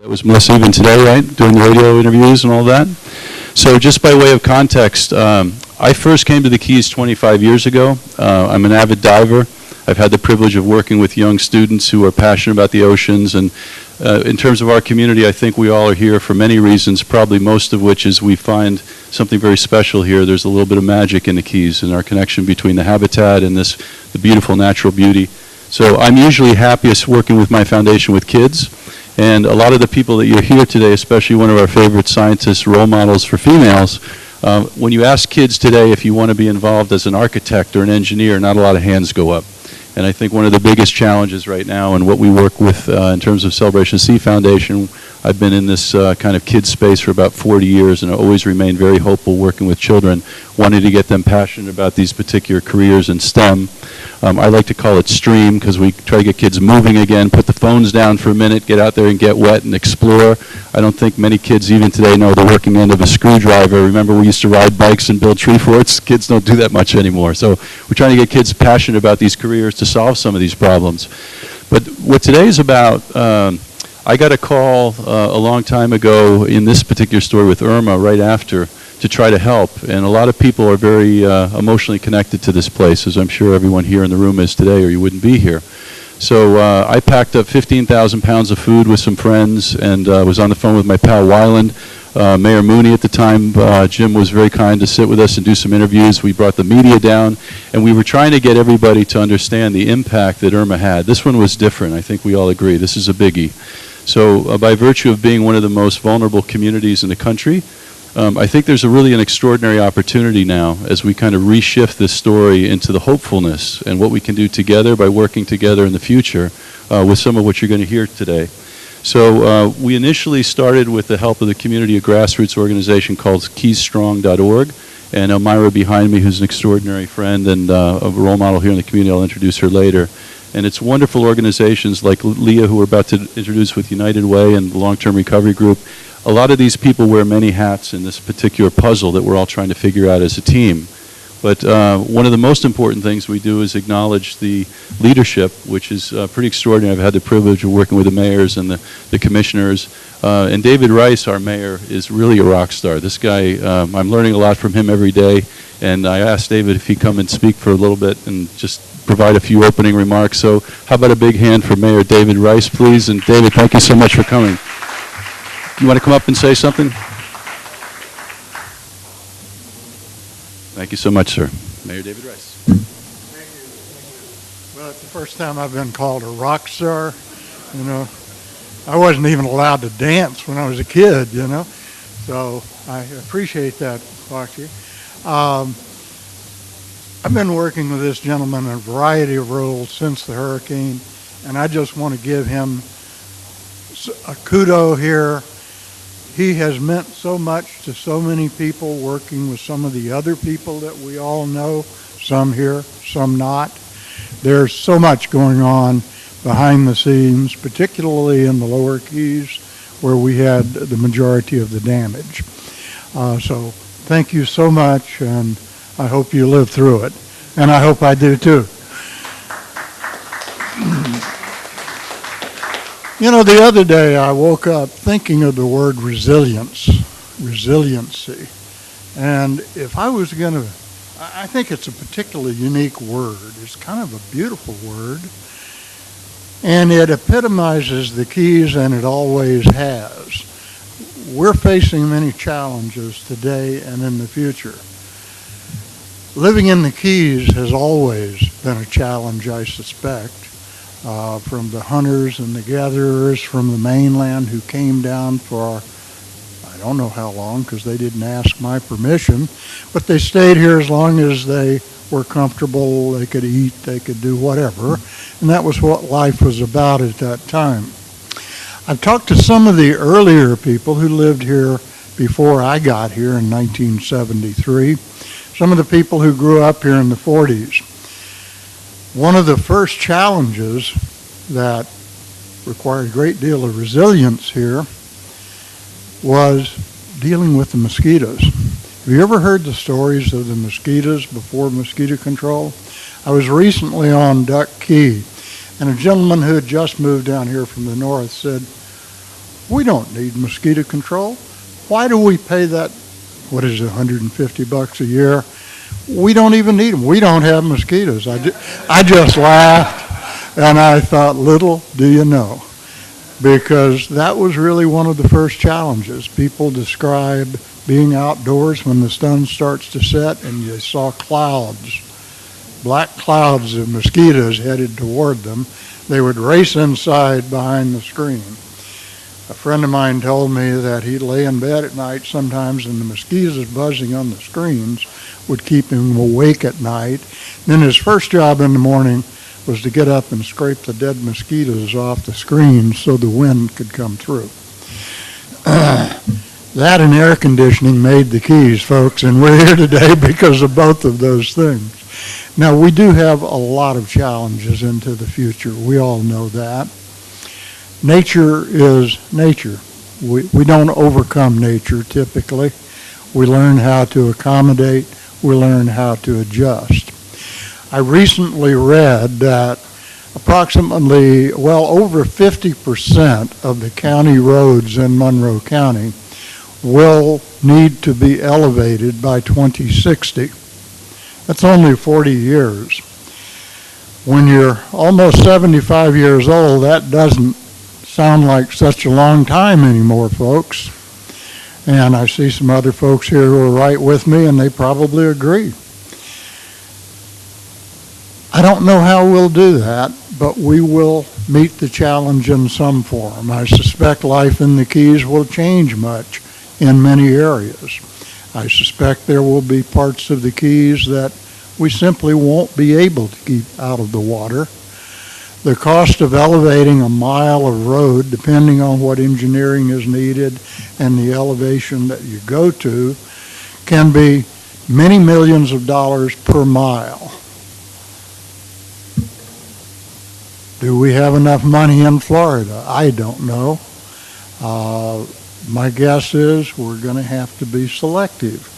That was Melissa even today, right? Doing the radio interviews and all that. So just by way of context, I first came to the Keys 25 years ago. I'm an avid diver. I've had the privilege of working with young students who are passionate about the oceans. And in terms of our community, I think we all are here for many reasons, probably most of which is we find something very special here. There's a little bit of magic in the Keys and our connection between the habitat and the beautiful natural beauty. So I'm usually happiest working with my foundation with kids. And a lot of the people that you're here today, especially one of our favorite scientists, role models for females, when you ask kids today if you want to be involved as an architect or an engineer, not a lot of hands go up. And I think one of the biggest challenges right now and what we work with in terms of Celebration Sea Foundation, I've been in this kind of kids space for about 40 years and I always remain very hopeful working with children, wanting to get them passionate about these particular careers in STEM. I like to call it STREAM because we try to get kids moving again, put the phones down for a minute, get out there and get wet and explore. I don't think many kids even today know the working end of a screwdriver. Remember we used to ride bikes and build tree forts? Kids don't do that much anymore. So we're trying to get kids passionate about these careers to solve some of these problems. But what today is about, I got a call a long time ago in this particular story with Irma right after to try to help. And a lot of people are very emotionally connected to this place, as I'm sure everyone here in the room is today, or you wouldn't be here. So I packed up 15,000 pounds of food with some friends and was on the phone with my pal Weiland. Mayor Mooney at the time, Jim was very kind to sit with us and do some interviews. We brought the media down, and we were trying to get everybody to understand the impact that Irma had. This one was different. I think we all agree. This is a biggie. So by virtue of being one of the most vulnerable communities in the country, I think there's really an extraordinary opportunity now as we kind of reshift this story into the hopefulness and what we can do together by working together in the future with some of what you're going to hear today. So we initially started with the help of the community, a grassroots organization called keysstrong.org, and Elmira behind me, who's an extraordinary friend and a role model here in the community. I'll introduce her later. And it's wonderful organizations like Leah, who we're about to introduce with United Way and the Long-Term Recovery Group. A lot of these people wear many hats in this particular puzzle that we're all trying to figure out as a team. But one of the most important things we do is acknowledge the leadership, which is pretty extraordinary. I've had the privilege of working with the mayors and the commissioners. And David Rice, our mayor, is really a rock star. This guy, I'm learning a lot from him every day. And I asked David if he'd come and speak for a little bit and just provide a few opening remarks. So how about a big hand for Mayor David Rice, please? And David, thank you so much for coming. You want to come up and say something? Thank you so much, sir. Mayor David Rice. Thank you. Well, it's the first time I've been called a rock star. You know, I wasn't even allowed to dance when I was a kid, you know. So I appreciate that, Foxy. I've been working with this gentleman in a variety of roles since the hurricane, and I just want to give him a kudo here. He has meant so much to so many people, working with some of the other people that we all know, some here, some not. There's so much going on behind the scenes, particularly in the lower Keys, where we had the majority of the damage. So thank you so much, and I hope you live through it. And I hope I do too. You know, the other day I woke up thinking of the word resiliency. And if I was going to, I think it's a particularly unique word. It's kind of a beautiful word. And it epitomizes the Keys, and it always has. We're facing many challenges today and in the future. Living in the Keys has always been a challenge, I suspect, from the hunters and the gatherers from the mainland who came down for, I don't know how long, because they didn't ask my permission, but they stayed here as long as they were comfortable, they could eat, they could do whatever, and that was what life was about at that time. I've talked to some of the earlier people who lived here before I got here in 1973. Some of the people who grew up here in the 40s. One of the first challenges that required a great deal of resilience here was dealing with the mosquitoes. Have you ever heard the stories of the mosquitoes before mosquito control? I was recently on Duck Key, and a gentleman who had just moved down here from the north said, We don't need mosquito control. Why do we pay that, what is it, $150 a year? We don't even need them. We don't have mosquitoes. I just laughed, and I thought, little do you know. Because that was really one of the first challenges. People describe being outdoors when the sun starts to set and you saw clouds, black clouds of mosquitoes headed toward them. They would race inside behind the screen. A friend of mine told me that he'd lay in bed at night sometimes and the mosquitoes buzzing on the screens would keep him awake at night. Then his first job in the morning was to get up and scrape the dead mosquitoes off the screens so the wind could come through. That and air conditioning made the Keys, folks, and we're here today because of both of those things. Now, we do have a lot of challenges into the future. We all know that. Nature is nature. We don't overcome nature typically. We learn how to accommodate. We learn how to adjust. I recently read that approximately, well, over 50% of the county roads in Monroe County will need to be elevated by 2060. That's only 40 years. When you're almost 75 years old, that doesn't sound like such a long time anymore, folks. And I see some other folks here who are right with me, and they probably agree. I don't know how we'll do that, but we will meet the challenge in some form. I suspect life in the Keys will change much in many areas. I suspect there will be parts of the Keys that we simply won't be able to keep out of the water. The cost of elevating a mile of road, depending on what engineering is needed and the elevation that you go to, can be many millions of dollars per mile. Do we have enough money in Florida? I don't know. My guess is we're going to have to be selective.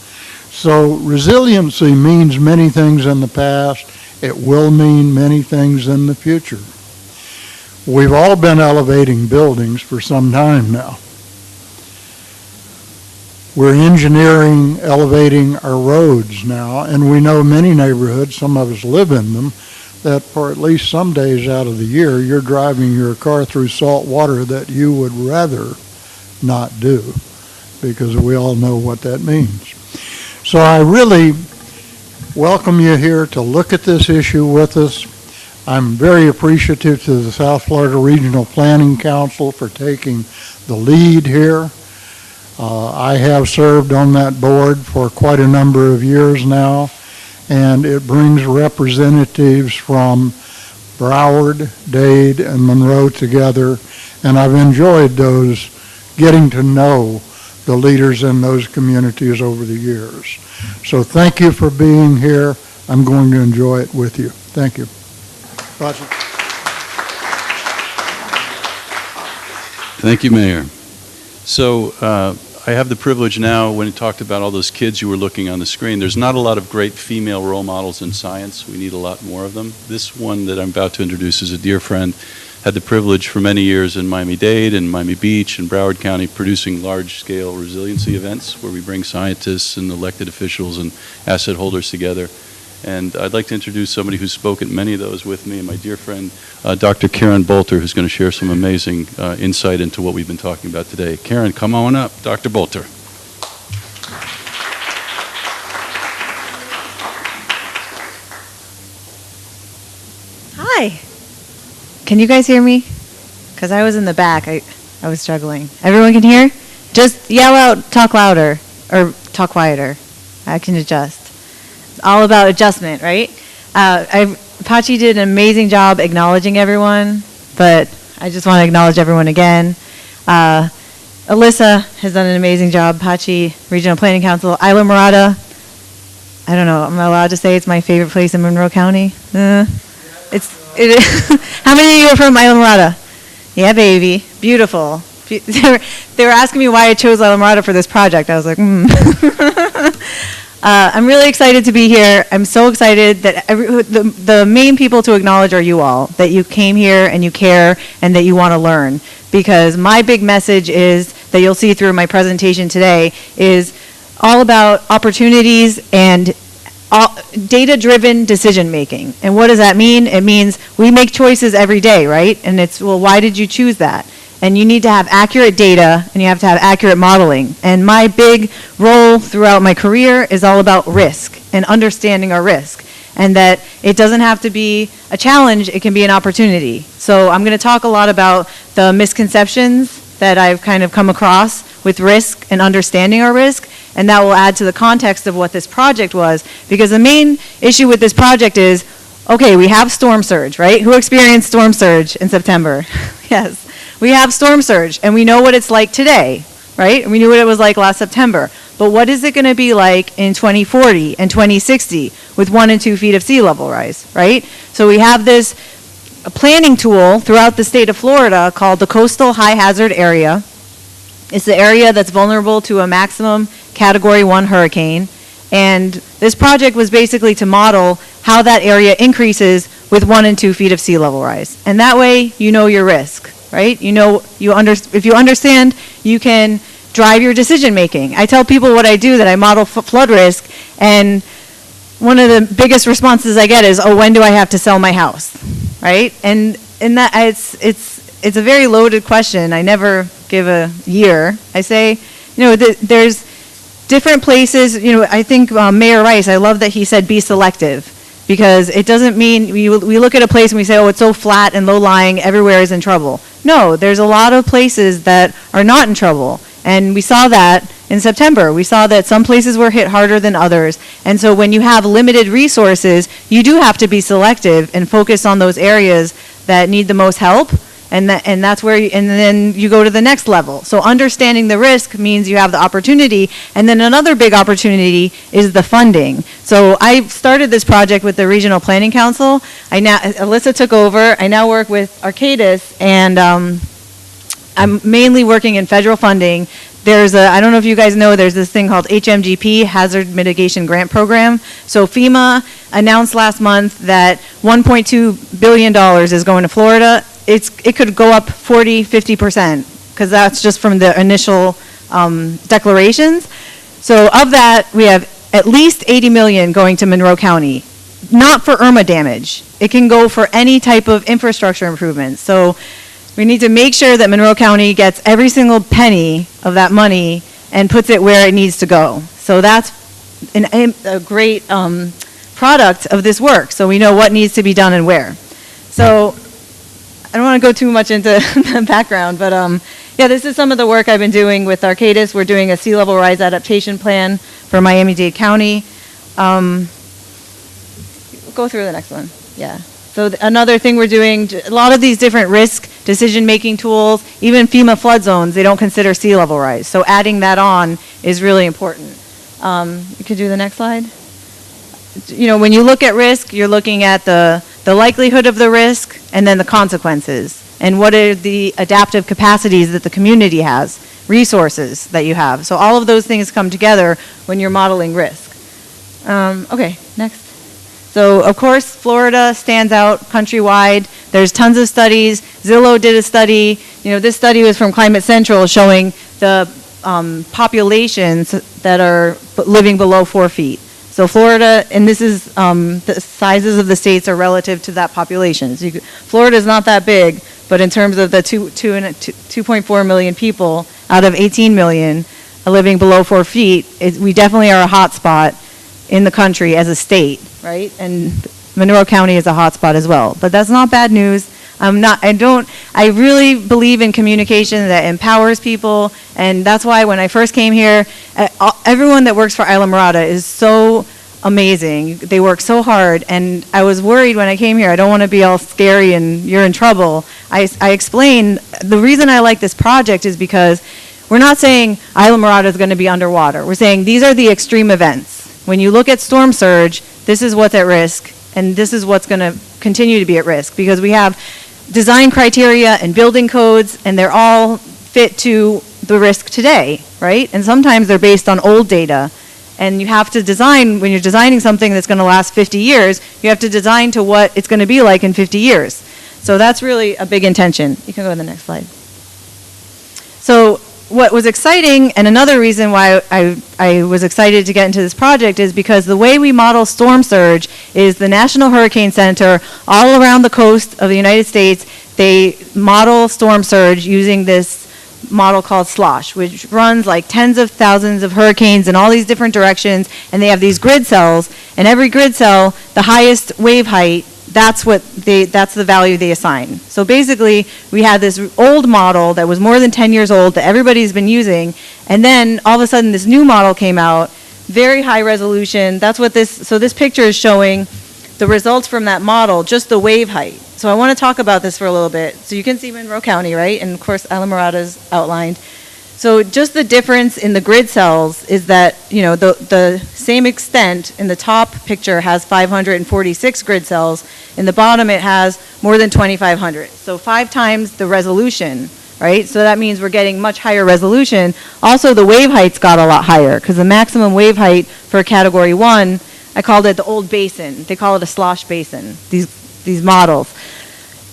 So resiliency means many things in the past. It will mean many things in the future. We've all been elevating buildings for some time now. We're engineering elevating our roads now, and we know many neighborhoods, some of us live in them, that for at least some days out of the year, you're driving your car through salt water that you would rather not do, because we all know what that means. So I really welcome you here to look at this issue with us. I'm very appreciative to the South Florida Regional Planning Council for taking the lead here. I have served on that board for quite a number of years now, and it brings representatives from Broward, Dade, and Monroe together, and I've enjoyed those, getting to know the leaders in those communities over the years. So thank you for being here. I'm going to enjoy it with you. Thank you. Roger. Thank you, Mayor. So I have the privilege now, when you talked about all those kids you were looking on the screen, there's not a lot of great female role models in science. We need a lot more of them. This one that I'm about to introduce is a dear friend. Had the privilege for many years in Miami-Dade and Miami Beach and Broward County producing large-scale resiliency events where we bring scientists and elected officials and asset holders together. And I'd like to introduce somebody who's spoken many of those with me, and my dear friend, Dr. Karen Bolter, who's going to share some amazing insight into what we've been talking about today. Karen, come on up. Dr. Bolter. Hi. Can you guys hear me? Because I was in the back. I was struggling. Everyone can hear? Just yell out, talk louder, or talk quieter. I can adjust. It's all about adjustment, right? Pachi did an amazing job acknowledging everyone, but I just want to acknowledge everyone again. Alyssa has done an amazing job. Pachi, Regional Planning Council. Islamorada, I don't know, am I allowed to say it's my favorite place in Monroe County? How many of you are from Islamorada? Yeah, baby. Beautiful. They were asking me why I chose Islamorada for this project. I was like, I'm really excited to be here. I'm so excited that the main people to acknowledge are you all, that you came here and you care and that you want to learn. Because my big message is, that you'll see through my presentation today, is all about opportunities and data-driven decision-making. And what does that mean? It means we make choices every day, right? And it's, well, why did you choose that? And you need to have accurate data, and you have to have accurate modeling. And my big role throughout my career is all about risk and understanding our risk. And that it doesn't have to be a challenge, it can be an opportunity. So I'm going to talk a lot about the misconceptions that I've kind of come across with risk and understanding our risk, and that will add to the context of what this project was. Because the main issue with this project is, okay, we have storm surge, right? Who experienced storm surge in September? Yes. We have storm surge, and we know what it's like today, right? We knew what it was like last September. But what is it going to be like in 2040 and 2060 with 1 and 2 feet of sea level rise, right? So we have this planning tool throughout the state of Florida called the Coastal High Hazard Area. It's the area that's vulnerable to a maximum Category 1 hurricane. And this project was basically to model how that area increases with 1 and 2 feet of sea level rise. And that way, you know your risk, right? You know, if you understand, you can drive your decision making. I tell people what I do, that I model flood risk, and one of the biggest responses I get is, oh, when do I have to sell my house, right? And that it's a very loaded question. I never give a year. I say, you know, there's different places, you know, I think Mayor Rice, I love that he said be selective, because it doesn't mean we look at a place and we say, oh, it's so flat and low-lying, everywhere is in trouble. No, there's a lot of places that are not in trouble. And we saw that in September. We saw that some places were hit harder than others. And so when you have limited resources, you do have to be selective and focus on those areas that need the most help. And that's where, and then you go to the next level. So understanding the risk means you have the opportunity. And then another big opportunity is the funding. So I started this project with the Regional Planning Council. Alyssa took over. I now work with Arcadis, and I'm mainly working in federal funding. I don't know if you guys know, there's this thing called HMGP, Hazard Mitigation Grant Program. So FEMA announced last month that $1.2 billion is going to Florida. It could go up 40, 50%, because that's just from the initial declarations. So of that, we have at least 80 million going to Monroe County, not for Irma damage. It can go for any type of infrastructure improvements. So we need to make sure that Monroe County gets every single penny of that money and puts it where it needs to go. So that's a great product of this work. So we know what needs to be done and where. So I don't want to go too much into the background, but yeah, this is some of the work I've been doing with Arcadis. We're doing a sea level rise adaptation plan for Miami-Dade County. Go through the next one. Yeah. So another thing we're doing, a lot of these different risk decision-making tools, even FEMA flood zones, they don't consider sea level rise. So adding that on is really important. You could do the next slide. You know, when you look at risk, you're looking at the likelihood of the risk and then the consequences. And what are the adaptive capacities that the community has, resources that you have. So all of those things come together when you're modeling risk. Okay, next. So, of course, Florida stands out countrywide. There's tons of studies. Zillow did a study. You know, this study was from Climate Central showing the populations that are living below 4 feet. So Florida, and this is the sizes of the states are relative to that population. So Florida is not that big, but in terms of the 2.4 million people out of 18 million living below 4 feet, we definitely are a hot spot in the country as a state, right? And Monroe County is a hotspot as well. But that's not bad news. I really believe in communication that empowers people, and that's why when I first came here, everyone that works for Islamorada is so amazing. They work so hard, and I was worried when I came here. I don't want to be all scary and you're in trouble. I explained the reason I like this project is because we're not saying Islamorada is going to be underwater. We're saying these are the extreme events. When you look at storm surge, this is what's at risk, and this is what's going to continue to be at risk, because we have design criteria and building codes, and they're all fit to the risk today, right? And sometimes they're based on old data. And you have to design, when you're designing something that's going to last 50 years, you have to design to what it's going to be like in 50 years. So that's really a big intention. You can go to the next slide. So what was exciting, and another reason why I was excited to get into this project, is because the way we model storm surge is the National Hurricane Center all around the coast of the United States, they model storm surge using this model called SLOSH, which runs like tens of thousands of hurricanes in all these different directions, and they have these grid cells, and every grid cell, the highest wave height, that's the value they assign. So basically, we had this old model that was more than 10 years old that everybody's been using, and then all of a sudden this new model came out, very high resolution. That's what this picture is showing the results from that model, just the wave height. So I want to talk about this for a little bit. So you can see Monroe County, right? And of course, Islamorada is outlined. So just the difference in the grid cells is that, the same extent in the top picture has 546 grid cells. In the bottom, it has more than 2,500. So 5 times the resolution, right? So that means we're getting much higher resolution. Also, the wave heights got a lot higher because the maximum wave height for category 1, I called it the old basin. They call it a slosh basin, these models.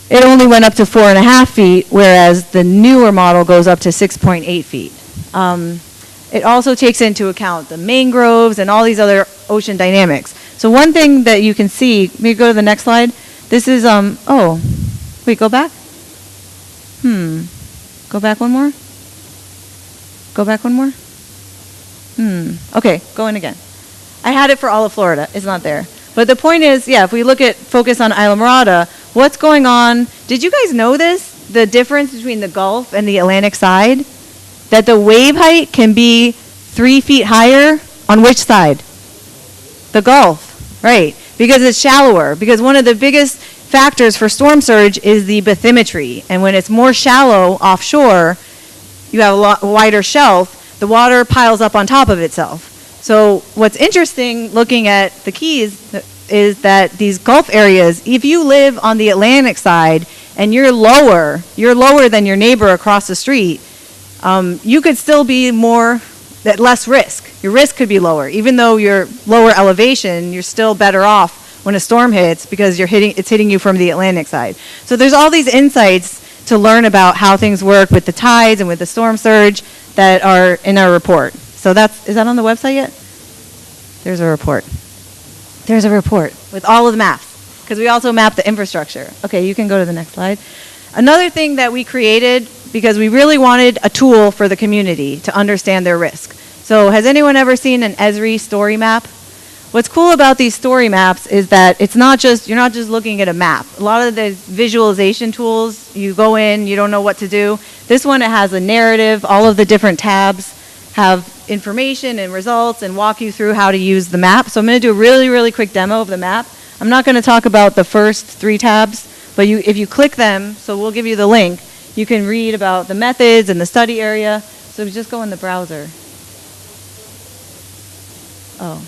It only went up to 4.5 feet, whereas the newer model goes up to 6.8 feet. It also takes into account the mangroves and all these other ocean dynamics. So one thing that you can see, maybe go to the next slide. This is, go back. Go back one more. Go back one more. Okay, go in again. I had it for all of Florida. It's not there. But the point is, if we focus on Islamorada, what's going on? Did you guys know this? The difference between the Gulf and the Atlantic side? That the wave height can be 3 feet higher on which side? The Gulf, right? Because it's shallower. Because one of the biggest factors for storm surge is the bathymetry. And when it's more shallow offshore, you have a lot wider shelf, the water piles up on top of itself. So what's interesting looking at the Keys is that these Gulf areas, if you live on the Atlantic side and you're lower than your neighbor across the street, you could still be at less risk. Your risk could be lower. Even though you're lower elevation, you're still better off when a storm hits because it's hitting you from the Atlantic side. So there's all these insights to learn about how things work with the tides and with the storm surge that are in our report. So is that on the website yet? There's a report. There's a report with all of the maps, because we also map the infrastructure. Okay, you can go to the next slide. Another thing that we created, because we really wanted a tool for the community to understand their risk. So has anyone ever seen an Esri story map? What's cool about these story maps is that you're not just looking at a map. A lot of the visualization tools, you go in, you don't know what to do. This one, it has a narrative, all of the different tabs have information and results and walk you through how to use the map. So I'm going to do a really, really quick demo of the map. I'm not going to talk about the first 3 tabs, but if you click them, so we'll give you the link, you can read about the methods and the study area. So just go in the browser. Oh.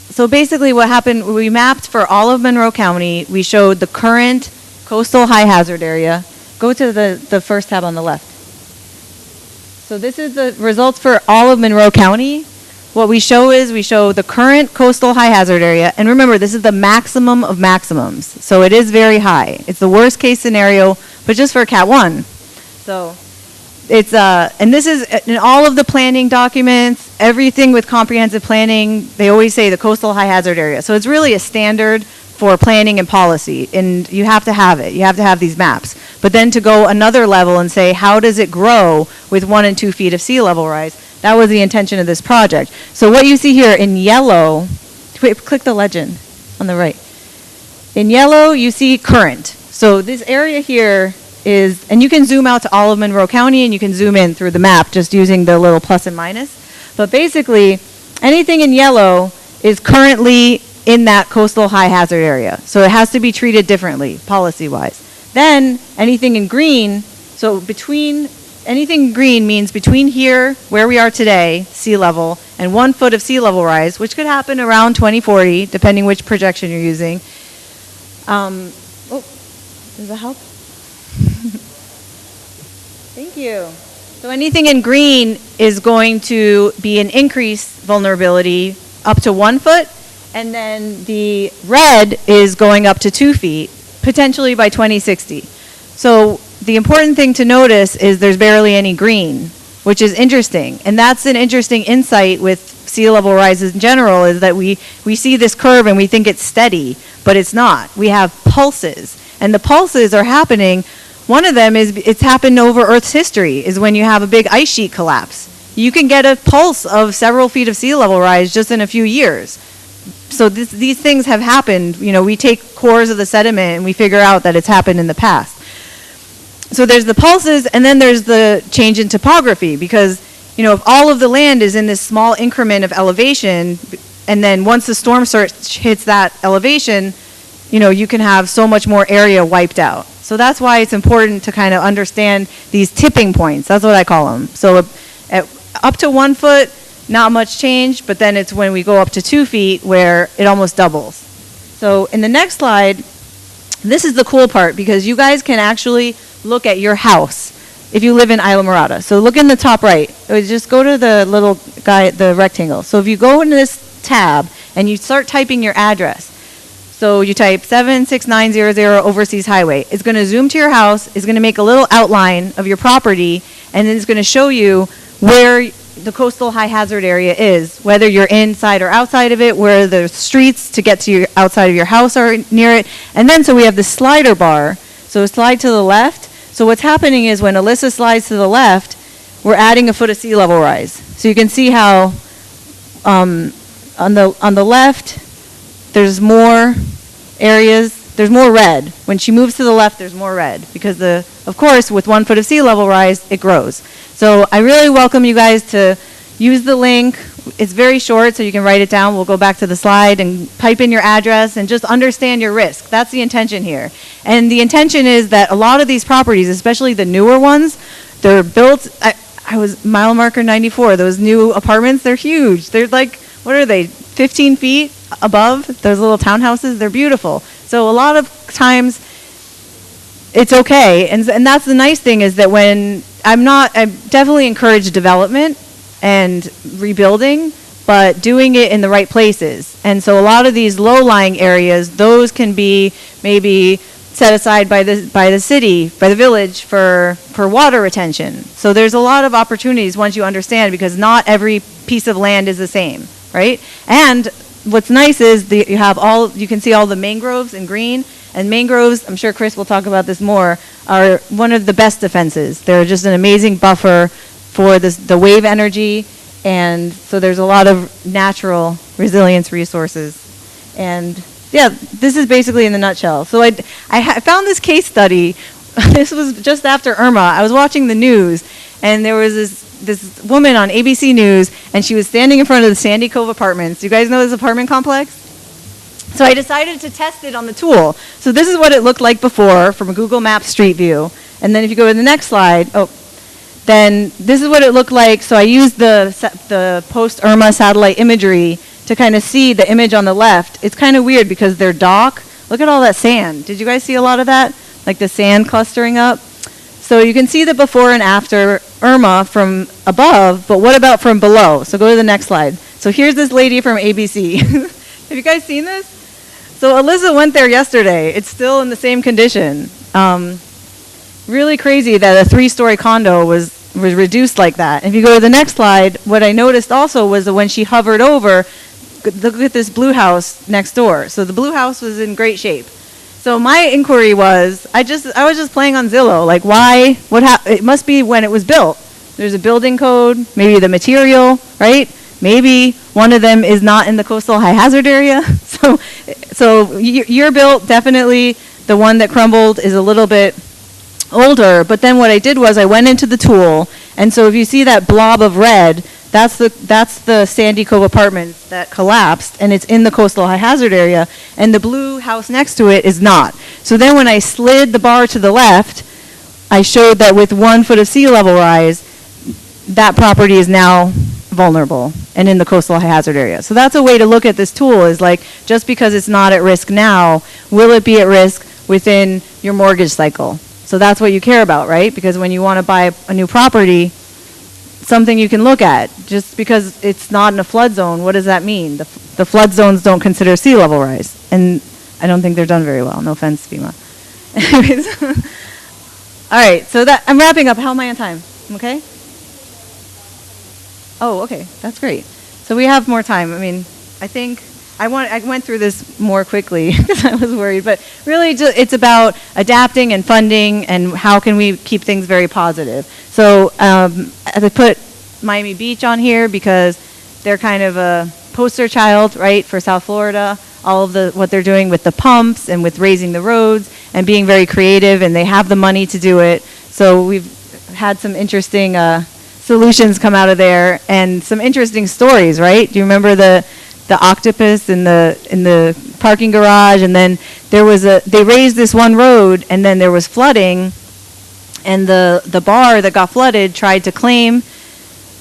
So basically what happened, we mapped for all of Monroe County. We showed the current coastal high hazard area. Go to the first tab on the left. So this is the results for all of Monroe County. What we show the current coastal high hazard area. And remember, this is the maximum of maximums. So it is very high. It's the worst case scenario, but just for Cat 1. So it's, and this is in all of the planning documents, everything with comprehensive planning, they always say the coastal high hazard area. So it's really a standard for planning and policy, and you have to have it. You have to have these maps. But then to go another level and say, how does it grow with 1 and 2 feet of sea level rise? That was the intention of this project. So what you see here in yellow, click the legend on the right. In yellow, you see current. So this area here is, and you can zoom out to all of Monroe County, and you can zoom in through the map just using the little plus and minus. But basically, anything in yellow is currently in that coastal high hazard area. So it has to be treated differently, policy-wise. Then anything in green, anything green means between here, where we are today, sea level, and 1 foot of sea level rise, which could happen around 2040, depending which projection you're using. Does that help? Thank you. So anything in green is going to be an increased vulnerability up to 1 foot, and then the red is going up to 2 feet, potentially by 2060. So the important thing to notice is there's barely any green, which is interesting. And that's an interesting insight with sea level rise in general, is that we see this curve and we think it's steady, but it's not. We have pulses, and the pulses are happening. One of them is, it's happened over Earth's history, is when you have a big ice sheet collapse. You can get a pulse of several feet of sea level rise just in a few years. So these things have happened. You know, we take cores of the sediment and we figure out that it's happened in the past. So there's the pulses, and then there's the change in topography, because, you know, if all of the land is in this small increment of elevation, and then once the storm surge hits that elevation, you know, you can have so much more area wiped out. So that's why it's important to kind of understand these tipping points. That's what I call them. So at up to 1 foot, not much change, but then it's when we go up to 2 feet where it almost doubles. So in the next slide, this is the cool part, because you guys can actually look at your house if you live in Islamorada. So look in the top right. Just go to the little guy, the rectangle. So if you go into this tab and you start typing your address, so you type 76900 Overseas Highway, it's going to zoom to your house, it's going to make a little outline of your property, and then it's going to show you where the coastal high hazard area is, whether you're inside or outside of it, where the streets to get to your outside of your house are near it. And then so we have the slider bar. So slide to the left. So what's happening is when Alyssa slides to the left, we're adding a foot of sea level rise. So you can see how on the left, there's more areas, there's more red. When she moves to the left, there's more red, because of course, with 1 foot of sea level rise, it grows. So I really welcome you guys to use the link. It's very short, so you can write it down. We'll go back to the slide and type in your address and just understand your risk. That's the intention here. And the intention is that a lot of these properties, especially the newer ones, they're built, I was mile marker 94, those new apartments, they're huge. They're like, what are they, 15 feet above those little townhouses? They're beautiful. So a lot of times it's okay. And that's the nice thing, is that when I definitely encourage development and rebuilding, but doing it in the right places. And so a lot of these low-lying areas, those can be maybe set aside by the city, by the village for water retention. So there's a lot of opportunities once you understand, because not every piece of land is the same, right? And what's nice is you can see all the mangroves in green, and mangroves, I'm sure Chris will talk about this more, are one of the best defenses. They're just an amazing buffer for the wave energy, and so there's a lot of natural resilience resources. And yeah, this is basically in the nutshell. So I found this case study. This was just after Irma. I was watching the news, and there was this woman on ABC News, and she was standing in front of the Sandy Cove Apartments. You guys know this apartment complex? So I decided to test it on the tool. So this is what it looked like before from a Google Maps street view. And then if you go to the next slide, then this is what it looked like. So I used the post-Irma satellite imagery to kind of see the image on the left. It's kind of weird because they're dock. Look at all that sand. Did you guys see a lot of that? Like the sand clustering up? So you can see the before and after Irma from above, but what about from below? So go to the next slide. So here's this lady from ABC. Have you guys seen this? So Alyssa went there yesterday. It's still in the same condition. Really crazy that a 3-story condo was reduced like that. If you go to the next slide, what I noticed also was that when she hovered over, look at this blue house next door. So the blue house was in great shape. So my inquiry was, I was just playing on Zillow, like why, it must be when it was built. There's a building code, maybe the material, right? Maybe one of them is not in the coastal high hazard area. So your built, definitely the one that crumbled is a little bit older, but then what I did was I went into the tool, and so if you see that blob of red, that's the Sandy Cove Apartments that collapsed, and it's in the coastal high hazard area, and the blue house next to it is not. So then when I slid the bar to the left, I showed that with 1 foot of sea level rise, that property is now vulnerable and in the coastal high hazard area. So that's a way to look at this tool, is like, just because it's not at risk now, will it be at risk within your mortgage cycle? So that's what you care about, right? Because when you want to buy a new property, something you can look at. Just because it's not in a flood zone, what does that mean? The flood zones don't consider sea level rise. And I don't think they're done very well. No offense, FEMA. Anyways. All right, so I'm wrapping up. How am I on time? Okay? Oh, okay. That's great. So we have more time. I mean, I think I went through this more quickly because I was worried, but really it's about adapting and funding and how can we keep things very positive. So I put Miami Beach on here because they're kind of a poster child, right, for South Florida. All of what they're doing with the pumps and with raising the roads and being very creative, and they have the money to do it. So we've had some interesting solutions come out of there and some interesting stories, right? Do you remember the octopus in the parking garage? And then they raised this one road, and then there was flooding, and the bar that got flooded tried to claim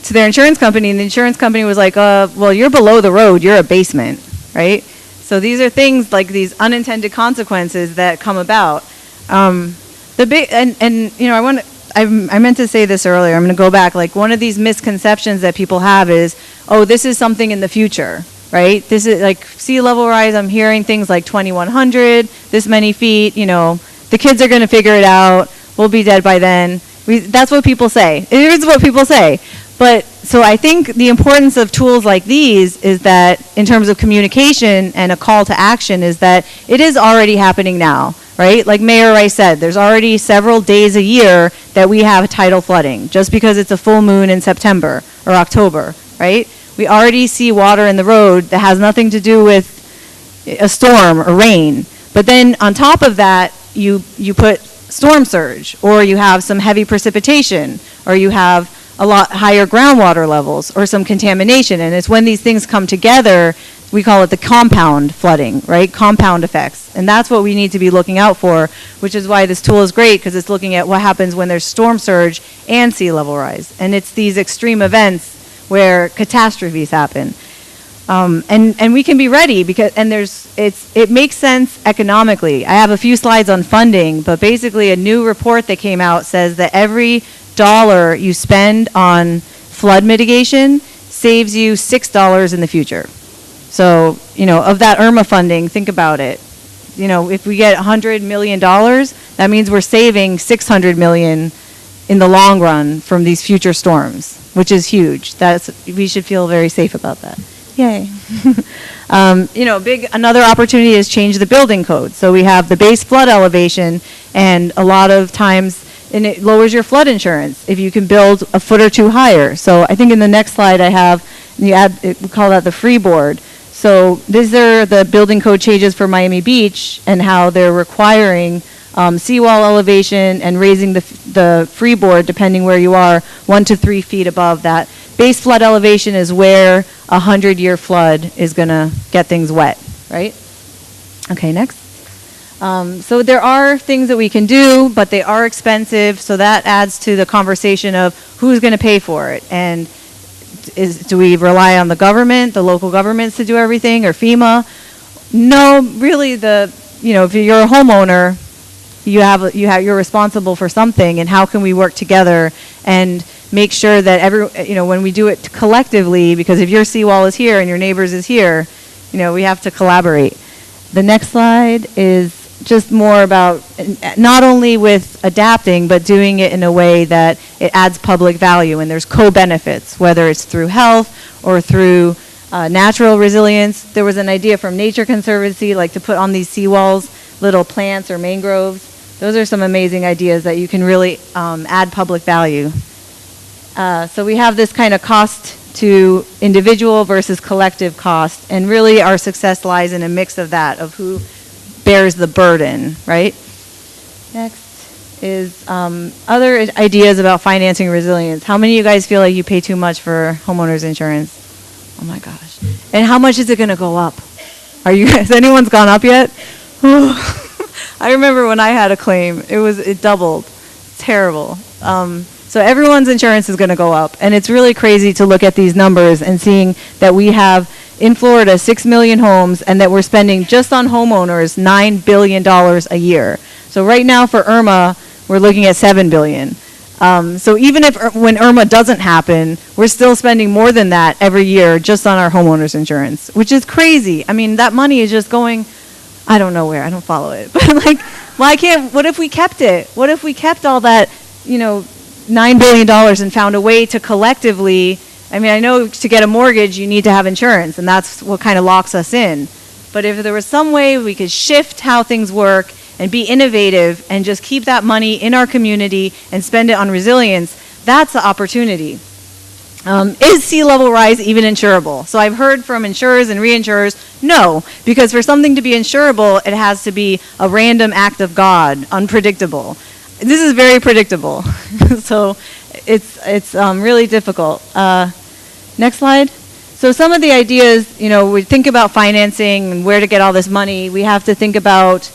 to their insurance company, and the insurance company was like, well, you're below the road, you're a basement, right? So these are things like these unintended consequences that come about. The big and you know, I meant to say this earlier. I'm going to go back. Like, one of these misconceptions that people have is, oh, this is something in the future, right? This is like sea level rise. I'm hearing things like 2100, this many feet. You know, the kids are going to figure it out. We'll be dead by then. That's what people say. It is what people say. But so I think the importance of tools like these is that in terms of communication and a call to action is that it is already happening now, right? Like Mayor Rice said, there's already several days a year that we have tidal flooding just because it's a full moon in September or October, right? We already see water in the road that has nothing to do with a storm or rain. But then on top of that, you put storm surge, or you have some heavy precipitation, or you have a lot higher groundwater levels or some contamination. And it's when these things come together, we call it the compound flooding, right? Compound effects. And that's what we need to be looking out for, which is why this tool is great, because it's looking at what happens when there's storm surge and sea level rise. And it's these extreme events where catastrophes happen. And we can be ready because, and it makes sense economically. I have a few slides on funding, but basically a new report that came out says that every dollar you spend on flood mitigation saves you $6 in the future. So, you know, of that IRMA funding, think about it. You know, if we get $100 million, that means we're saving $600 million in the long run from these future storms, which is huge. We should feel very safe about that. Yay. You know, another opportunity is change the building code. So we have the base flood elevation, and a lot of times, and it lowers your flood insurance if you can build a foot or two higher. So I think in the next slide I have, we call that the freeboard. So these are the building code changes for Miami Beach and how they're requiring seawall elevation and raising the freeboard, depending where you are, 1 to 3 feet above that. Base flood elevation is where a 100-year flood is going to get things wet, right? Okay, next. So there are things that we can do, but they are expensive, so that adds to the conversation of who's going to pay for it. And do we rely on the government, the local governments to do everything, or FEMA? No, really, if you're a homeowner, you're responsible for something, and how can we work together and make sure that when we do it collectively, because if your seawall is here and your neighbor's is here, we have to collaborate. The next slide is just more about not only with adapting, but doing it in a way that it adds public value and there's co-benefits, whether it's through health or through natural resilience. There was an idea from Nature Conservancy, like to put on these seawalls little plants or mangroves. Those are some amazing ideas that you can really add public value. So we have this kind of cost to individual versus collective cost, and really our success lies in a mix of that, of who bears the burden, right? Next is other ideas about financing resilience. How many of you guys feel like you pay too much for homeowners insurance? Oh my gosh. And how much is it going to go up? Has anyone's gone up yet? I remember when I had a claim, it doubled. Terrible. So everyone's insurance is going to go up, and it's really crazy to look at these numbers and seeing that we have in Florida 6 million homes, and that we're spending just on homeowners $9 billion a year. So right now for IRMA, we're looking at 7 billion. So even if when Irma doesn't happen, we're still spending more than that every year just on our homeowners insurance, which is crazy. I mean, that money is just going, I don't know where, I don't follow it. But like, what if we kept it? What if we kept all that, $9 billion and found a way to collectively, I mean, I know to get a mortgage, you need to have insurance, and that's what kind of locks us in. But if there was some way we could shift how things work and be innovative and just keep that money in our community and spend it on resilience, that's the opportunity. Is sea level rise even insurable? So I've heard from insurers and reinsurers, no, because for something to be insurable, it has to be a random act of God, unpredictable. This is very predictable, so it's really difficult. Next slide. So some of the ideas, we think about financing and where to get all this money. We have to think about,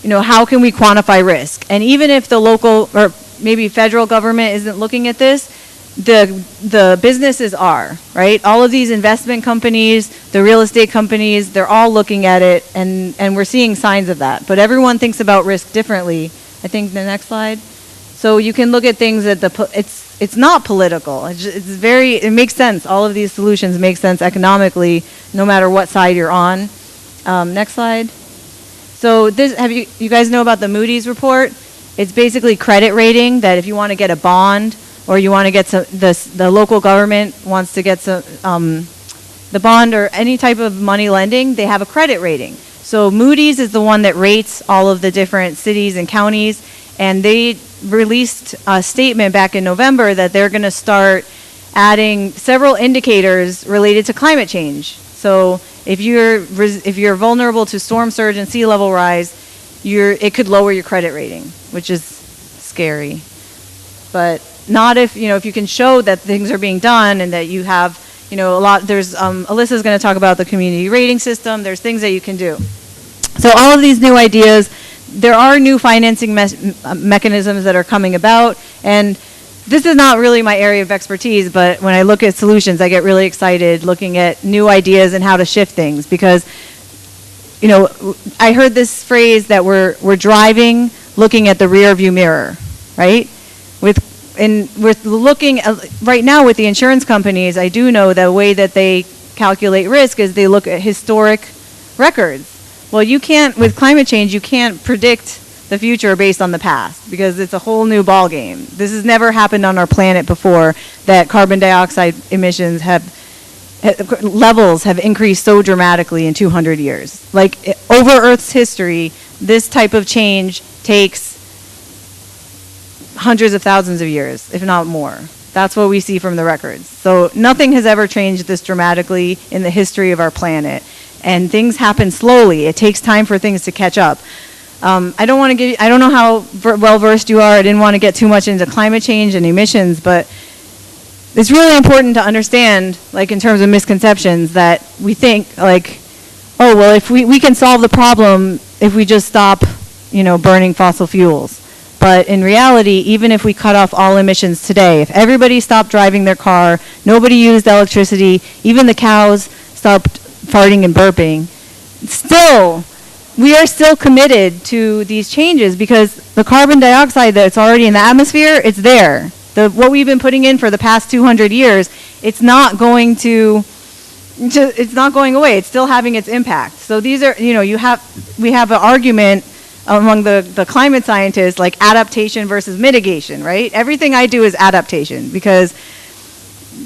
how can we quantify risk? And even if the local or maybe federal government isn't looking at this, the businesses are, right? All of these investment companies, the real estate companies, they're all looking at it, and we're seeing signs of that. But everyone thinks about risk differently. I think the next slide. So you can look at things that it's not political. It makes sense. All of these solutions make sense economically, no matter what side you're on. Next slide. So you guys know about the Moody's report? It's basically credit rating, that if you want to get a bond or you want to get the local government wants to get the bond or any type of money lending, they have a credit rating. So Moody's is the one that rates all of the different cities and counties, and they released a statement back in November that they're going to start adding several indicators related to climate change. So if you're vulnerable to storm surge and sea level rise, it could lower your credit rating, which is scary. But not if you can show that things are being done and that you have a lot. There's Alyssa's going to talk about the community rating system. There's things that you can do. So all of these new ideas, there are new financing mechanisms that are coming about, and this is not really my area of expertise, but when I look at solutions, I get really excited looking at new ideas and how to shift things, because I heard this phrase that we're driving looking at the rear view mirror, right? We're looking at, right now with the insurance companies, I do know the way that they calculate risk is they look at historic records. Well, you can't, with climate change, you can't predict the future based on the past, because it's a whole new ball game. This has never happened on our planet before, that carbon dioxide emissions levels have increased so dramatically in 200 years. Like, over Earth's history, this type of change takes hundreds of thousands of years, if not more. That's what we see from the records. So nothing has ever changed this dramatically in the history of our planet. And things happen slowly. It takes time for things to catch up. I don't know how well versed you are. I didn't want to get too much into climate change and emissions, but it's really important to understand, like in terms of misconceptions, that we think like, oh, well, if we can solve the problem if we just stop, burning fossil fuels. But in reality, even if we cut off all emissions today, if everybody stopped driving their car, nobody used electricity, even the cows stopped farting and burping, we are still committed to these changes, because the carbon dioxide that's already in the atmosphere, it's there. What we've been putting in for the past 200 years, it's not going it's not going away. It's still having its impact. So these are, we have an argument among the climate scientists, like adaptation versus mitigation, right? Everything I do is adaptation, because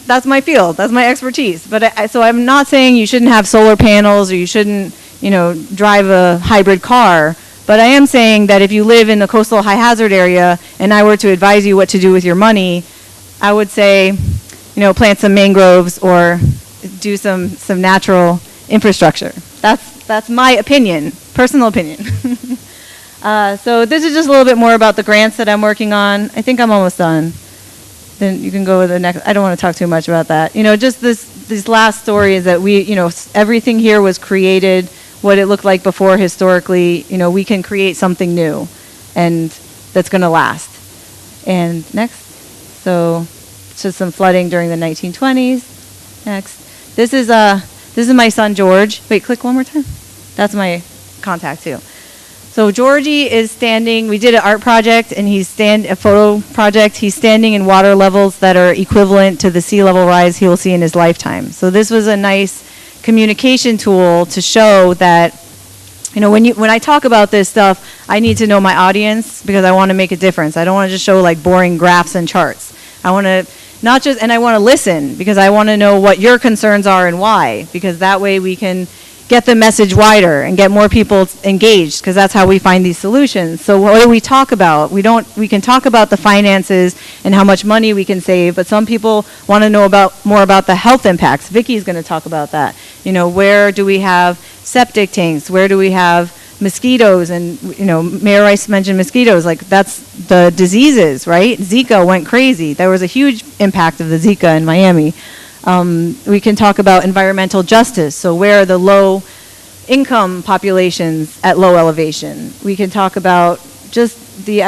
that's my field, that's my expertise. But so I'm not saying you shouldn't have solar panels or you shouldn't, drive a hybrid car. But I am saying that if you live in the coastal high hazard area and I were to advise you what to do with your money, I would say, plant some mangroves or do some natural infrastructure. That's my opinion, personal opinion. So this is just a little bit more about the grants that I'm working on. I think I'm almost done. Then you can go with the next. I don't want to talk too much about that. Just this last story is that everything here was created what it looked like before historically. We can create something new, and that's going to last. And next. So just some flooding during the 1920s. Next. This is my son George. Wait, click one more time. That's my contact too. So Georgie is standing, we did an art project and a photo project. He's standing in water levels that are equivalent to the sea level rise he will see in his lifetime. So this was a nice communication tool to show that, you know, when I talk about this stuff, I need to know my audience because I want to make a difference. I don't want to just show like boring graphs and charts. I want to I want to listen because I want to know what your concerns are and why, because that way we can get the message wider and get more people engaged, because that's how we find these solutions. So what do we talk about? We can talk about the finances and how much money we can save, but some people want to know more about the health impacts. Vicky's going to talk about that. You know, where do we have septic tanks? Where do we have mosquitoes? And, you know, Mayor Rice mentioned mosquitoes. Like, that's the diseases, right? Zika went crazy. There was a huge impact of the Zika in Miami. We can talk about environmental justice. So where are the low income populations at low elevation? We can talk about just the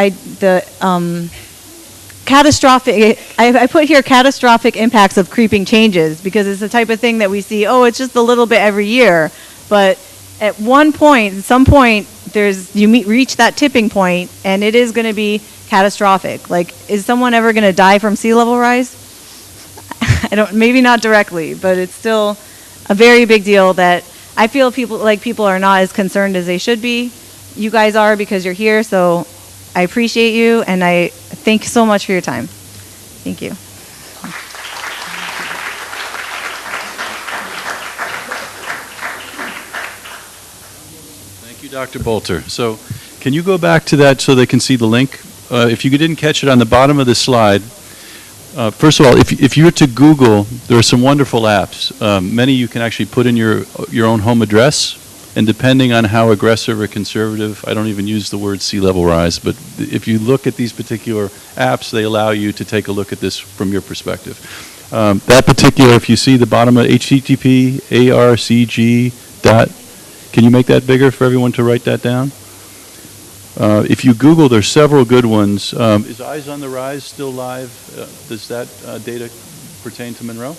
catastrophic, I put here catastrophic impacts of creeping changes, because it's the type of thing that we see, oh, it's just a little bit every year. But at some point, reach that tipping point, and it is going to be catastrophic. Like, is someone ever going to die from sea level rise? Maybe not directly, but it's still a very big deal that I feel people are not as concerned as they should be. You guys are, because you're here, so I appreciate you, and I thank you so much for your time. Thank you. Thank you, Dr. Bolter. So can you go back to that so they can see the link? If you didn't catch it on the bottom of the slide, first of all, if you were to Google, there are some wonderful apps. Many you can actually put in your own home address, and depending on how aggressive or conservative, I don't even use the word sea level rise, but if you look at these particular apps, they allow you to take a look at this from your perspective. That particular, if you see the bottom of HTTP, ARCG dot, can you make that bigger for everyone to write that down? If you Google, there's several good ones. Is Eyes on the Rise still live? Does that data pertain to Monroe?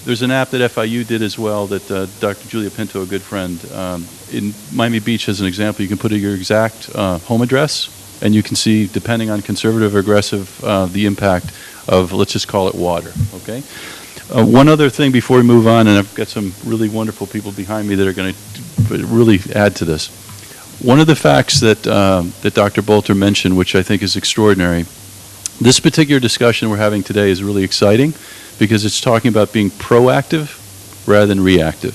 There's an app that FIU did as well that Dr. Julia Pinto, a good friend, in Miami Beach as an example, you can put in your exact home address, and you can see, depending on conservative or aggressive, the impact of, let's just call it water, okay? One other thing before we move on, and I've got some really wonderful people behind me that are going to really add to this. One of the facts that Dr. Bolter mentioned, which I think is extraordinary, this particular discussion we're having today is really exciting because it's talking about being proactive rather than reactive.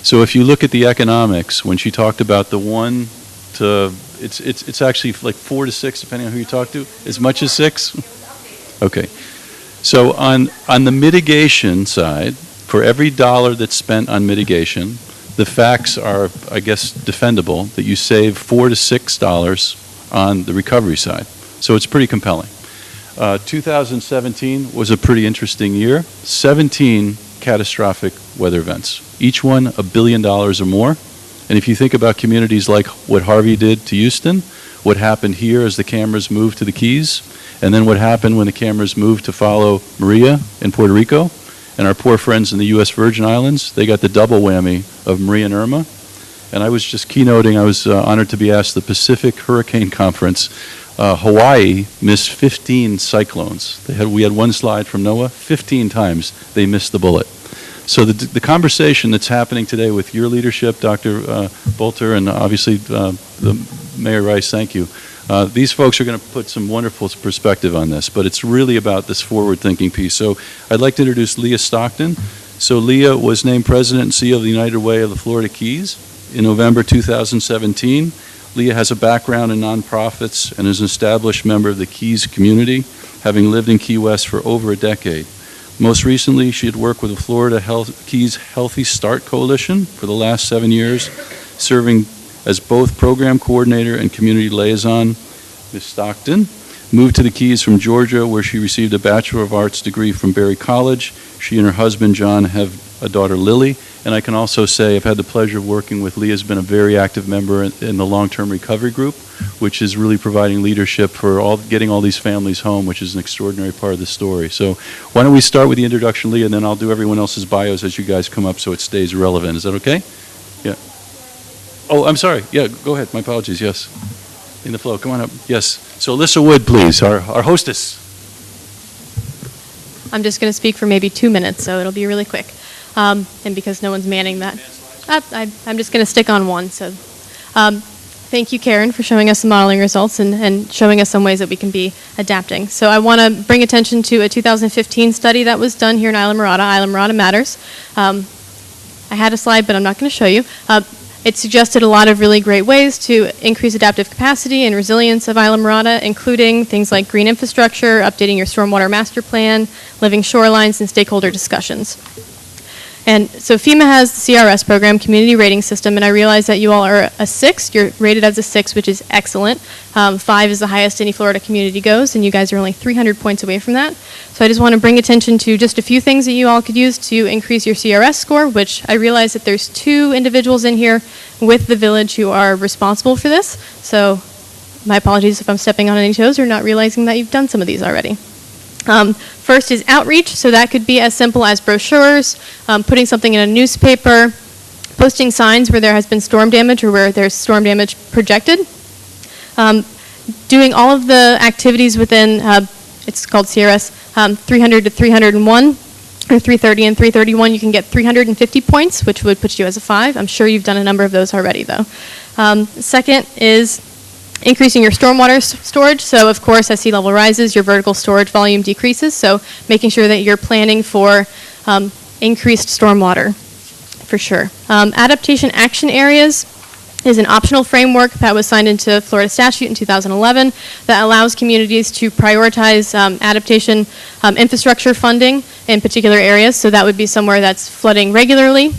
So if you look at the economics, when she talked about the 1 to, it's actually like 4 to 6, depending on who you talk to, as much as 6? Okay. So on the mitigation side, for every dollar that's spent on mitigation, the facts are, I guess, defendable that you save $4 to $6 on the recovery side. So it's pretty compelling. 2017 was a pretty interesting year. 17 catastrophic weather events, each one $1 billion or more. And if you think about communities like what Harvey did to Houston, what happened here as the cameras moved to the Keys, and then what happened when the cameras moved to follow Maria in Puerto Rico, and our poor friends in the U.S. Virgin Islands, they got the double whammy of Maria and Irma. And I was just keynoting, I was honored to be asked the Pacific Hurricane Conference. Hawaii missed 15 cyclones. We had one slide from NOAA, 15 times they missed the bullet. So the conversation that's happening today with your leadership, Dr. Bolter, and obviously the Mayor Rice, thank you. These folks are going to put some wonderful perspective on this, but it's really about this forward-thinking piece. So I'd like to introduce Leah Stockton. So Leah was named President and CEO of the United Way of the Florida Keys in November 2017. Leah has a background in nonprofits and is an established member of the Keys community, having lived in Key West for over a decade. Most recently, she had worked with the Florida Keys Healthy Start Coalition for the last 7 years, serving as both program coordinator and community liaison. Ms. Stockton moved to the Keys from Georgia, where she received a Bachelor of Arts degree from Berry College. She and her husband, John, have a daughter, Lily. And I can also say I've had the pleasure of working with Leah, has been a very active member in the long-term recovery group, which is really providing leadership for getting all these families home, which is an extraordinary part of the story. So why don't we start with the introduction, Leah, and then I'll do everyone else's bios as you guys come up so it stays relevant. Is that okay? Yeah. Oh, I'm sorry. Yeah, go ahead. My apologies. Yes. In the flow. Come on up. Yes. So Alyssa Wood, please, our hostess. I'm just going to speak for maybe 2 minutes, so it'll be really quick. And because no one's manning that, I'm just going to stick on one. So thank you, Karen, for showing us the modeling results and showing us some ways that we can be adapting. So I want to bring attention to a 2015 study that was done here in Islamorada. Islamorada Matters. I had a slide, but I'm not going to show you. It suggested a lot of really great ways to increase adaptive capacity and resilience of Islamorada, including things like green infrastructure, updating your stormwater master plan, living shorelines, and stakeholder discussions. And so FEMA has the CRS program, Community Rating System, and I realize that you all are a 6. You're rated as a 6, which is excellent. 5 is the highest any Florida community goes, and you guys are only 300 points away from that. So I just want to bring attention to just a few things that you all could use to increase your CRS score, which I realize that there's 2 individuals in here with the village who are responsible for this. So my apologies if I'm stepping on any toes or not realizing that you've done some of these already. First is outreach, so that could be as simple as brochures, putting something in a newspaper, posting signs where there has been storm damage or where there's storm damage projected, doing all of the activities within, it's called CRS 300 to 301, or 330 and 331, you can get 350 points, which would put you as a 5. I'm sure you've done a number of those already, though. Second is increasing your stormwater storage. So, of course, as sea level rises, your vertical storage volume decreases. So making sure that you're planning for increased stormwater, for sure. Adaptation action areas is an optional framework that was signed into Florida statute in 2011 that allows communities to prioritize adaptation infrastructure funding in particular areas. So that would be somewhere that's flooding regularly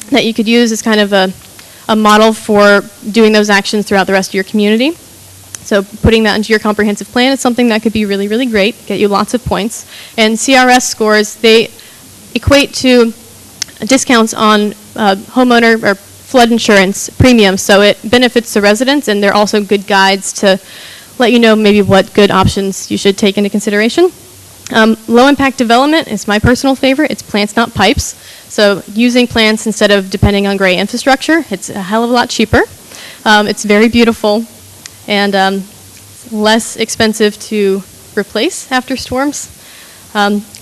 that you could use as kind of a model for doing those actions throughout the rest of your community. So putting that into your comprehensive plan is something that could be really, really great, get you lots of points. And CRS scores, they equate to discounts on homeowner or flood insurance premiums. So it benefits the residents, and they're also good guides to let you know maybe what good options you should take into consideration. Low impact development is my personal favorite. It's plants, not pipes. So using plants instead of depending on gray infrastructure, it's a hell of a lot cheaper. It's very beautiful and less expensive to replace after storms.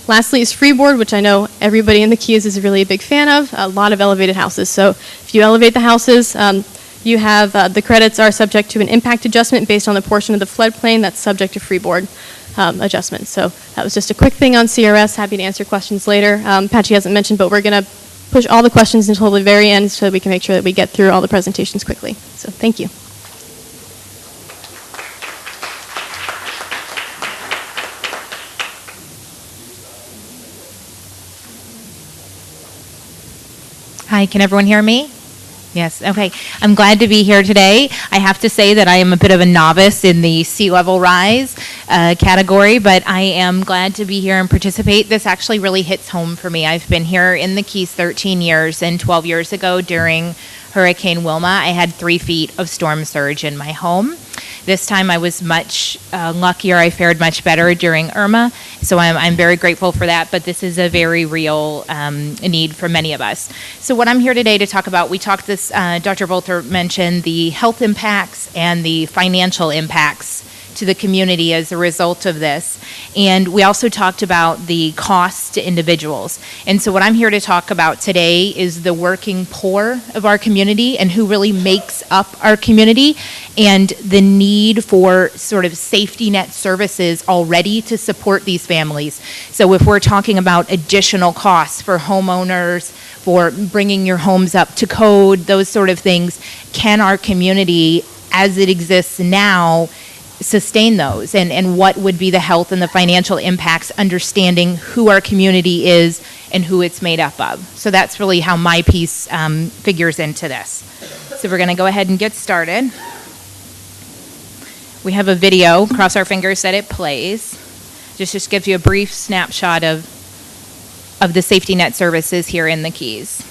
Lastly is freeboard, which I know everybody in the Keys is really a big fan of. A lot of elevated houses. So if you elevate the houses, you have the credits are subject to an impact adjustment based on the portion of the floodplain that's subject to freeboard adjustment. So that was just a quick thing on CRS. Happy to answer questions later. Patchy hasn't mentioned, but we're going to push all the questions until the very end so that we can make sure that we get through all the presentations quickly. So thank you. Hi, can everyone hear me? Yes, okay. I'm glad to be here today. I have to say that I am a bit of a novice in the sea level rise category, but I am glad to be here and participate. This actually really hits home for me. I've been here in the Keys 13 years, and 12 years ago during Hurricane Wilma, I had 3 feet of storm surge in my home. This time I was much luckier. I fared much better during Irma, so I'm very grateful for that, but this is a very real need for many of us. So what I'm here today to talk about, we talked this, Dr. Volter mentioned the health impacts and the financial impacts to the community as a result of this. And we also talked about the costs to individuals. And so what I'm here to talk about today is the working poor of our community and who really makes up our community and the need for sort of safety net services already to support these families. So if we're talking about additional costs for homeowners, for bringing your homes up to code, those sort of things, can our community as it exists now sustain those, and what would be the health and the financial impacts, understanding who our community is and who it's made up of. So that's really how my piece figures into this. So we're going to go ahead and get started. We have a video, cross our fingers that it plays. Just gives you a brief snapshot of the safety net services here in the Keys.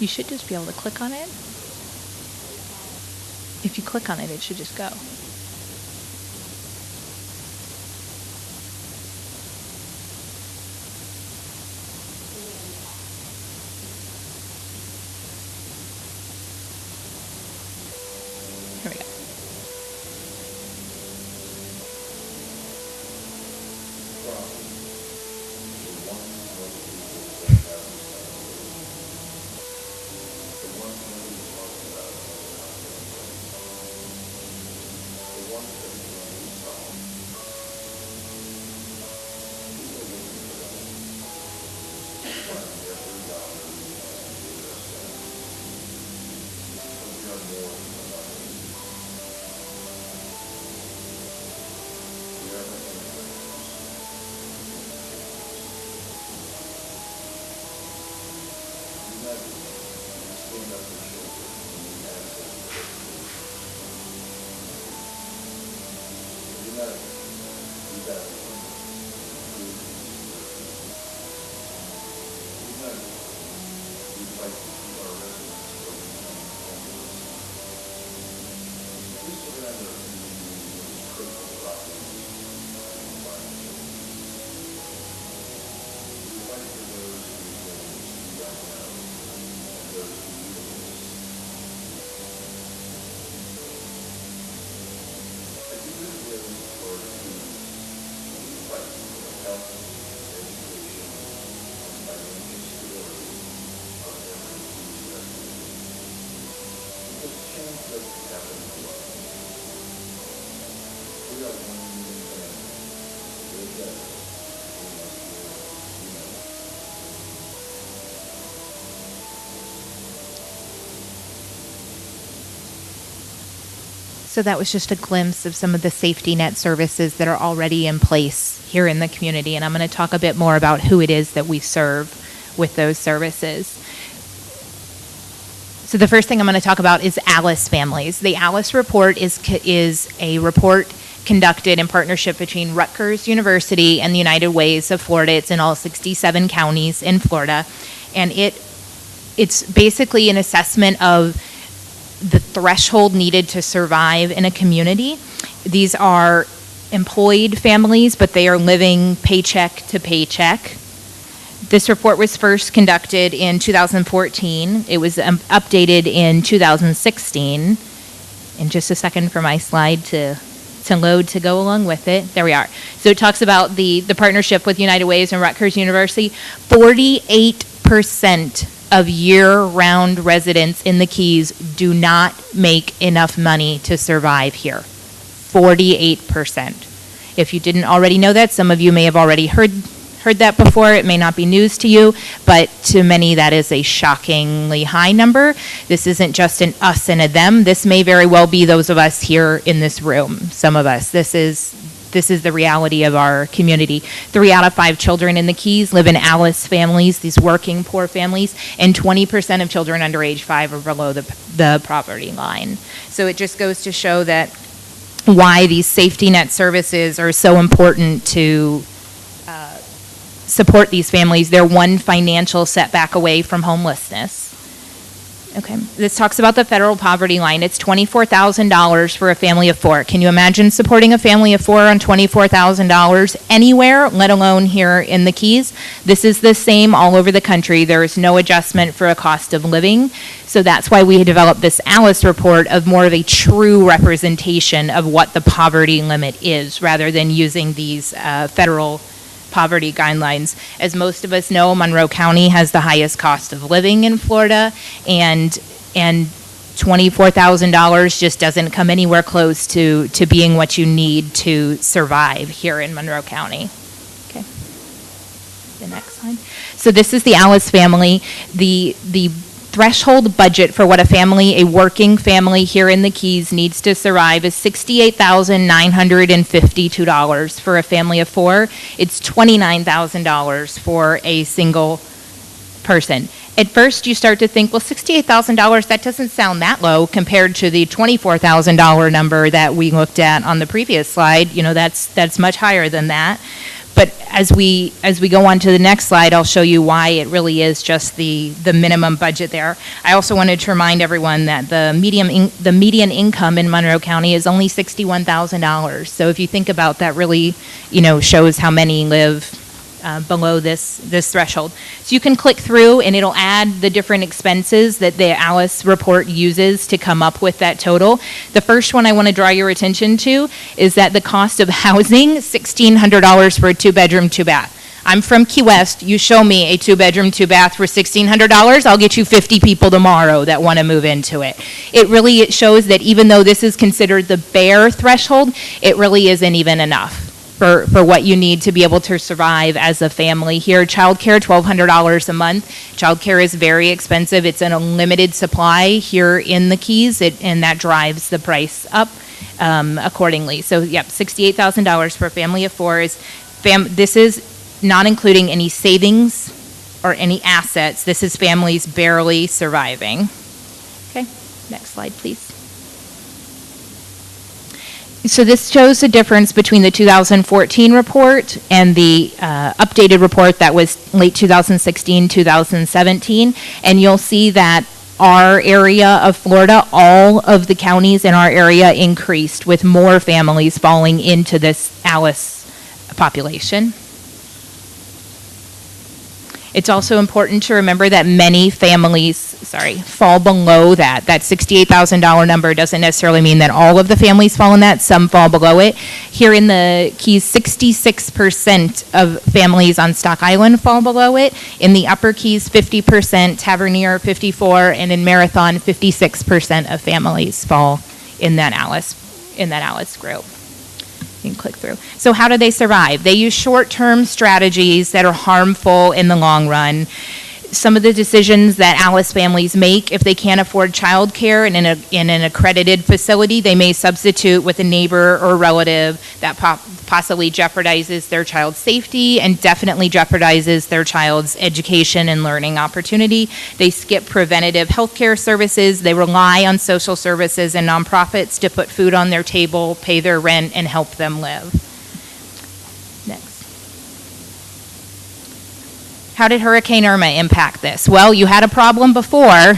You should just be able to click on it. If you click on it, it should just go. Here we go. So that was just a glimpse of some of the safety net services that are already in place here in the community. And I'm going to talk a bit more about who it is that we serve with those services. So the first thing I'm going to talk about is ALICE families. The ALICE report is a report conducted in partnership between Rutgers University and the United Ways of Florida. It's in all 67 counties in Florida. And it's basically an assessment of the threshold needed to survive in a community. These are employed families, but they are living paycheck to paycheck. This report was first conducted in 2014. It was updated in 2016. And just a second for my slide to load to go along with it. There we are. So it talks about the partnership with United Ways and Rutgers University. 48% of year-round residents in the Keys do not make enough money to survive here. 48%. If you didn't already know that, some of you may have already heard that before. It may not be news to you, but to many that is a shockingly high number. This isn't just an us and a them. This may very well be those of us here in this room, some of us. This is the reality of our community. 3 out of 5 children in the Keys live in ALICE families, these working poor families, and 20% of children under age 5 are below the poverty line. So it just goes to show that why these safety net services are so important to support these families. They're one financial setback away from homelessness. Okay, this talks about the federal poverty line. It's $24,000 for a family of 4. Can you imagine supporting a family of 4 on $24,000 anywhere, let alone here in the Keys? This is the same all over the country. There is no adjustment for a cost of living. So that's why we developed this ALICE report of more of a true representation of what the poverty limit is, rather than using these federal poverty guidelines. As most of us know, Monroe County has the highest cost of living in Florida, and $24,000 just doesn't come anywhere close to being what you need to survive here in Monroe County. Okay. The next slide. So this is the Alice family. The threshold budget for what a working family here in the Keys needs to survive is $68,952 for a family of 4. It's $29,000 for a single person. At first, you start to think, well, $68,000, that doesn't sound that low compared to the $24,000 number that we looked at on the previous slide. You know, that's much higher than that. But as we go on to the next slide, I'll show you why it really is just the minimum budget there. I also wanted to remind everyone that the median income in Monroe County is only $61,000. So if you think about that, really, shows how many live below this threshold. So you can click through and it'll add the different expenses that the Alice report uses to come up with that total. The first one I want to draw your attention to is that the cost of housing, $1,600 for a 2-bedroom, 2-bath. I'm from Key West. You show me a 2-bedroom, 2-bath for $1,600, I'll get you 50 people tomorrow that want to move into it. It shows that even though this is considered the bare threshold, it really isn't even enough for what you need to be able to survive as a family here. Childcare, $1,200 a month. Childcare is very expensive. It's in a limited supply here in the Keys, and that drives the price up accordingly. So, yep, $68,000 for a family of 4 is, this is not including any savings or any assets. This is families barely surviving. Okay, next slide, please. So this shows the difference between the 2014 report and the updated report that was late 2016, 2017. And you'll see that our area of Florida, all of the counties in our area increased with more families falling into this Alice population. It's also important to remember that many families, fall below that. That $68,000 number doesn't necessarily mean that all of the families fall in that. Some fall below it. Here in the Keys, 66% of families on Stock Island fall below it. In the Upper Keys, 50%, Tavernier, 54%, and in Marathon, 56% of families fall in that Alice group. You can click through. So how do they survive? They use short-term strategies that are harmful in the long run. Some of the decisions that Alice families make, if they can't afford childcare in an accredited facility, they may substitute with a neighbor or relative that possibly jeopardizes their child's safety and definitely jeopardizes their child's education and learning opportunity. They skip preventative health care services. They rely on social services and nonprofits to put food on their table, pay their rent, and help them live. Next. How did Hurricane Irma impact this? Well, you had a problem before.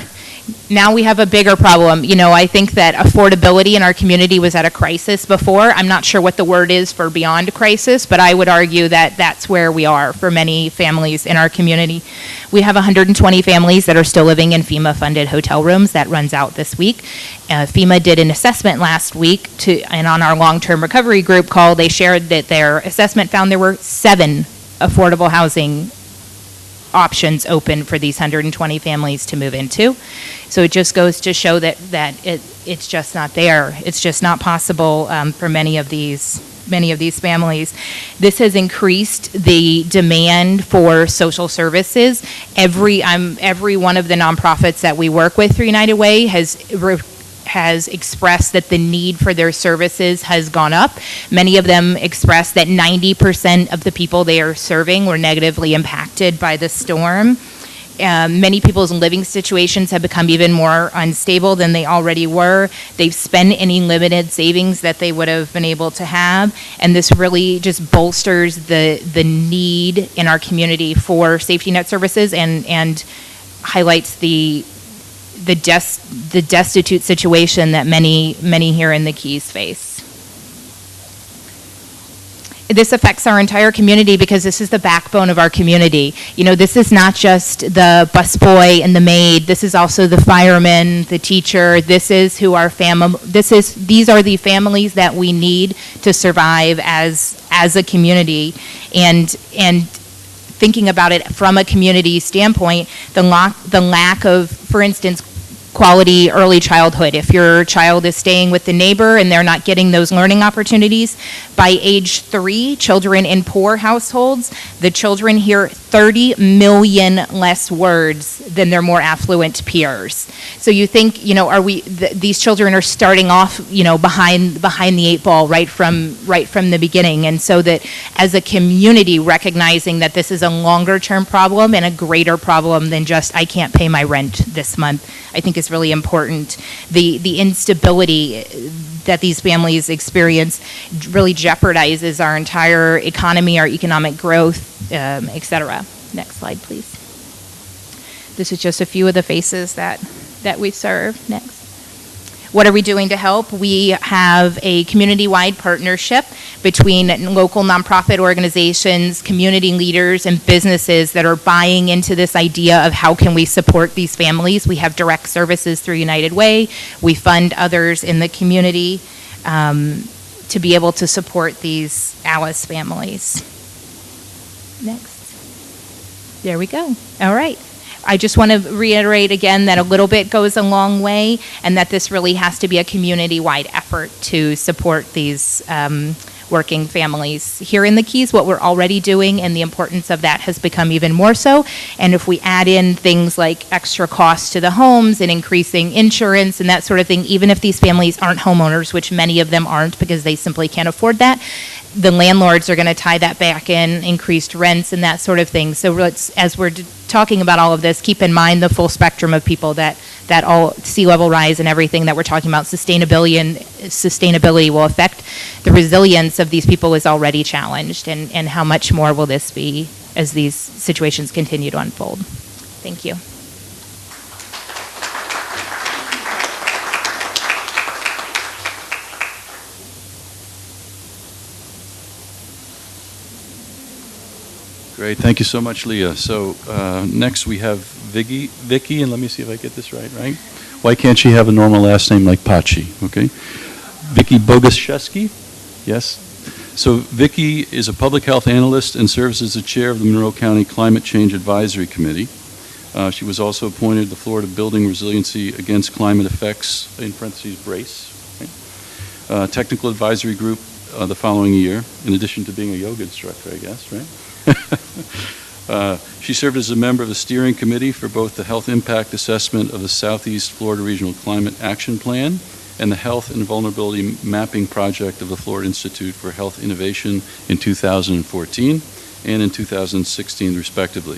Now we have a bigger problem. I think that affordability in our community was at a crisis before. I'm not sure what the word is for beyond crisis, but I would argue that that's where we are for many families in our community. We have 120 families that are still living in FEMA-funded hotel rooms. That runs out this week. FEMA did an assessment last week, and on our long-term recovery group call, they shared that their assessment found there were 7 affordable housing options open for these 120 families to move into. So it just goes to show that it's just not there. It's just not possible for many of these families. This has increased the demand for social services. Every one of the nonprofits that we work with through United Way has expressed that the need for their services has gone up. Many of them expressed that 90% of the people they are serving were negatively impacted by the storm. Many people's living situations have become even more unstable than they already were. They've spent any limited savings that they would have been able to have, and this really just bolsters the need in our community for safety net services and highlights the destitute situation that many here in the Keys face. This affects our entire community because this is the backbone of our community. This is not just the busboy and the maid. This is also the fireman, the teacher. This is who our these are the families that we need to survive as a community. And thinking about it from a community standpoint, the lack of, for instance, quality early childhood. If your child is staying with the neighbor and they're not getting those learning opportunities, by age 3, children in poor households, the children hear 30 million less words than their more affluent peers. So you think, these children are starting off, behind the 8 ball right from the beginning. And so that as a community, recognizing that this is a longer term problem and a greater problem than just, I can't pay my rent this month, I think is really important. The instability that these families experience really jeopardizes our entire economy, our economic growth, et cetera. Next slide, please. This is just a few of the faces that we serve. Next. What are we doing to help? We have a community-wide partnership between local nonprofit organizations, community leaders, and businesses that are buying into this idea of how can we support these families. We have direct services through United Way. We fund others in the community to be able to support these ALICE families. Next. There we go. All right. I just want to reiterate again that a little bit goes a long way, and that this really has to be a community-wide effort to support these working families. Here in the Keys, what we're already doing and the importance of that has become even more so. And if we add in things like extra costs to the homes and increasing insurance and that sort of thing, even if these families aren't homeowners, which many of them aren't because they simply can't afford that, the landlords are going to tie that back in, increased rents and that sort of thing. So as we're talking about all of this, keep in mind the full spectrum of people that all sea level rise and everything that we're talking about, sustainability will affect. The resilience of these people is already challenged, and how much more will this be as these situations continue to unfold. Thank you. Great, thank you so much, Leah. So next we have Vicky, and let me see if I get this right? Why can't she have a normal last name like Pachi, okay? Vicky Boguszewski, yes. So Vicky is a public health analyst and serves as the chair of the Monroe County Climate Change Advisory Committee. She was also appointed the Florida Building Resiliency Against Climate Effects, in parentheses, BRACE, right? Technical advisory group the following year, in addition to being a yoga instructor, I guess, right? She served as a member of the steering committee for both the health impact assessment of the Southeast Florida Regional Climate Action Plan and the health and vulnerability mapping project of the Florida Institute for Health Innovation in 2014 and in 2016, respectively.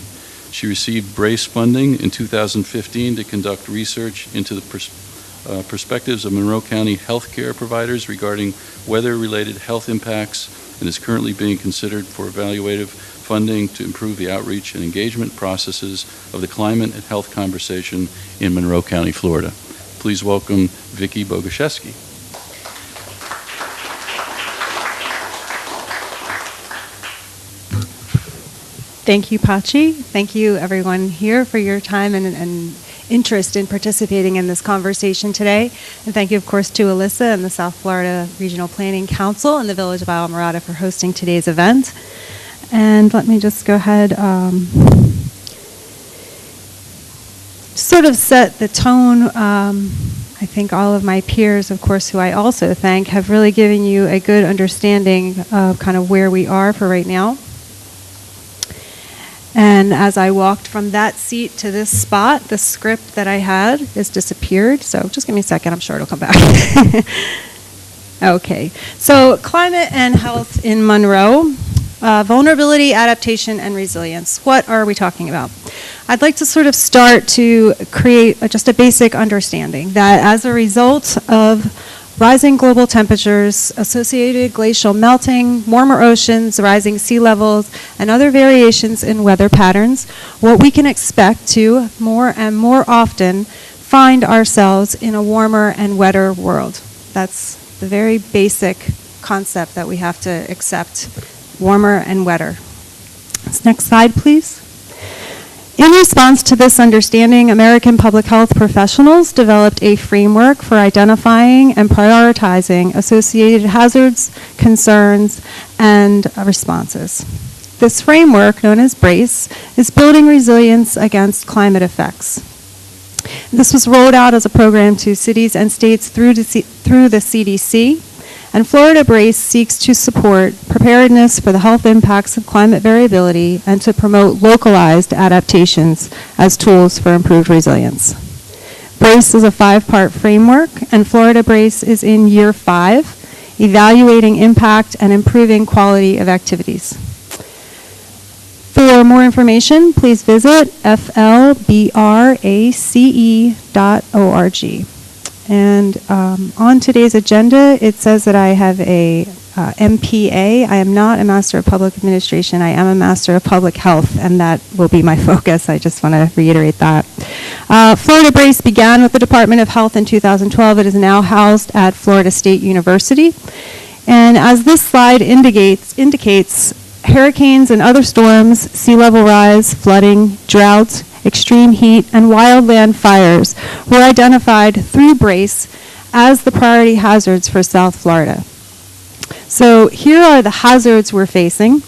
She received BRACE funding in 2015 to conduct research into the perspectives of Monroe County healthcare providers regarding weather-related health impacts, and is currently being considered for evaluative funding to improve the outreach and engagement processes of the climate and health conversation in Monroe County, Florida. Please welcome Vicky Boguszewski. Thank you, Pachi. Thank you, everyone here, for your time and interest in participating in this conversation today. And thank you, of course, to Alyssa and the South Florida Regional Planning Council and the Village of Islamorada for hosting today's event. And let me just go ahead, sort of set the tone. I think all of my peers, of course, who I also thank, have really given you a good understanding of kind of where we are for right now. And as I walked from that seat to this spot, the script that I had has disappeared. So just give me a second. I'm sure it'll come back. Okay. So climate and health in Monroe. Vulnerability, adaptation, and resilience. What are we talking about? I'd like to sort of start to create just a basic understanding that as a result of rising global temperatures, associated glacial melting, warmer oceans, rising sea levels, and other variations in weather patterns, what we can expect to more and more often find ourselves in a warmer and wetter world. That's the very basic concept that we have to accept, warmer and wetter. Next slide, please. In response to this understanding, American public health professionals developed a framework for identifying and prioritizing associated hazards, concerns, and responses. This framework, known as BRACE, is building resilience against climate effects. This was rolled out as a program to cities and states through the CDC, and Florida BRACE seeks to support preparedness for the health impacts of climate variability and to promote localized adaptations as tools for improved resilience. BRACE is a 5-part framework, and Florida BRACE is in year 5, evaluating impact and improving quality of activities. For more information, please visit flbrace.org. And on today's agenda, it says that I have a MPA. I am not a Master of Public Administration. I am a Master of Public Health, and that will be my focus. I just want to reiterate that. Florida Brace began with the Department of Health in 2012. It is now housed at Florida State University. And as this slide indicates, hurricanes and other storms, sea level rise, flooding, droughts, extreme heat, and wildland fires were identified through BRACE as the priority hazards for South Florida. So here are the hazards we're facing,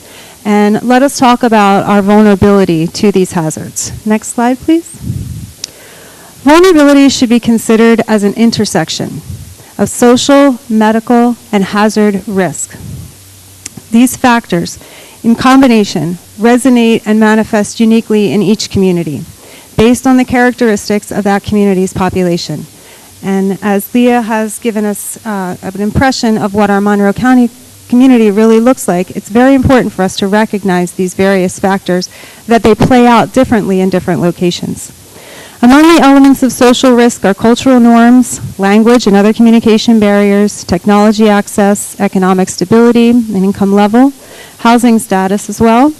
and let us talk about our vulnerability to these hazards. Next slide, please. Vulnerability should be considered as an intersection of social, medical, and hazard risk. These factors, in combination, resonate and manifest uniquely in each community, based on the characteristics of that community's population. And as Leah has given us an impression of what our Monroe County community really looks like, it's very important for us to recognize these various factors, that they play out differently in different locations. Among the elements of social risk are cultural norms, language and other communication barriers, technology access, economic stability and income level, housing status as well.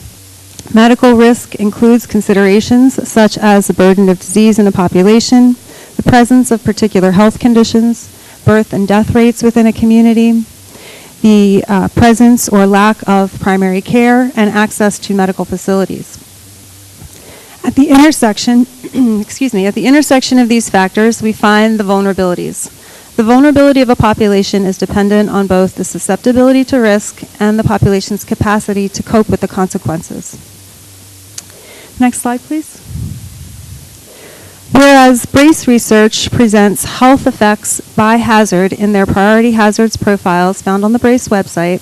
Medical risk includes considerations such as the burden of disease in the population, the presence of particular health conditions, birth and death rates within a community, the presence or lack of primary care, and access to medical facilities. At the intersection, at the intersection of these factors, we find the vulnerabilities. The vulnerability of a population is dependent on both the susceptibility to risk and the population's capacity to cope with the consequences. Next slide, please. Whereas BRACE research presents health effects by hazard in their priority hazards profiles found on the BRACE website,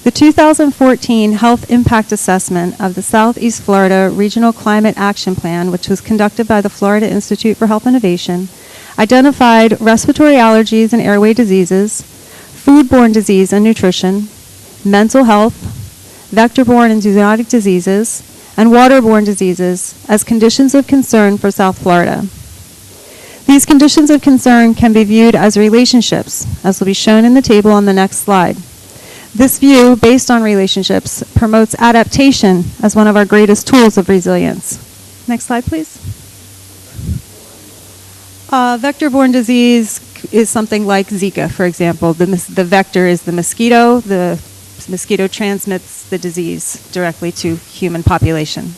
the 2014 Health Impact Assessment of the Southeast Florida Regional Climate Action Plan, which was conducted by the Florida Institute for Health Innovation, identified respiratory allergies and airway diseases, foodborne disease and nutrition, mental health, vector-borne and zoonotic diseases, and waterborne diseases as conditions of concern for South Florida. These conditions of concern can be viewed as relationships, as will be shown in the table on the next slide. This view, based on relationships, promotes adaptation as one of our greatest tools of resilience. Next slide, please. Vector-borne disease is something like Zika, for example. The vector is the mosquito. The mosquito transmits the disease directly to human population.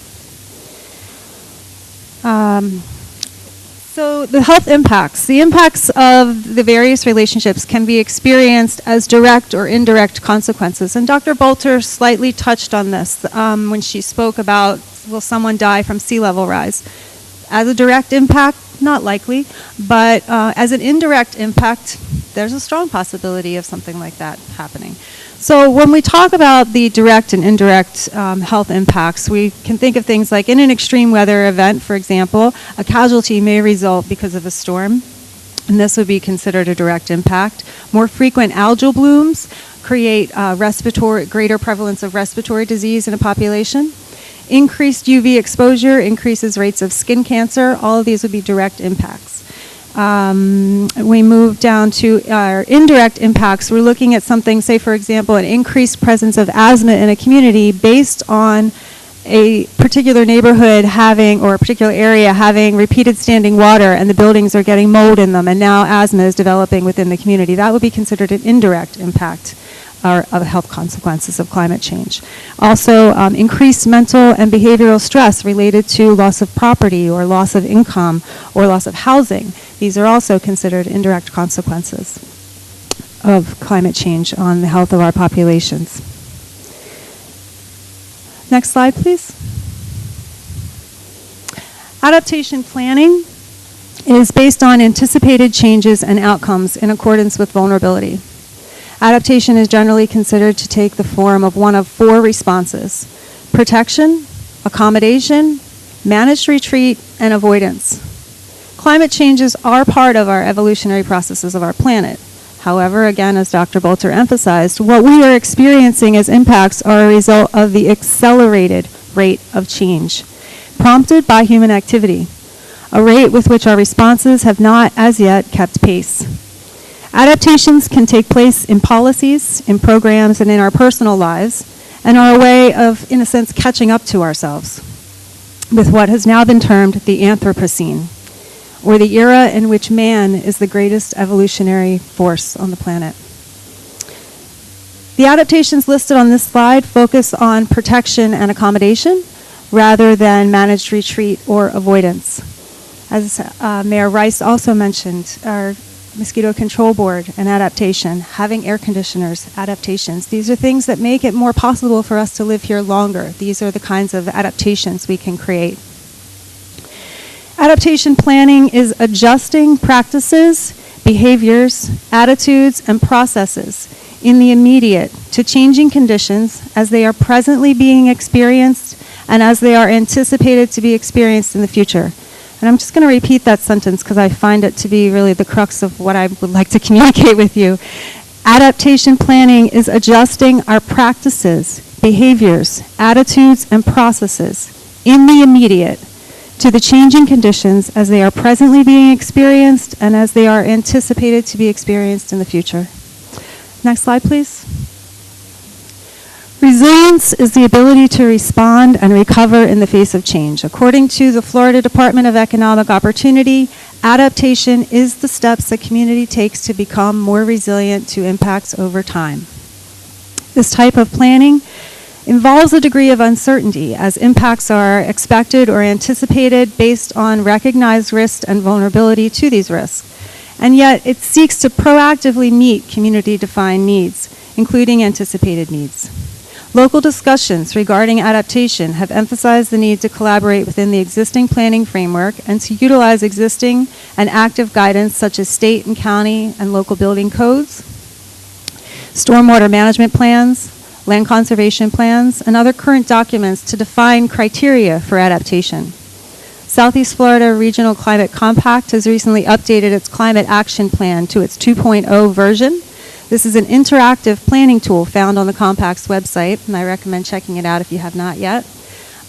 So the health impacts. The impacts of the various relationships can be experienced as direct or indirect consequences. And Dr. Bolter slightly touched on this when she spoke about, will someone die from sea level rise? As a direct impact, not likely, but as an indirect impact, there's a strong possibility of something like that happening. So when we talk about the direct and indirect health impacts, we can think of things like in an extreme weather event, for example, a casualty may result because of a storm, and this would be considered a direct impact. More frequent algal blooms create greater prevalence of respiratory disease in a population. Increased UV exposure increases rates of skin cancer. All of these would be direct impacts. We move down to our indirect impacts. We're looking at something, say for example, an increased presence of asthma in a community based on a particular neighborhood having, or a particular area having repeated standing water, and the buildings are getting mold in them, and now asthma is developing within the community. That would be considered an indirect impact of health consequences of climate change. Also, increased mental and behavioral stress related to loss of property or loss of income or loss of housing. These are also considered indirect consequences of climate change on the health of our populations. Next slide, please. Adaptation planning is based on anticipated changes and outcomes in accordance with vulnerability. Adaptation is generally considered to take the form of one of four responses: protection, accommodation, managed retreat, and avoidance. Climate changes are part of our evolutionary processes of our planet. However, again, as Dr. Bolter emphasized, what we are experiencing as impacts are a result of the accelerated rate of change prompted by human activity. a rate with which our responses have not as yet kept pace. Adaptations can take place in policies, in programs, and in our personal lives, and are a way of, in a sense, catching up to ourselves with what has now been termed the Anthropocene, or the era in which man is the greatest evolutionary force on the planet. The adaptations listed on this slide focus on protection and accommodation rather than managed retreat or avoidance. As Mayor Rice also mentioned, our mosquito control board and adaptation, having air conditioners, adaptations. These are things that make it more possible for us to live here longer. These are the kinds of adaptations we can create. Adaptation planning is adjusting practices, behaviors, attitudes, and processes in the immediate to changing conditions as they are presently being experienced and as they are anticipated to be experienced in the future. And I'm just going to repeat that sentence because I find it to be really the crux of what I would like to communicate with you. Adaptation planning is adjusting our practices, behaviors, attitudes, and processes in the immediate to the changing conditions as they are presently being experienced and as they are anticipated to be experienced in the future. Next slide, please. Resilience is the ability to respond and recover in the face of change. According to the Florida Department of Economic Opportunity, adaptation is the steps a community takes to become more resilient to impacts over time. This type of planning involves a degree of uncertainty as impacts are expected or anticipated based on recognized risks and vulnerability to these risks. And yet it seeks to proactively meet community-defined needs, including anticipated needs. Local discussions regarding adaptation have emphasized the need to collaborate within the existing planning framework and to utilize existing and active guidance such as state and county and local building codes, stormwater management plans, land conservation plans, and other current documents to define criteria for adaptation. Southeast Florida Regional Climate Compact has recently updated its climate action plan to its 2.0 version. This is an interactive planning tool found on the Compact's website, and I recommend checking it out if you have not yet.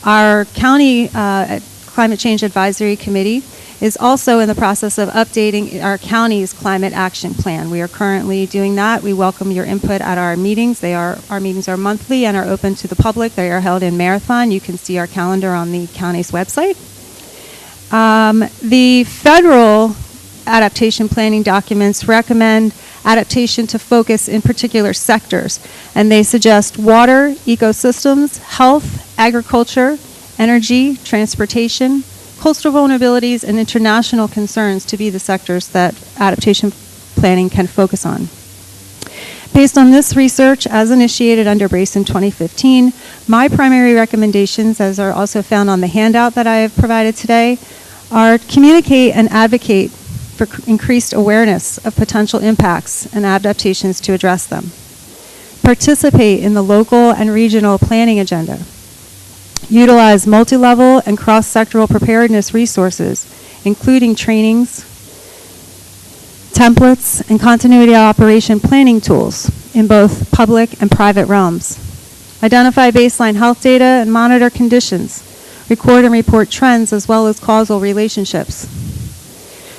Our county Climate Change Advisory Committee is also in the process of updating our county's climate action plan. We are currently doing that. We welcome your input at our meetings. Our meetings are monthly and are open to the public. They are held in Marathon. You can see our calendar on the county's website. The federal adaptation planning documents recommend adaptation to focus in particular sectors, and they suggest water, ecosystems, health, agriculture, energy, transportation, coastal vulnerabilities, and international concerns to be the sectors that adaptation planning can focus on. Based on this research, as initiated under BRACE in 2015, my primary recommendations, as are also found on the handout that I have provided today, are communicate and advocate for increased awareness of potential impacts and adaptations to address them. Participate in the local and regional planning agenda. Utilize multi-level and cross-sectoral preparedness resources, including trainings, templates, and continuity of operation planning tools in both public and private realms. Identify baseline health data and monitor conditions. Record and report trends as well as causal relationships.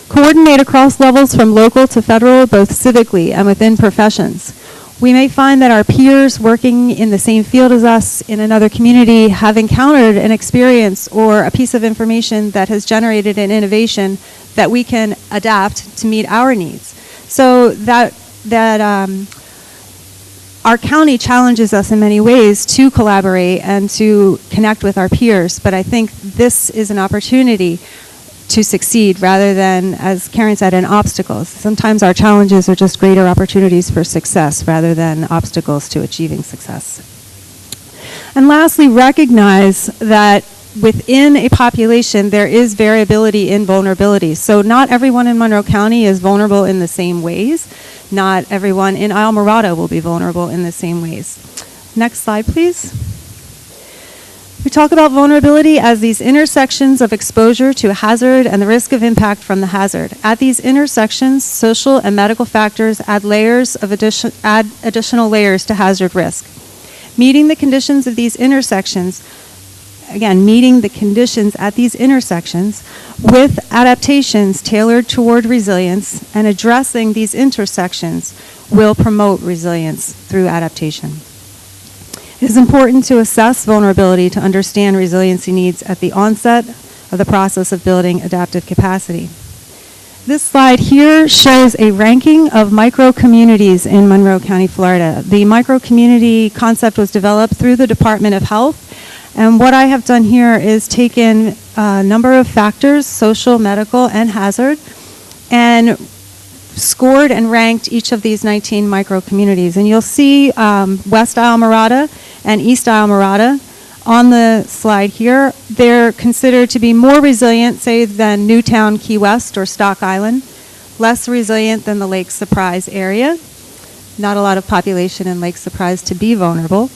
Coordinate across levels from local to federal, both civically and within professions. We may find that our peers working in the same field as us in another community have encountered an experience or a piece of information that has generated an innovation that we can adapt to meet our needs. So that our county challenges us in many ways to collaborate and to connect with our peers, but I think this is an opportunity to succeed rather than, as Karen said, an obstacle. Sometimes our challenges are just greater opportunities for success rather than obstacles to achieving success. And lastly, recognize that within a population there is variability in vulnerability. So not everyone in Monroe County is vulnerable in the same ways. Not everyone in Islamorada will be vulnerable in the same ways. Next slide, please. We talk about vulnerability as these intersections of exposure to a hazard and the risk of impact from the hazard. At these intersections, social and medical factors add additional layers to hazard risk. Meeting the conditions of these intersections again, meeting the conditions at these intersections with adaptations tailored toward resilience, and addressing these intersections will promote resilience through adaptation. It is important to assess vulnerability to understand resiliency needs at the onset of the process of building adaptive capacity. This slide here shows a ranking of micro-communities in Monroe County, Florida. The micro-community concept was developed through the Department of Health, and what I have done here is taken a number of factors, social, medical, and hazard, and scored and ranked each of these 19 micro-communities. And you'll see West Islamorada and East Islamorada on the slide here. They're considered to be more resilient, say, than Newtown, Key West, or Stock Island, less resilient than the Lake Surprise area. Not a lot of population in Lake Surprise to be vulnerable.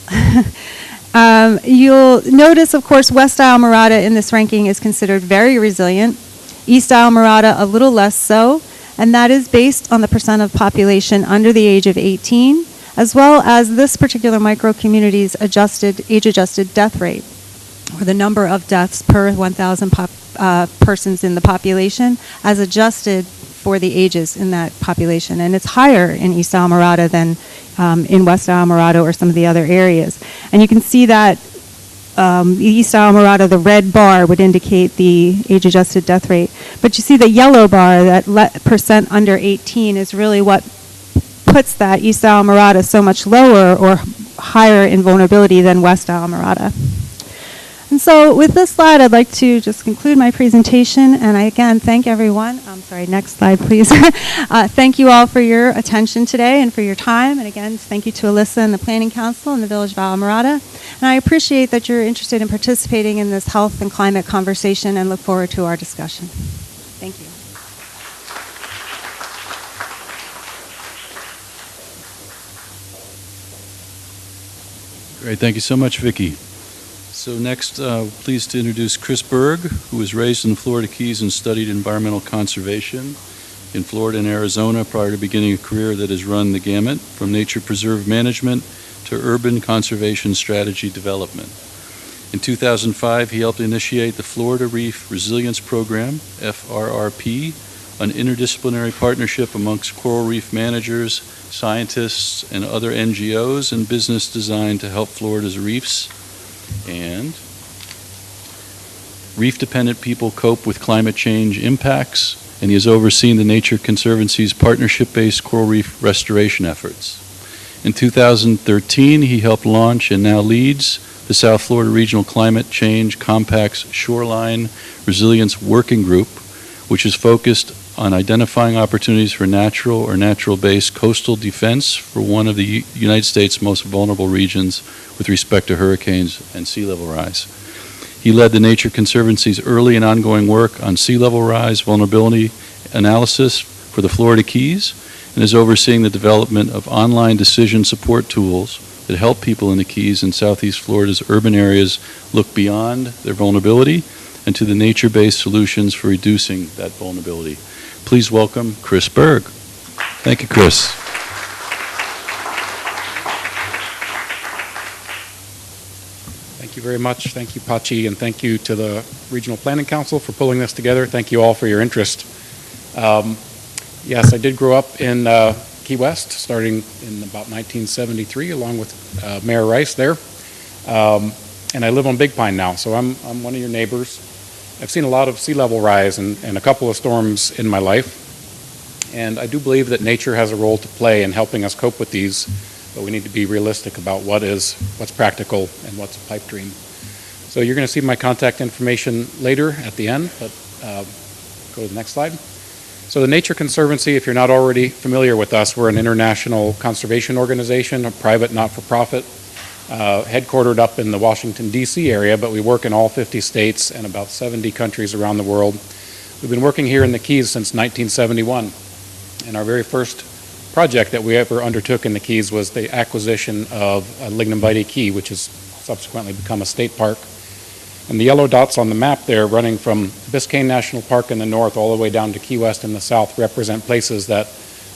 You'll notice, of course, West Islamorada in this ranking is considered very resilient. East Islamorada a little less so, and that is based on the percent of population under the age of 18, as well as this particular micro-community's age-adjusted death rate, or the number of deaths per 1,000 persons in the population, as adjusted for the ages in that population. And it's higher in East Islamorada than in West Islamorada or some of the other areas. And you can see that East Islamorada, the red bar would indicate the age-adjusted death rate. But you see the yellow bar, that percent under 18, is really what puts that East Islamorada so much lower or higher in vulnerability than West Islamorada. And so with this slide, I'd like to just conclude my presentation, and I again thank everyone. I'm sorry, next slide, please. Thank you all for your attention today and for your time. And again, thank you to Alyssa and the Planning Council and the Village of Islamorada. And I appreciate that you're interested in participating in this health and climate conversation, and look forward to our discussion. Thank you. Great, thank you so much, Vicki. So next, pleased to introduce Chris Berg, who was raised in the Florida Keys and studied environmental conservation in Florida and Arizona prior to beginning a career that has run the gamut from nature preserve management to urban conservation strategy development. In 2005, he helped initiate the Florida Reef Resilience Program, FRRP, an interdisciplinary partnership amongst coral reef managers, scientists, and other NGOs and business designed to help Florida's reefs and reef-dependent people cope with climate change impacts, and he has overseen the Nature Conservancy's partnership-based coral reef restoration efforts. In 2013, he helped launch and now leads the South Florida Regional Climate Change Compact's Shoreline Resilience Working Group, which is focused on identifying opportunities for natural or natural-based coastal defense for one of the United States' most vulnerable regions with respect to hurricanes and sea level rise. He led the Nature Conservancy's early and ongoing work on sea level rise vulnerability analysis for the Florida Keys, and is overseeing the development of online decision support tools that help people in the Keys and Southeast Florida's urban areas look beyond their vulnerability and to the nature-based solutions for reducing that vulnerability. Please welcome Chris Berg. Thank you, Chris. Thank you very much. Thank you, Pachi, and thank you to the Regional Planning Council for pulling this together. Thank you all for your interest. Yes, I did grow up in Key West, starting in about 1973, along with Mayor Rice there. And I live on Big Pine now, so I'm one of your neighbors. I've seen a lot of sea level rise and a couple of storms in my life. And I do believe that nature has a role to play in helping us cope with these, but we need to be realistic about what's practical and what's a pipe dream. So you're going to see my contact information later at the end, but go to the next slide. So the Nature Conservancy, if you're not already familiar with us, we're an international conservation organization, a private not-for-profit, headquartered up in the Washington, D.C. area, but we work in all 50 states and about 70 countries around the world. We've been working here in the Keys since 1971, and our very first project that we ever undertook in the Keys was the acquisition of Lignum Vitae Key, which has subsequently become a state park. And the yellow dots on the map there, running from Biscayne National Park in the north all the way down to Key West in the south, represent places that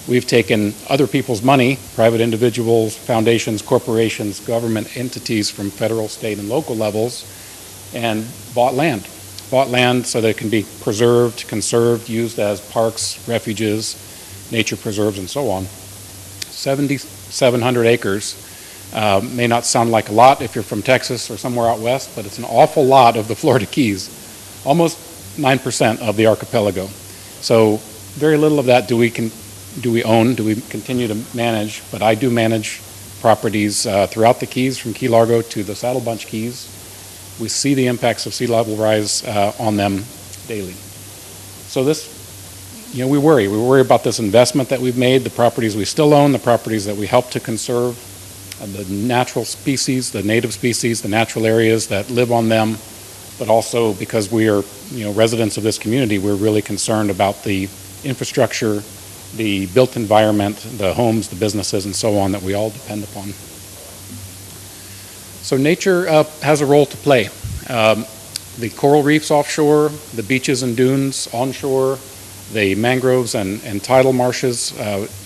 we've taken other people's money, private individuals, foundations, corporations, government entities from federal, state, and local levels, and bought land so that it can be preserved, conserved, used as parks, refuges, nature preserves, and so on. 7,700 acres may not sound like a lot if you're from Texas or somewhere out west, but it's an awful lot of the Florida Keys, almost 9% of the archipelago. So very little of that do we own, do we continue to manage, but I do manage properties throughout the Keys, from Key Largo to the Saddle Bunch Keys. We see the impacts of sea level rise on them daily. So this, we worry about this investment that we've made, the properties we still own, the properties that we help to conserve, the natural species, the native species, the natural areas that live on them, but also because we are, residents of this community, we're really concerned about the infrastructure, the built environment, the homes, the businesses, and so on that we all depend upon. So nature has a role to play. The coral reefs offshore, the beaches and dunes onshore, the mangroves and tidal marshes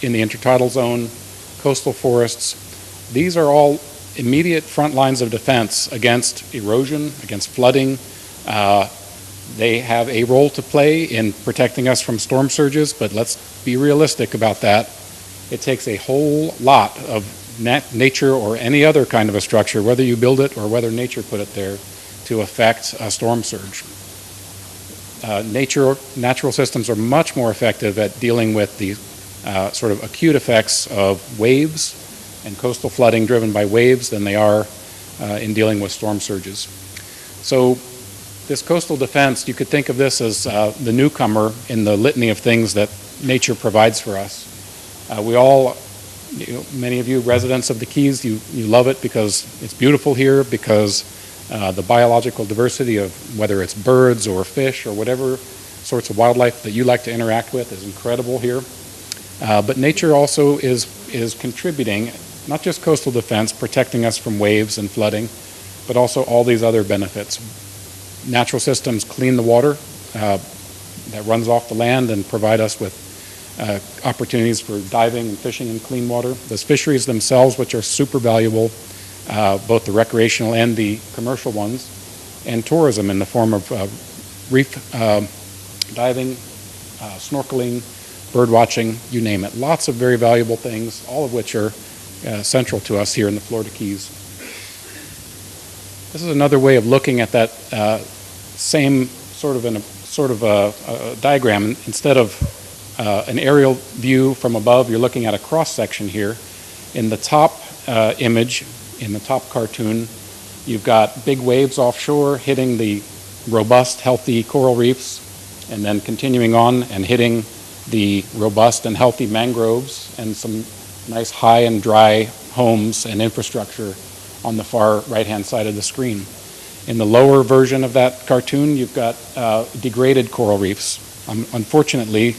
in the intertidal zone, coastal forests, these are all immediate front lines of defense against erosion, against flooding. They have a role to play in protecting us from storm surges, but let's be realistic about that. It takes a whole lot of nature or any other kind of a structure, whether you build it or whether nature put it there, to affect a storm surge. Natural systems are much more effective at dealing with the sort of acute effects of waves and coastal flooding driven by waves than they are in dealing with storm surges. So this coastal defense, you could think of this as the newcomer in the litany of things that nature provides for us. We all, many of you residents of the Keys, you love it because it's beautiful here, because the biological diversity of whether it's birds or fish or whatever sorts of wildlife that you like to interact with is incredible here. But nature also is contributing, not just coastal defense, protecting us from waves and flooding, but also all these other benefits. Natural systems clean the water that runs off the land and provide us with opportunities for diving and fishing in clean water. Those fisheries themselves, which are super valuable, both the recreational and the commercial ones, and tourism in the form of reef diving, snorkeling, bird watching, you name it. Lots of very valuable things, all of which are central to us here in the Florida Keys. This is another way of looking at that same sort of a diagram. Instead of an aerial view from above, you're looking at a cross section here. In the top image, in the top cartoon, you've got big waves offshore hitting the robust, healthy coral reefs, and then continuing on and hitting the robust and healthy mangroves and some nice high and dry homes and infrastructure on the far right-hand side of the screen. In the lower version of that cartoon, you've got degraded coral reefs. Unfortunately,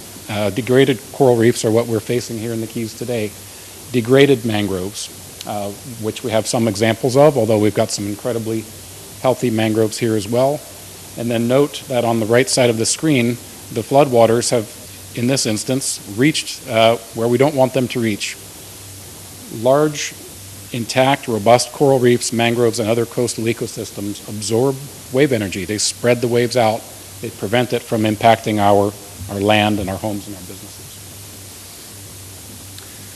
degraded coral reefs are what we're facing here in the Keys today. Degraded mangroves, which we have some examples of, although we've got some incredibly healthy mangroves here as well. And then note that on the right side of the screen, the floodwaters have, in this instance, reached where we don't want them to reach. Large, intact, robust coral reefs, mangroves, and other coastal ecosystems absorb wave energy. They spread the waves out. They prevent it from impacting our land and our homes and our businesses.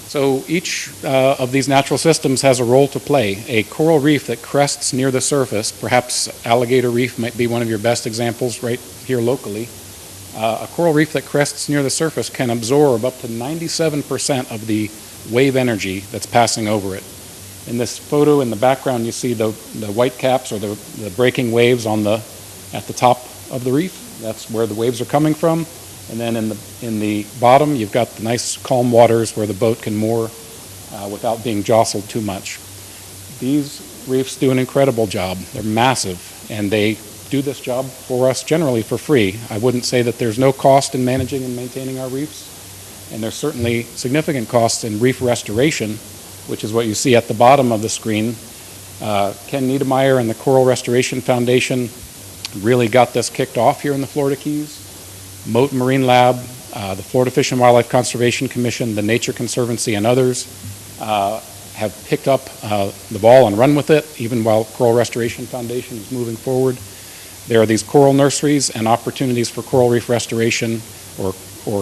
So each of these natural systems has a role to play. A coral reef that crests near the surface, perhaps Alligator Reef might be one of your best examples right here locally. A coral reef that crests near the surface can absorb up to 97% of the wave energy that's passing over it. In this photo in the background, you see the white caps or the breaking waves at the top of the reef. That's where the waves are coming from. And then in the bottom, you've got the nice calm waters where the boat can moor without being jostled too much. These reefs do an incredible job. They're massive, and they do this job for us generally for free. I wouldn't say that there's no cost in managing and maintaining our reefs, and there's certainly significant costs in reef restoration, which is what you see at the bottom of the screen. Ken Niedermeyer and the Coral Restoration Foundation really got this kicked off here in the Florida Keys. Moat Marine Lab, the Florida Fish and Wildlife Conservation Commission, the Nature Conservancy, and others have picked up the ball and run with it, even while Coral Restoration Foundation is moving forward. There are these coral nurseries and opportunities for coral reef restoration or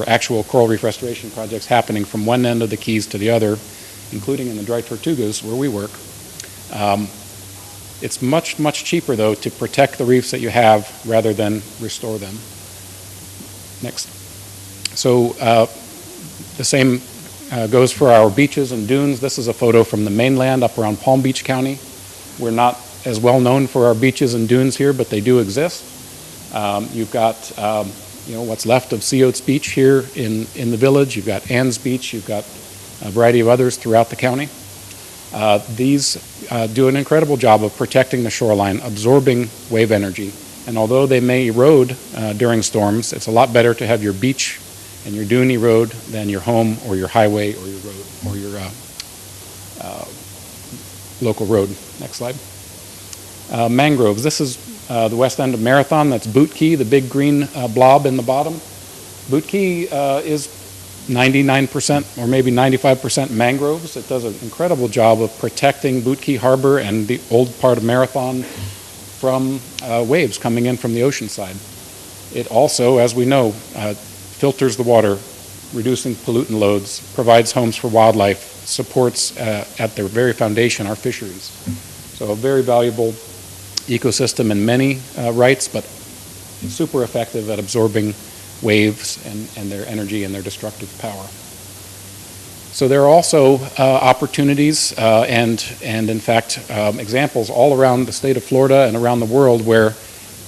actual coral reef restoration projects happening from one end of the Keys to the other, including in the Dry Tortugas where we work. It's much, much cheaper, though, to protect the reefs that you have rather than restore them. Next. So the same goes for our beaches and dunes. This is a photo from the mainland up around Palm Beach County. We're not as well known for our beaches and dunes here, but they do exist. You've got what's left of Sea Oats Beach here in the village. You've got Ann's Beach. You've got a variety of others throughout the county. These do an incredible job of protecting the shoreline, absorbing wave energy. And although they may erode during storms, it's a lot better to have your beach and your dune erode than your home or your highway or your road or your local road. Next slide. Mangroves. This is the west end of Marathon. That's Boot Key, the big green blob in the bottom. Boot Key is 99% or maybe 95% mangroves. It does an incredible job of protecting Boot Key Harbor and the old part of Marathon from waves coming in from the ocean side. It also, as we know, filters the water, reducing pollutant loads, provides homes for wildlife, supports at their very foundation our fisheries. So a very valuable ecosystem in many rights, but super effective at absorbing waves and their energy and their destructive power. So there are also opportunities and in fact examples all around the state of Florida and around the world where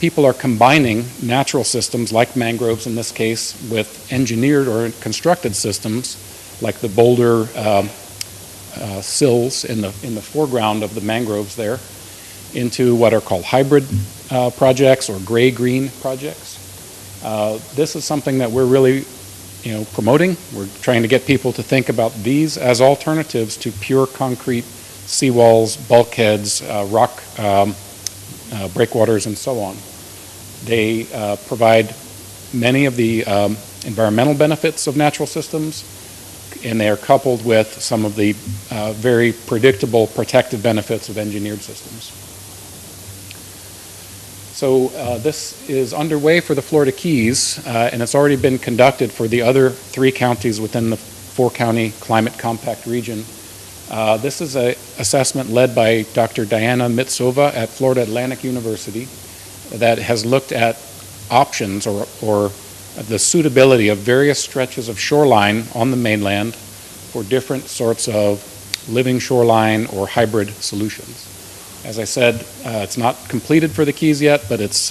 people are combining natural systems like mangroves in this case with engineered or constructed systems like the boulder sills in the foreground of the mangroves there into what are called hybrid projects or gray-green projects. This is something that we're really promoting. We're trying to get people to think about these as alternatives to pure concrete seawalls, bulkheads, rock breakwaters, and so on. They provide many of the environmental benefits of natural systems, and they are coupled with some of the very predictable protective benefits of engineered systems. So this is underway for the Florida Keys, and it's already been conducted for the other 3 counties within the 4-county Climate Compact region. This is an assessment led by Dr. Diana Mitsova at Florida Atlantic University that has looked at options or the suitability of various stretches of shoreline on the mainland for different sorts of living shoreline or hybrid solutions. As I said, it's not completed for the Keys yet, but it's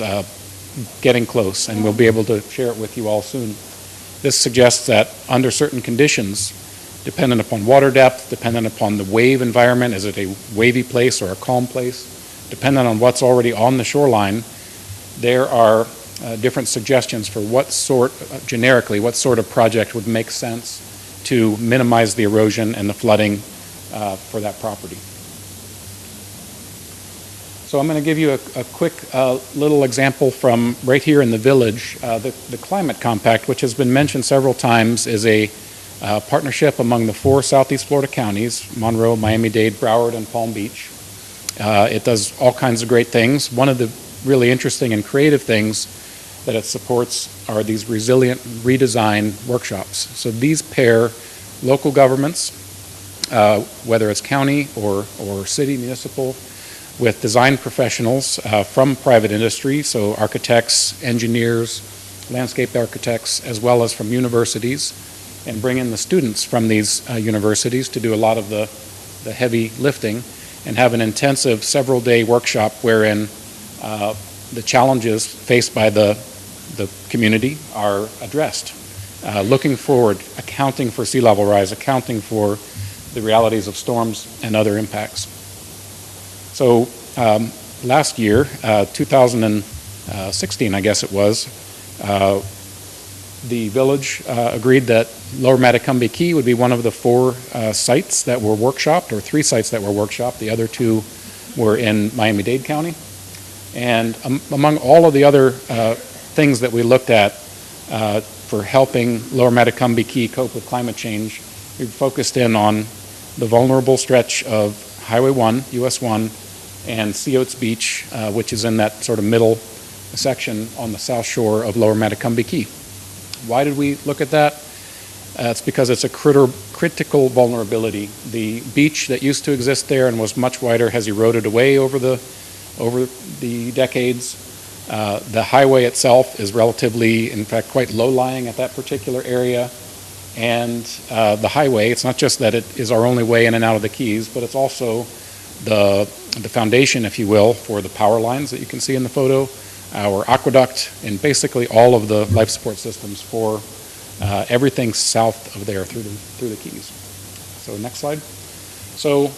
getting close, and we'll be able to share it with you all soon. This suggests that under certain conditions, dependent upon water depth, dependent upon the wave environment, is it a wavy place or a calm place, dependent on what's already on the shoreline, there are different suggestions for generically, what sort of project would make sense to minimize the erosion and the flooding for that property. So I'm going to give you a quick little example from right here in the village. The Climate Compact, which has been mentioned several times, is a partnership among the 4 Southeast Florida counties, Monroe, Miami-Dade, Broward, and Palm Beach. It does all kinds of great things. One of the really interesting and creative things that it supports are these resilient redesign workshops. So these pair local governments, whether it's county or city, municipal, with design professionals from private industry, so architects, engineers, landscape architects, as well as from universities, and bring in the students from these universities to do a lot of the heavy lifting, and have an intensive several-day workshop wherein the challenges faced by the community are addressed. Looking forward, accounting for sea level rise, accounting for the realities of storms and other impacts. So last year, 2016, I guess it was, the village agreed that Lower Matecumbe Key would be one of the 4 sites that were workshopped, or 3 sites that were workshopped. The other 2 were in Miami-Dade County. And among all of the other things that we looked at for helping Lower Matecumbe Key cope with climate change, we focused in on the vulnerable stretch of Highway 1, US 1, and Sea Oats Beach, which is in that sort of middle section on the south shore of Lower Matecumbe Key. Why did we look at that? It's because it's a critical vulnerability. The beach that used to exist there and was much wider has eroded away over the decades. The highway itself is relatively, in fact, quite low-lying at that particular area. And the highway, it's not just that it is our only way in and out of the Keys, but it's also the foundation, if you will, for the power lines that you can see in the photo, our aqueduct, and basically all of the life support systems for everything south of there through the Keys. So next slide. So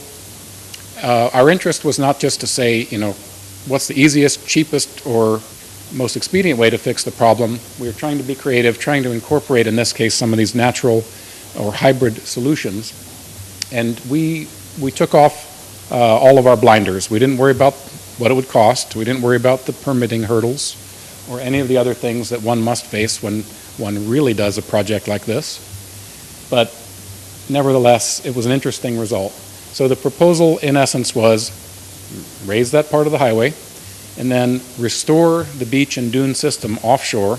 our interest was not just to say, what's the easiest, cheapest, or most expedient way to fix the problem. We were trying to be creative, trying to incorporate, in this case, some of these natural or hybrid solutions. And we took off all of our blinders. We didn't worry about what it would cost. We didn't worry about the permitting hurdles or any of the other things that one must face when one really does a project like this. But nevertheless, it was an interesting result. So the proposal, in essence, was raise that part of the highway and then restore the beach and dune system offshore,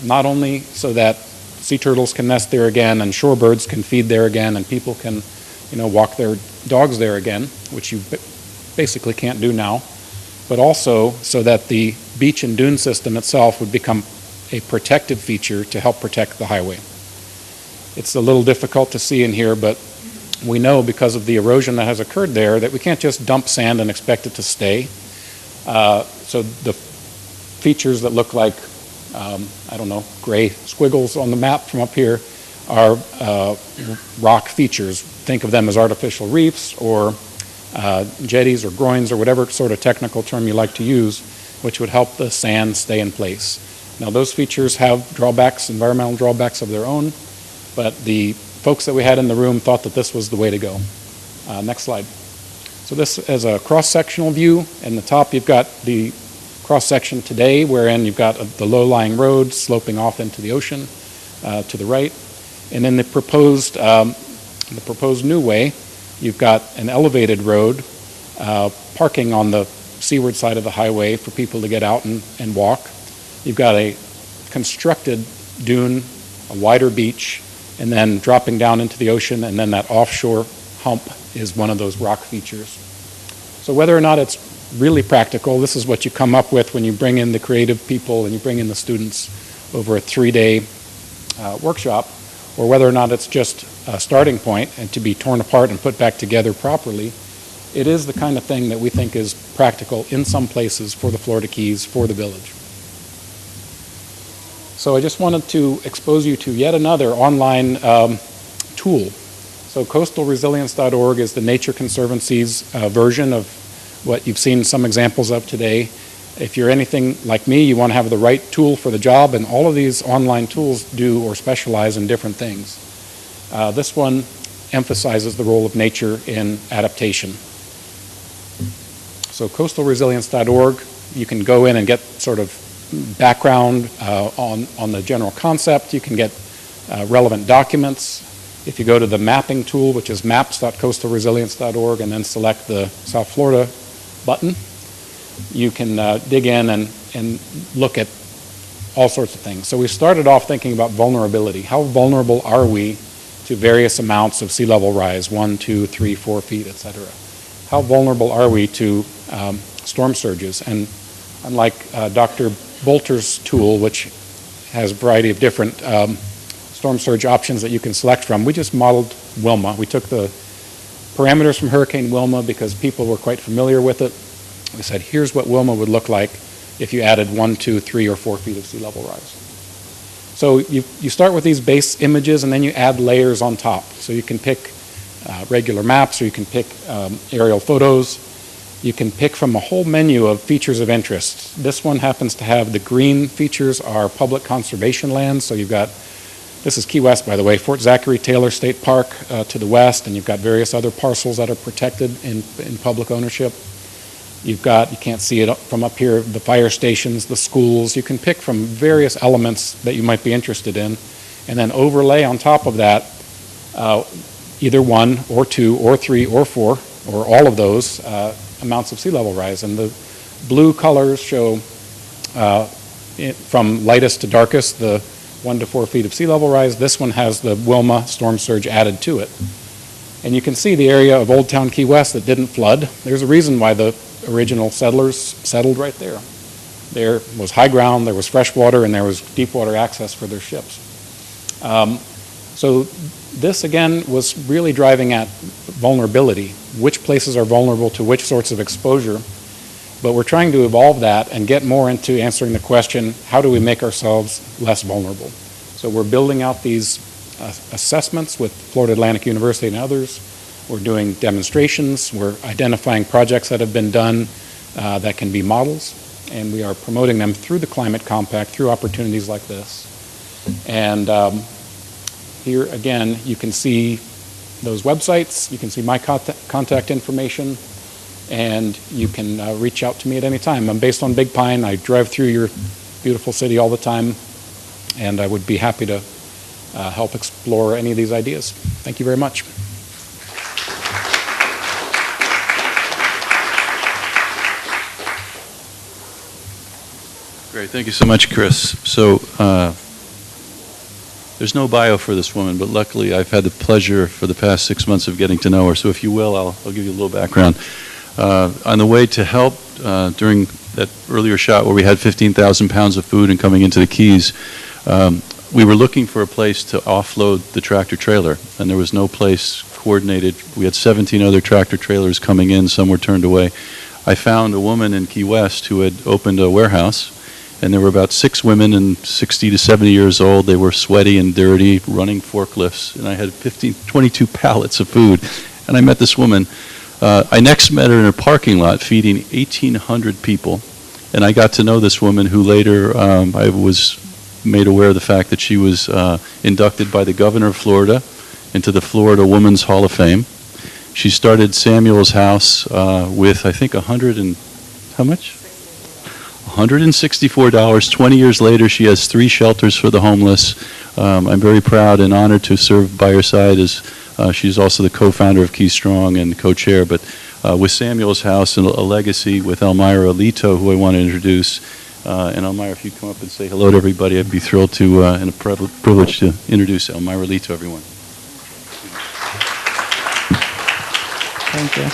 not only so that sea turtles can nest there again and shorebirds can feed there again and people can walk their dogs there again, which you basically can't do now, but also so that the beach and dune system itself would become a protective feature to help protect the highway. It's a little difficult to see in here, but we know because of the erosion that has occurred there that we can't just dump sand and expect it to stay. So the features that look like, gray squiggles on the map from up here are rock features. Think of them as artificial reefs or jetties or groins or whatever sort of technical term you like to use, which would help the sand stay in place. Now those features have drawbacks, environmental drawbacks of their own, but the folks that we had in the room thought that this was the way to go. Next slide. So this is a cross-sectional view. In the top you've got the cross-section today, wherein you've got the low-lying road sloping off into the ocean to the right. And then the proposed new way, you've got an elevated road parking on the seaward side of the highway for people to get out and walk. You've got a constructed dune, a wider beach, and then dropping down into the ocean, and then that offshore hump is one of those rock features. So whether or not it's really practical, this is what you come up with when you bring in the creative people and you bring in the students over a 3-day workshop, or whether or not it's just a starting point and to be torn apart and put back together properly, it is the kind of thing that we think is practical in some places for the Florida Keys, for the village. So I just wanted to expose you to yet another online tool. So coastalresilience.org is the Nature Conservancy's version of what you've seen some examples of today. If you're anything like me, you want to have the right tool for the job, and all of these online tools do or specialize in different things. This one emphasizes the role of nature in adaptation. So coastalresilience.org, you can go in and get sort of background on the general concept. You can get relevant documents. If you go to the mapping tool, which is maps.coastalresilience.org, and then select the South Florida button, you can dig in and look at all sorts of things. So we started off thinking about vulnerability. How vulnerable are we to various amounts of sea level rise, 1, 2, 3, 4 feet, etc.? How vulnerable are we to storm surges? And unlike Dr. Bolter's tool, which has a variety of different storm surge options that you can select from, we just modeled Wilma. We took the parameters from Hurricane Wilma because people were quite familiar with it. We said, here's what Wilma would look like if you added 1, 2, 3, or 4 feet of sea level rise. So you start with these base images and then you add layers on top. So you can pick regular maps, or you can pick aerial photos. You can pick from a whole menu of features of interest. This one happens to have the green features are public conservation lands. So you've got, this is Key West, by the way, Fort Zachary Taylor State Park to the west, and you've got various other parcels that are protected in public ownership. You've got, you can't see it from up here, the fire stations, the schools. You can pick from various elements that you might be interested in, and then overlay on top of that either 1 or 2 or 3 or 4 or all of those amounts of sea level rise. And the blue colors show from lightest to darkest, the 1 to 4 feet of sea level rise. This one has the Wilma storm surge added to it. And you can see the area of Old Town Key West that didn't flood. There's a reason why the original settlers settled right there. There was high ground, there was fresh water, and there was deep water access for their ships. So this, again, was really driving at vulnerability. Which places are vulnerable to which sorts of exposure? But we're trying to evolve that and get more into answering the question, how do we make ourselves less vulnerable? So we're building out these assessments with Florida Atlantic University and others. We're doing demonstrations. We're identifying projects that have been done that can be models, and we are promoting them through the Climate Compact, through opportunities like this. And here, again, you can see those websites. You can see my contact information, and you can reach out to me at any time. I'm based on Big Pine. I drive through your beautiful city all the time, and I would be happy to help explore any of these ideas. Thank you very much. Great, thank you so much, Chris. So there's no bio for this woman, but luckily I've had the pleasure for the past 6 months of getting to know her. So if you will, I'll give you a little background. On the way to help during that earlier shot where we had 15,000 pounds of food and coming into the Keys, we were looking for a place to offload the tractor trailer, and there was no place coordinated. We had 17 other tractor trailers coming in, some were turned away. I found a woman in Key West who had opened a warehouse, and there were about 6 women and 60 to 70 years old. They were sweaty and dirty, running forklifts, and I had 22 pallets of food. And I met this woman. I next met her in a parking lot feeding 1,800 people, and I got to know this woman who later I was made aware of the fact that she was inducted by the governor of Florida into the Florida Women's Hall of Fame. She started Samuel's House with, I think, how much? $164. 20 years later, she has 3 shelters for the homeless. I'm very proud and honored to serve by her side as she's also the co-founder of Key Strong and co-chair. But with Samuel's House and a legacy with Elmira Alito, who I want to introduce. And Elmira, if you come up and say hello to everybody, I'd be thrilled to and a privilege to introduce Elmira Alito, everyone. Thank you.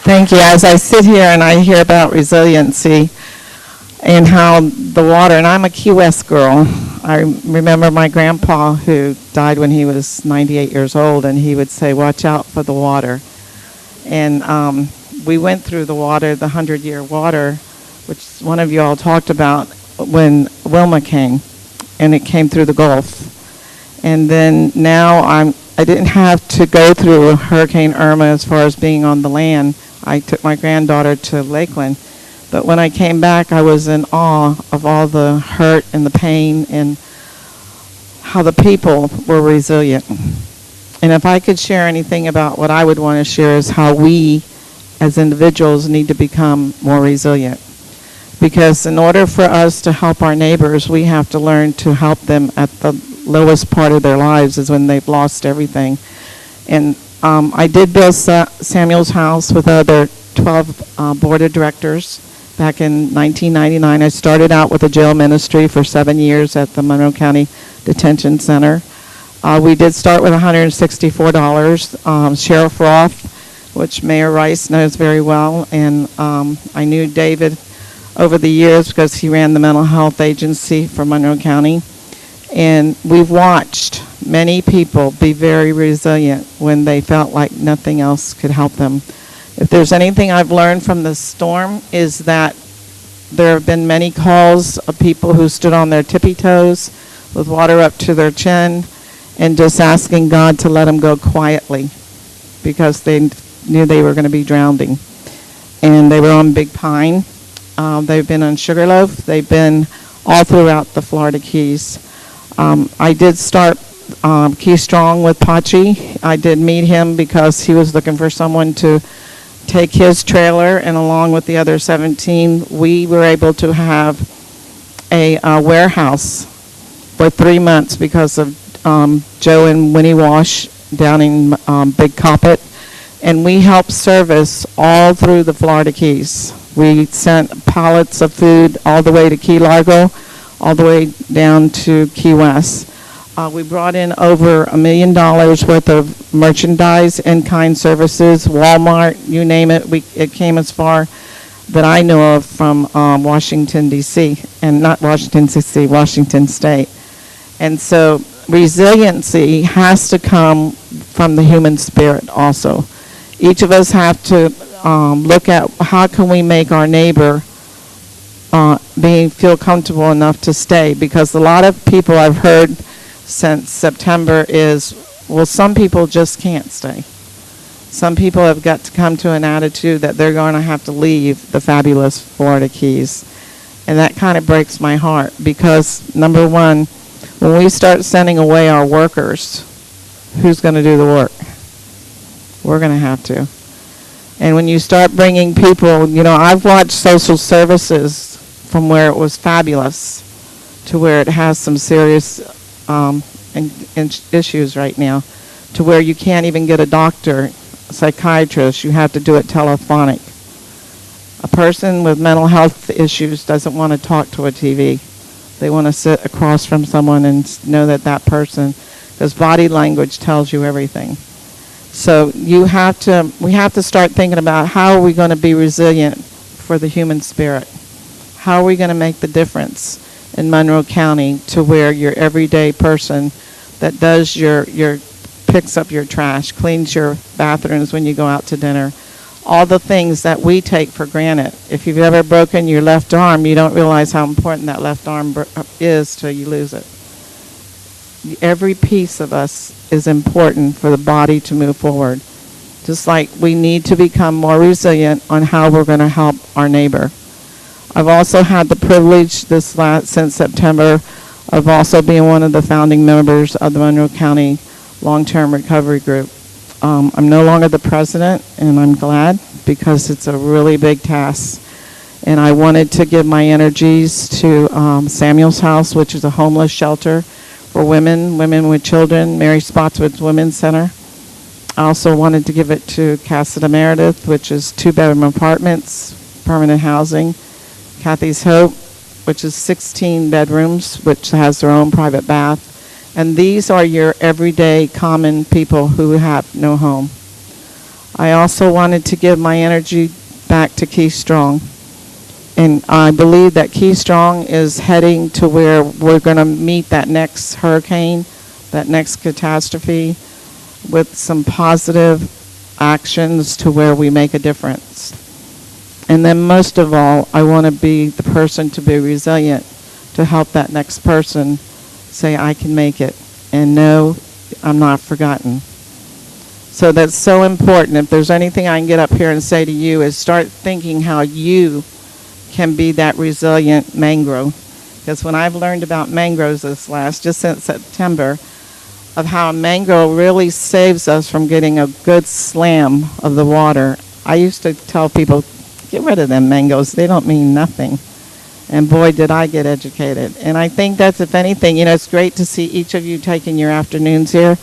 Thank you. As I sit here and I hear about resiliency and how the water, and I'm a Key West girl. I remember my grandpa who died when he was 98 years old, and he would say, watch out for the water. And we went through the water, the 100-year water, which one of you all talked about when Wilma came, and it came through the Gulf. And then now I didn't have to go through Hurricane Irma as far as being on the land. I took my granddaughter to Lakeland. But when I came back, I was in awe of all the hurt and the pain and how the people were resilient. And if I could share anything about what I would want to share is how we as individuals need to become more resilient. Because in order for us to help our neighbors, we have to learn to help them at the lowest part of their lives is when they've lost everything. And I did build Samuel's House with other 12 board of directors back in 1999. I started out with a jail ministry for 7 years at the Monroe County Detention Center. We did start with $164. Sheriff Roth, which Mayor Rice knows very well, and I knew David over the years because he ran the mental health agency for Monroe County. And we've watched many people be very resilient when they felt like nothing else could help them. If there's anything I've learned from the storm is that there have been many calls of people who stood on their tippy toes with water up to their chin and just asking God to let them go quietly because they knew they were going to be drowning. And they were on Big Pine. They've been on Sugarloaf. They've been all throughout the Florida Keys. I did start Key Strong with Pachi. I did meet him because he was looking for someone to take his trailer, and along with the other 17, we were able to have a warehouse for 3 months because of Joe and Winnie Wash down in Big Coppet. And we help service all through the Florida Keys. We sent pallets of food all the way to Key Largo, all the way down to Key West. We brought in over $1 million worth of merchandise, in-kind services, Walmart, you name it. It came as far that I know of from Washington, D.C., and not Washington, D.C., Washington State. And so resiliency has to come from the human spirit also. Each of us have to look at how can we make our neighbor feel comfortable enough to stay, because a lot of people I've heard since September is, well, some people just can't stay. Some people have got to come to an attitude that they're going to have to leave the fabulous Florida Keys. And that kind of breaks my heart, because, number one, when we start sending away our workers, who's going to do the work? We're going to have to. And when you start bringing people, I've watched social services from where it was fabulous to where it has some serious issues right now, to where you can't even get a doctor, a psychiatrist. You have to do it telephonic. A person with mental health issues doesn't want to talk to a TV. They want to sit across from someone and know that person, because body language tells you everything. So we have to start thinking about how are we going to be resilient for the human spirit? How are we going to make the difference in Monroe County to where your everyday person that does picks up your trash, cleans your bathrooms when you go out to dinner, all the things that we take for granted. If you've ever broken your left arm, you don't realize how important that left arm is till you lose it. Every piece of us is important for the body to move forward. Just like we need to become more resilient on how we're going to help our neighbor. I've also had the privilege since September of also being one of the founding members of the Monroe County Long-Term Recovery Group. I'm no longer the president, and I'm glad, because it's a really big task. And I wanted to give my energies to Samuel's House, which is a homeless shelter for women with children, Mary Spotswood's Women's Center. I also wanted to give it to Casa Meredith, which is 2-bedroom apartments, permanent housing. Kathy's Hope, which is 16 bedrooms, which has their own private bath. And these are your everyday common people who have no home. I also wanted to give my energy back to Key Strong. And I believe that Key Strong is heading to where we're going to meet that next hurricane, that next catastrophe, with some positive actions to where we make a difference. And then most of all, I want to be the person to be resilient, to help that next person say, I can make it, and know I'm not forgotten. So that's so important. If there's anything I can get up here and say to you is start thinking how you can be that resilient mangrove. Because when I've learned about mangroves just since September, of how a mangrove really saves us from getting a good slam of the water, I used to tell people, get rid of them mangoes. They don't mean nothing. And boy, did I get educated. And I think that's, if anything, it's great to see each of you taking your afternoons here,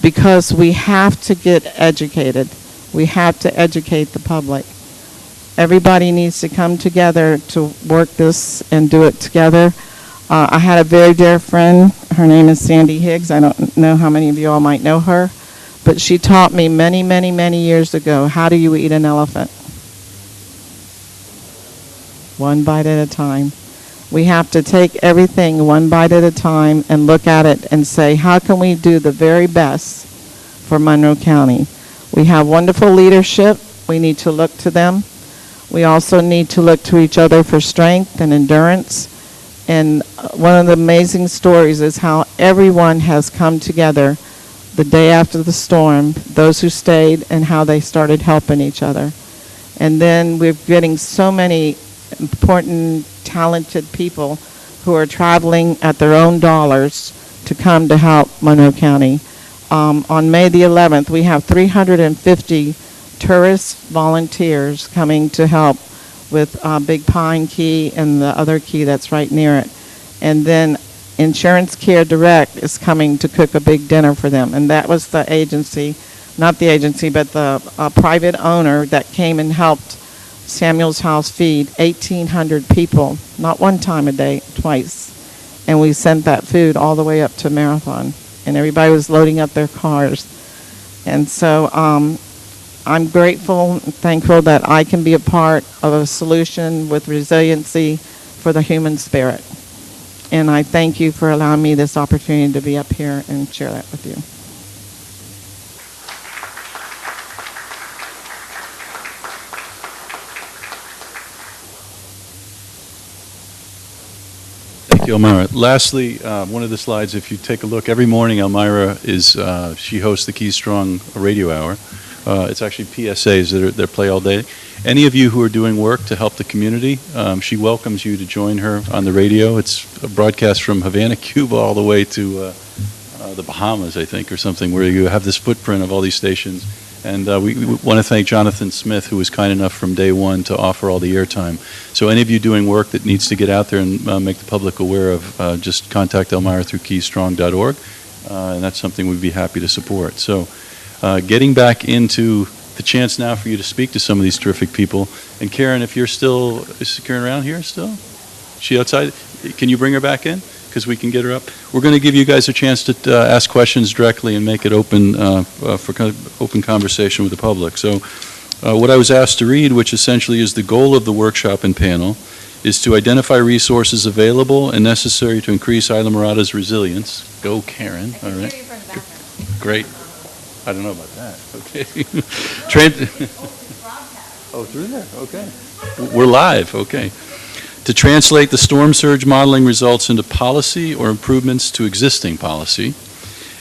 because we have to get educated. We have to educate the public. Everybody needs to come together to work this and do it together. I had a very dear friend. Her name is Sandy Higgs. I don't know how many of you all might know her. But she taught me many, many, many years ago, how do you eat an elephant? One bite at a time. We have to take everything one bite at a time and look at it and say, how can we do the very best for Monroe County? We have wonderful leadership. We need to look to them. We also need to look to each other for strength and endurance. And one of the amazing stories is how everyone has come together the day after the storm, those who stayed, and how they started helping each other. And then we're getting so many important, talented people who are traveling at their own dollars to come to help Monroe County. On May the 11th, we have 350 tourist volunteers coming to help with Big Pine Key and the other key that's right near it. And then Insurance Care Direct is coming to cook a big dinner for them. And that was the agency not the agency, but the private owner that came and helped Samuel's House feed 1,800 people, not one time a day, twice. And we sent that food all the way up to Marathon, and everybody was loading up their cars. And so I'm grateful and thankful that I can be a part of a solution with resiliency for the human spirit. And I thank you for allowing me this opportunity to be up here and share that with you. Thank you, Elmira. Lastly, one of the slides, if you take a look, every morning Elmira she hosts the Key Strong Radio Hour. It's actually PSAs that play all day. Any of you who are doing work to help the community, she welcomes you to join her on the radio. It's a broadcast from Havana, Cuba, all the way to the Bahamas, I think, or something, where you have this footprint of all these stations. And we want to thank Jonathan Smith, who was kind enough from day one to offer all the airtime. So any of you doing work that needs to get out there and make the public aware of, just contact Elmira through keystrong.org, and that's something we'd be happy to support. So getting back into the chance now for you to speak to some of these terrific people. And Karen, if you're still, is Karen around here still? Is she outside? Can you bring her back in? Because we can get her up. We're going to give you guys a chance to ask questions directly and make it open for kind of open conversation with the public. So what I was asked to read, which essentially is the goal of the workshop and panel, is to identify resources available and necessary to increase Islamorada's resilience. Go, Karen. All right. Great. I don't know about that. Okay. Oh, through there. Okay. We're live. Okay. To translate the storm surge modeling results into policy or improvements to existing policy.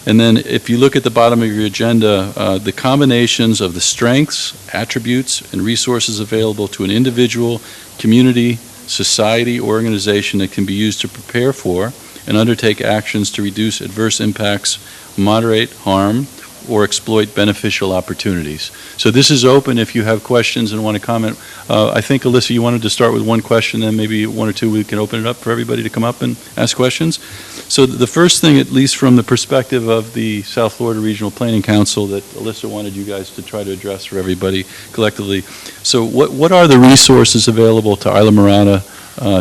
And then if you look at the bottom of your agenda, the combinations of the strengths, attributes, and resources available to an individual, community, society, or organization that can be used to prepare for and undertake actions to reduce adverse impacts, moderate harm, or exploit beneficial opportunities. So this is open if you have questions and want to comment. I think, Alyssa, you wanted to start with one question, then maybe one or two we can open it up for everybody to come up and ask questions. So the first thing, at least from the perspective of the South Florida Regional Planning Council, that Alyssa wanted you guys to try to address for everybody collectively. So what are the resources available to Islamorada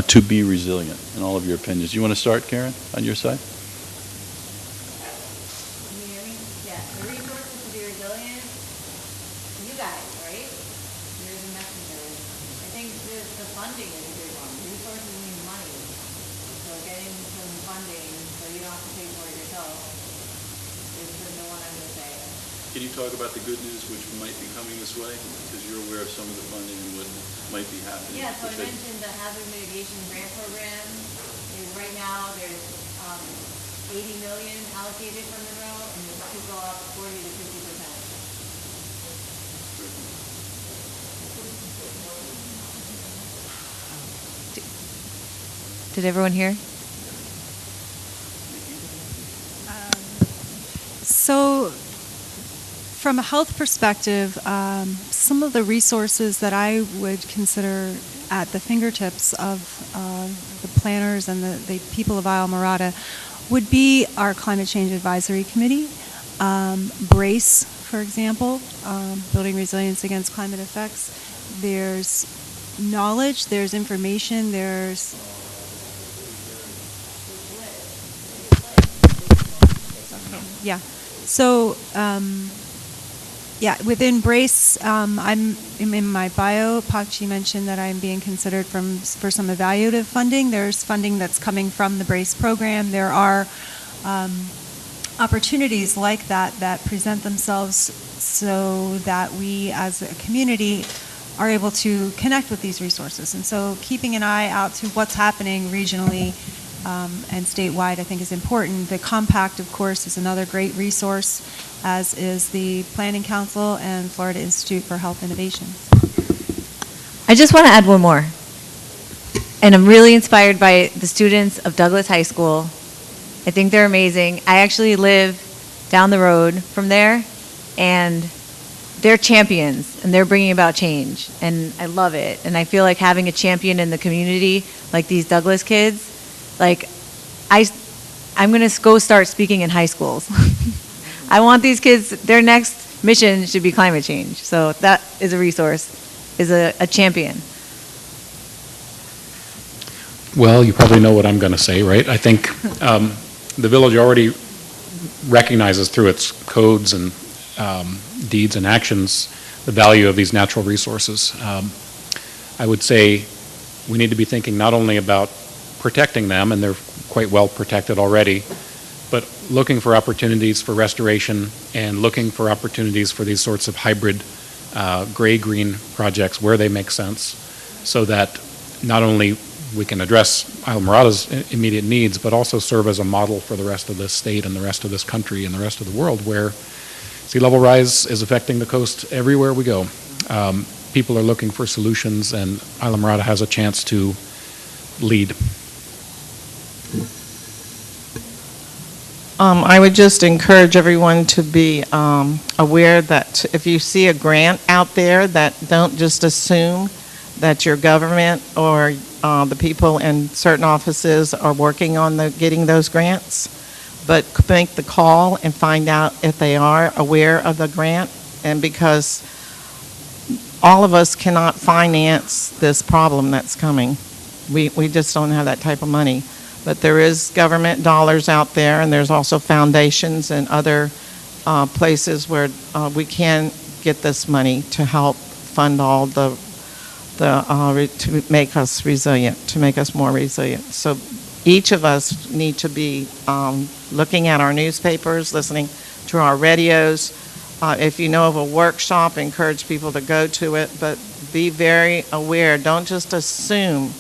to be resilient, in all of your opinions? You want to start, Karen, on your side? Can you talk about the good news which might be coming this way? Because you're aware of some of the funding and what might be happening. Yeah, so I mentioned the hazard mitigation grant program. Right now, there's 80 million allocated from Monroe, and it could go up 40 to 50%. Did everyone hear? So, from a health perspective, some of the resources that I would consider at the fingertips of the planners and the people of Islamorada would be our Climate Change Advisory Committee, BRACE, for example, Building Resilience Against Climate Effects. There's knowledge, there's information, there's... Yeah. So, within BRACE, I'm in my bio. Pachi mentioned that I'm being considered for some evaluative funding. There's funding that's coming from the BRACE program. There are opportunities like that present themselves so that we as a community are able to connect with these resources. And so keeping an eye out to what's happening regionally and statewide, I think, is important. The Compact, of course, is another great resource, as is the Planning Council and Florida Institute for Health Innovation. I just want to add one more. And I'm really inspired by the students of Douglas High School. I think they're amazing. I actually live down the road from there, and they're champions, and they're bringing about change. And I love it. And I feel like having a champion in the community, like these Douglas kids, like, I'm going to go start speaking in high schools. I want these kids, they're next mission should be climate change. So that is a resource, is a champion. Well, you probably know what I'm going to say, right? I think the village already recognizes through its codes and deeds and actions the value of these natural resources. I would say we need to be thinking not only about protecting them, and they're quite well protected already, but looking for opportunities for restoration and looking for opportunities for these sorts of hybrid gray-green projects where they make sense, so that not only we can address Islamorada's immediate needs, but also serve as a model for the rest of this state and the rest of this country and the rest of the world, where sea level rise is affecting the coast everywhere we go. People are looking for solutions, and Islamorada has a chance to lead. I would just encourage everyone to be aware that if you see a grant out there, that don't just assume that your government or the people in certain offices are working on getting those grants, but make the call and find out if they are aware of the grant. And because all of us cannot finance this problem that's coming. We just don't have that type of money. But there is government dollars out there, and there's also foundations and other places where we can get this money to help fund all to make us resilient, to make us more resilient. So each of us need to be looking at our newspapers, listening to our radios. If you know of a workshop, encourage people to go to it, but be very aware. Don't just assume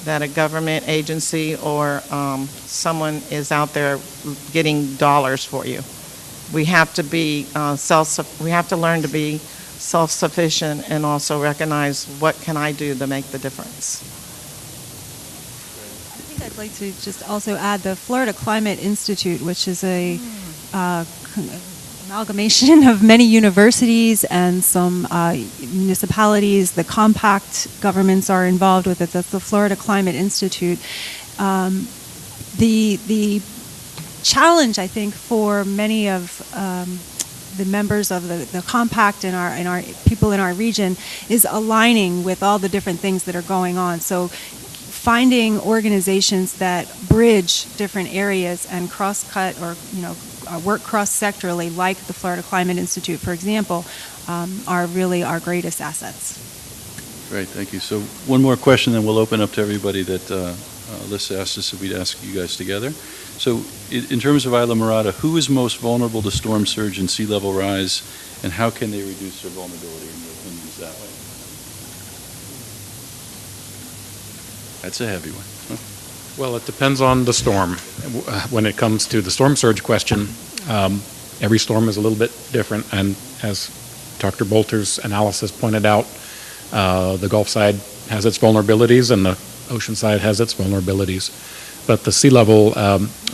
that a government agency or someone is out there getting dollars for you. We have to be we have to learn to be self-sufficient and also recognize what can I do to make the difference. I think I'd like to just also add the Florida Climate Institute, which is a amalgamation of many universities and some municipalities. The compact governments are involved with it. That's the Florida Climate Institute. The challenge, I think, for many of the members of the compact and our people in our region is aligning with all the different things that are going on. So finding organizations that bridge different areas and cross-cut or work cross-sectorally, like the Florida Climate Institute, for example, are really our greatest assets. Great, thank you. So one more question, then we'll open up to everybody that Alyssa asked us if we'd ask you guys together. So in terms of Islamorada, who is most vulnerable to storm surge and sea level rise, and how can they reduce their vulnerability in use that way? That's a heavy one. Huh? Well, it depends on the storm. When it comes to the storm surge question, every storm is a little bit different, and as Dr. Bolter's analysis pointed out, the Gulf side has its vulnerabilities and the ocean side has its vulnerabilities. But the sea level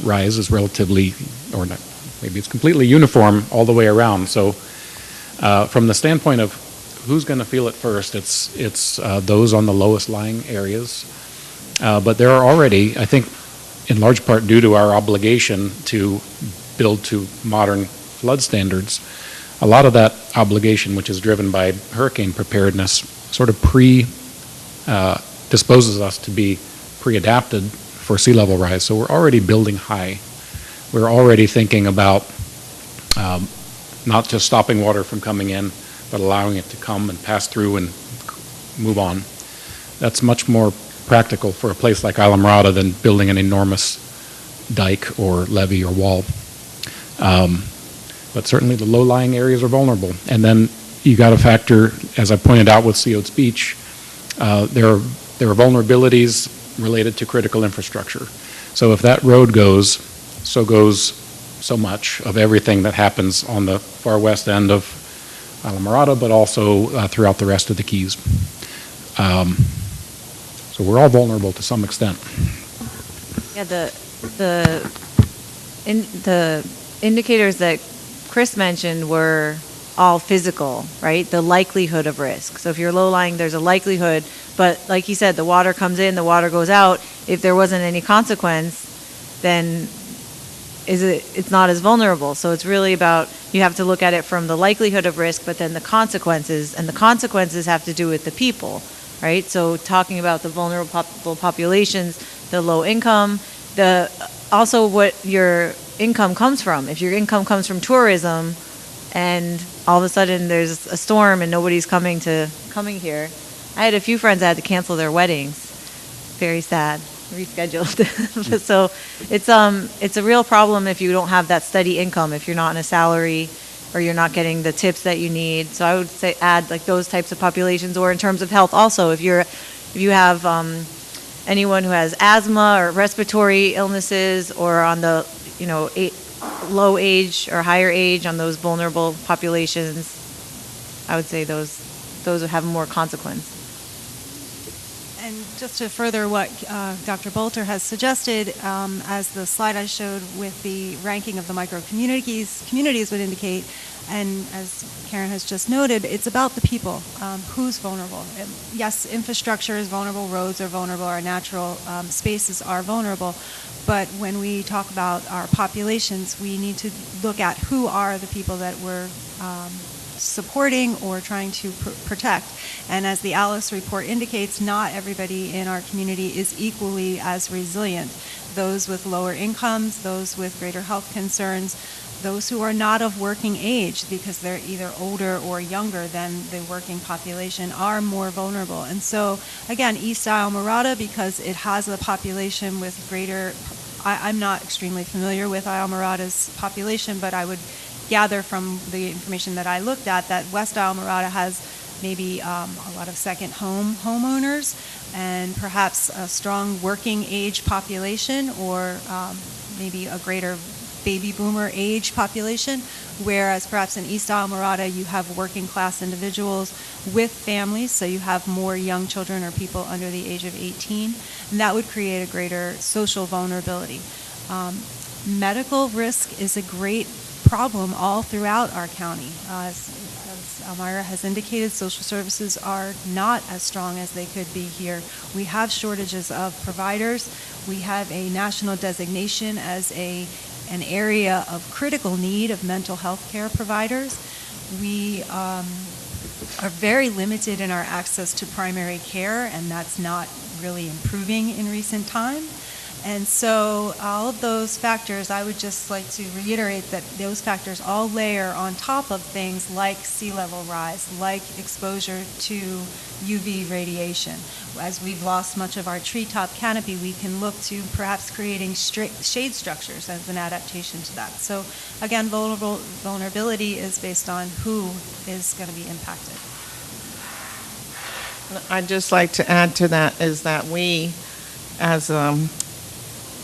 rise is relatively, or not, maybe it's completely uniform all the way around. So from the standpoint of who's going to feel it first, it's those on the lowest lying areas. But there are already, I think, in large part due to our obligation to build to modern flood standards, a lot of that obligation, which is driven by hurricane preparedness, sort of disposes us to be pre-adapted for sea level rise. So we're already building high. We're already thinking about not just stopping water from coming in, but allowing it to come and pass through and move on. That's much more practical for a place like Islamorada than building an enormous dike or levee or wall. But certainly the low-lying areas are vulnerable. And then you got to factor, as I pointed out with Sea Oats Beach, there are vulnerabilities related to critical infrastructure. So if that road goes, so goes so much of everything that happens on the far west end of Islamorada, but also throughout the rest of the Keys. So we're all vulnerable to some extent. Yeah, the indicators that Chris mentioned were all physical, right? The likelihood of risk. So if you're low-lying, there's a likelihood, but like you said, the water comes in, the water goes out. If there wasn't any consequence, then it's not as vulnerable. So it's really about, you have to look at it from the likelihood of risk, but then the consequences, and the consequences have to do with the people, right? So talking about the vulnerable populations, the low income, also what your income comes from. If your income comes from tourism and all of a sudden there's a storm and nobody's coming here. I had a few friends that had to cancel their weddings. Very sad. Rescheduled. So it's a real problem if you don't have that steady income, if you're not in a salary or you're not getting the tips that you need. So I would say add like those types of populations, or in terms of health also, if you have anyone who has asthma or respiratory illnesses, or on the low age or higher age, on those vulnerable populations, I would say those would have more consequence. And just to further what Dr. Bolter has suggested, as the slide I showed with the ranking of the micro communities would indicate, and as Karen has just noted, it's about the people. Who's vulnerable? And yes, infrastructure is vulnerable, roads are vulnerable, our natural spaces are vulnerable, but when we talk about our populations, we need to look at who are the people that we're supporting or trying to protect. And as the Alice report indicates, not everybody in our community is equally as resilient. Those with lower incomes, those with greater health concerns, those who are not of working age because they're either older or younger than the working population, are more vulnerable. And so, again, East Islamorada, because it has a population with greater, I'm not extremely familiar with Islamorada's population, but I would gather from the information that I looked at that West Islamorada has maybe a lot of second homeowners, and perhaps a strong working age population, or maybe a greater baby boomer age population, whereas perhaps in East Islamorada you have working class individuals with families, so you have more young children or people under the age of 18, and that would create a greater social vulnerability. Medical risk is a great problem all throughout our county. As Elmira has indicated, social services are not as strong as they could be here. We have shortages of providers. We have a national designation as an area of critical need of mental health care providers. We are very limited in our access to primary care, and that's not really improving in recent time. And so all of those factors, I would just like to reiterate that those factors all layer on top of things like sea level rise, like exposure to UV radiation. As we've lost much of our treetop canopy, we can look to perhaps creating shade structures as an adaptation to that. So again, vulnerability is based on who is going to be impacted. I'd just like to add to that is that we, as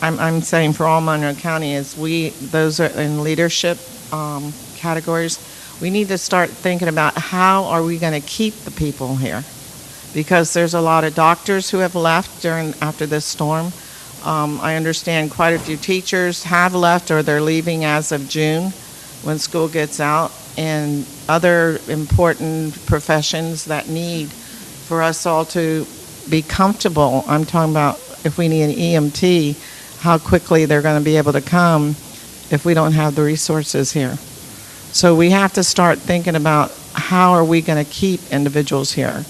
I'm saying for all Monroe County, those are in leadership categories, we need to start thinking about how are we going to keep the people here, because there's a lot of doctors who have left after this storm. I understand quite a few teachers have left or they're leaving as of June when school gets out, and other important professions that need for us all to be comfortable. I'm talking about if we need an EMT, how quickly they're going to be able to come if we don't have the resources here. So we have to start thinking about how are we going to keep individuals here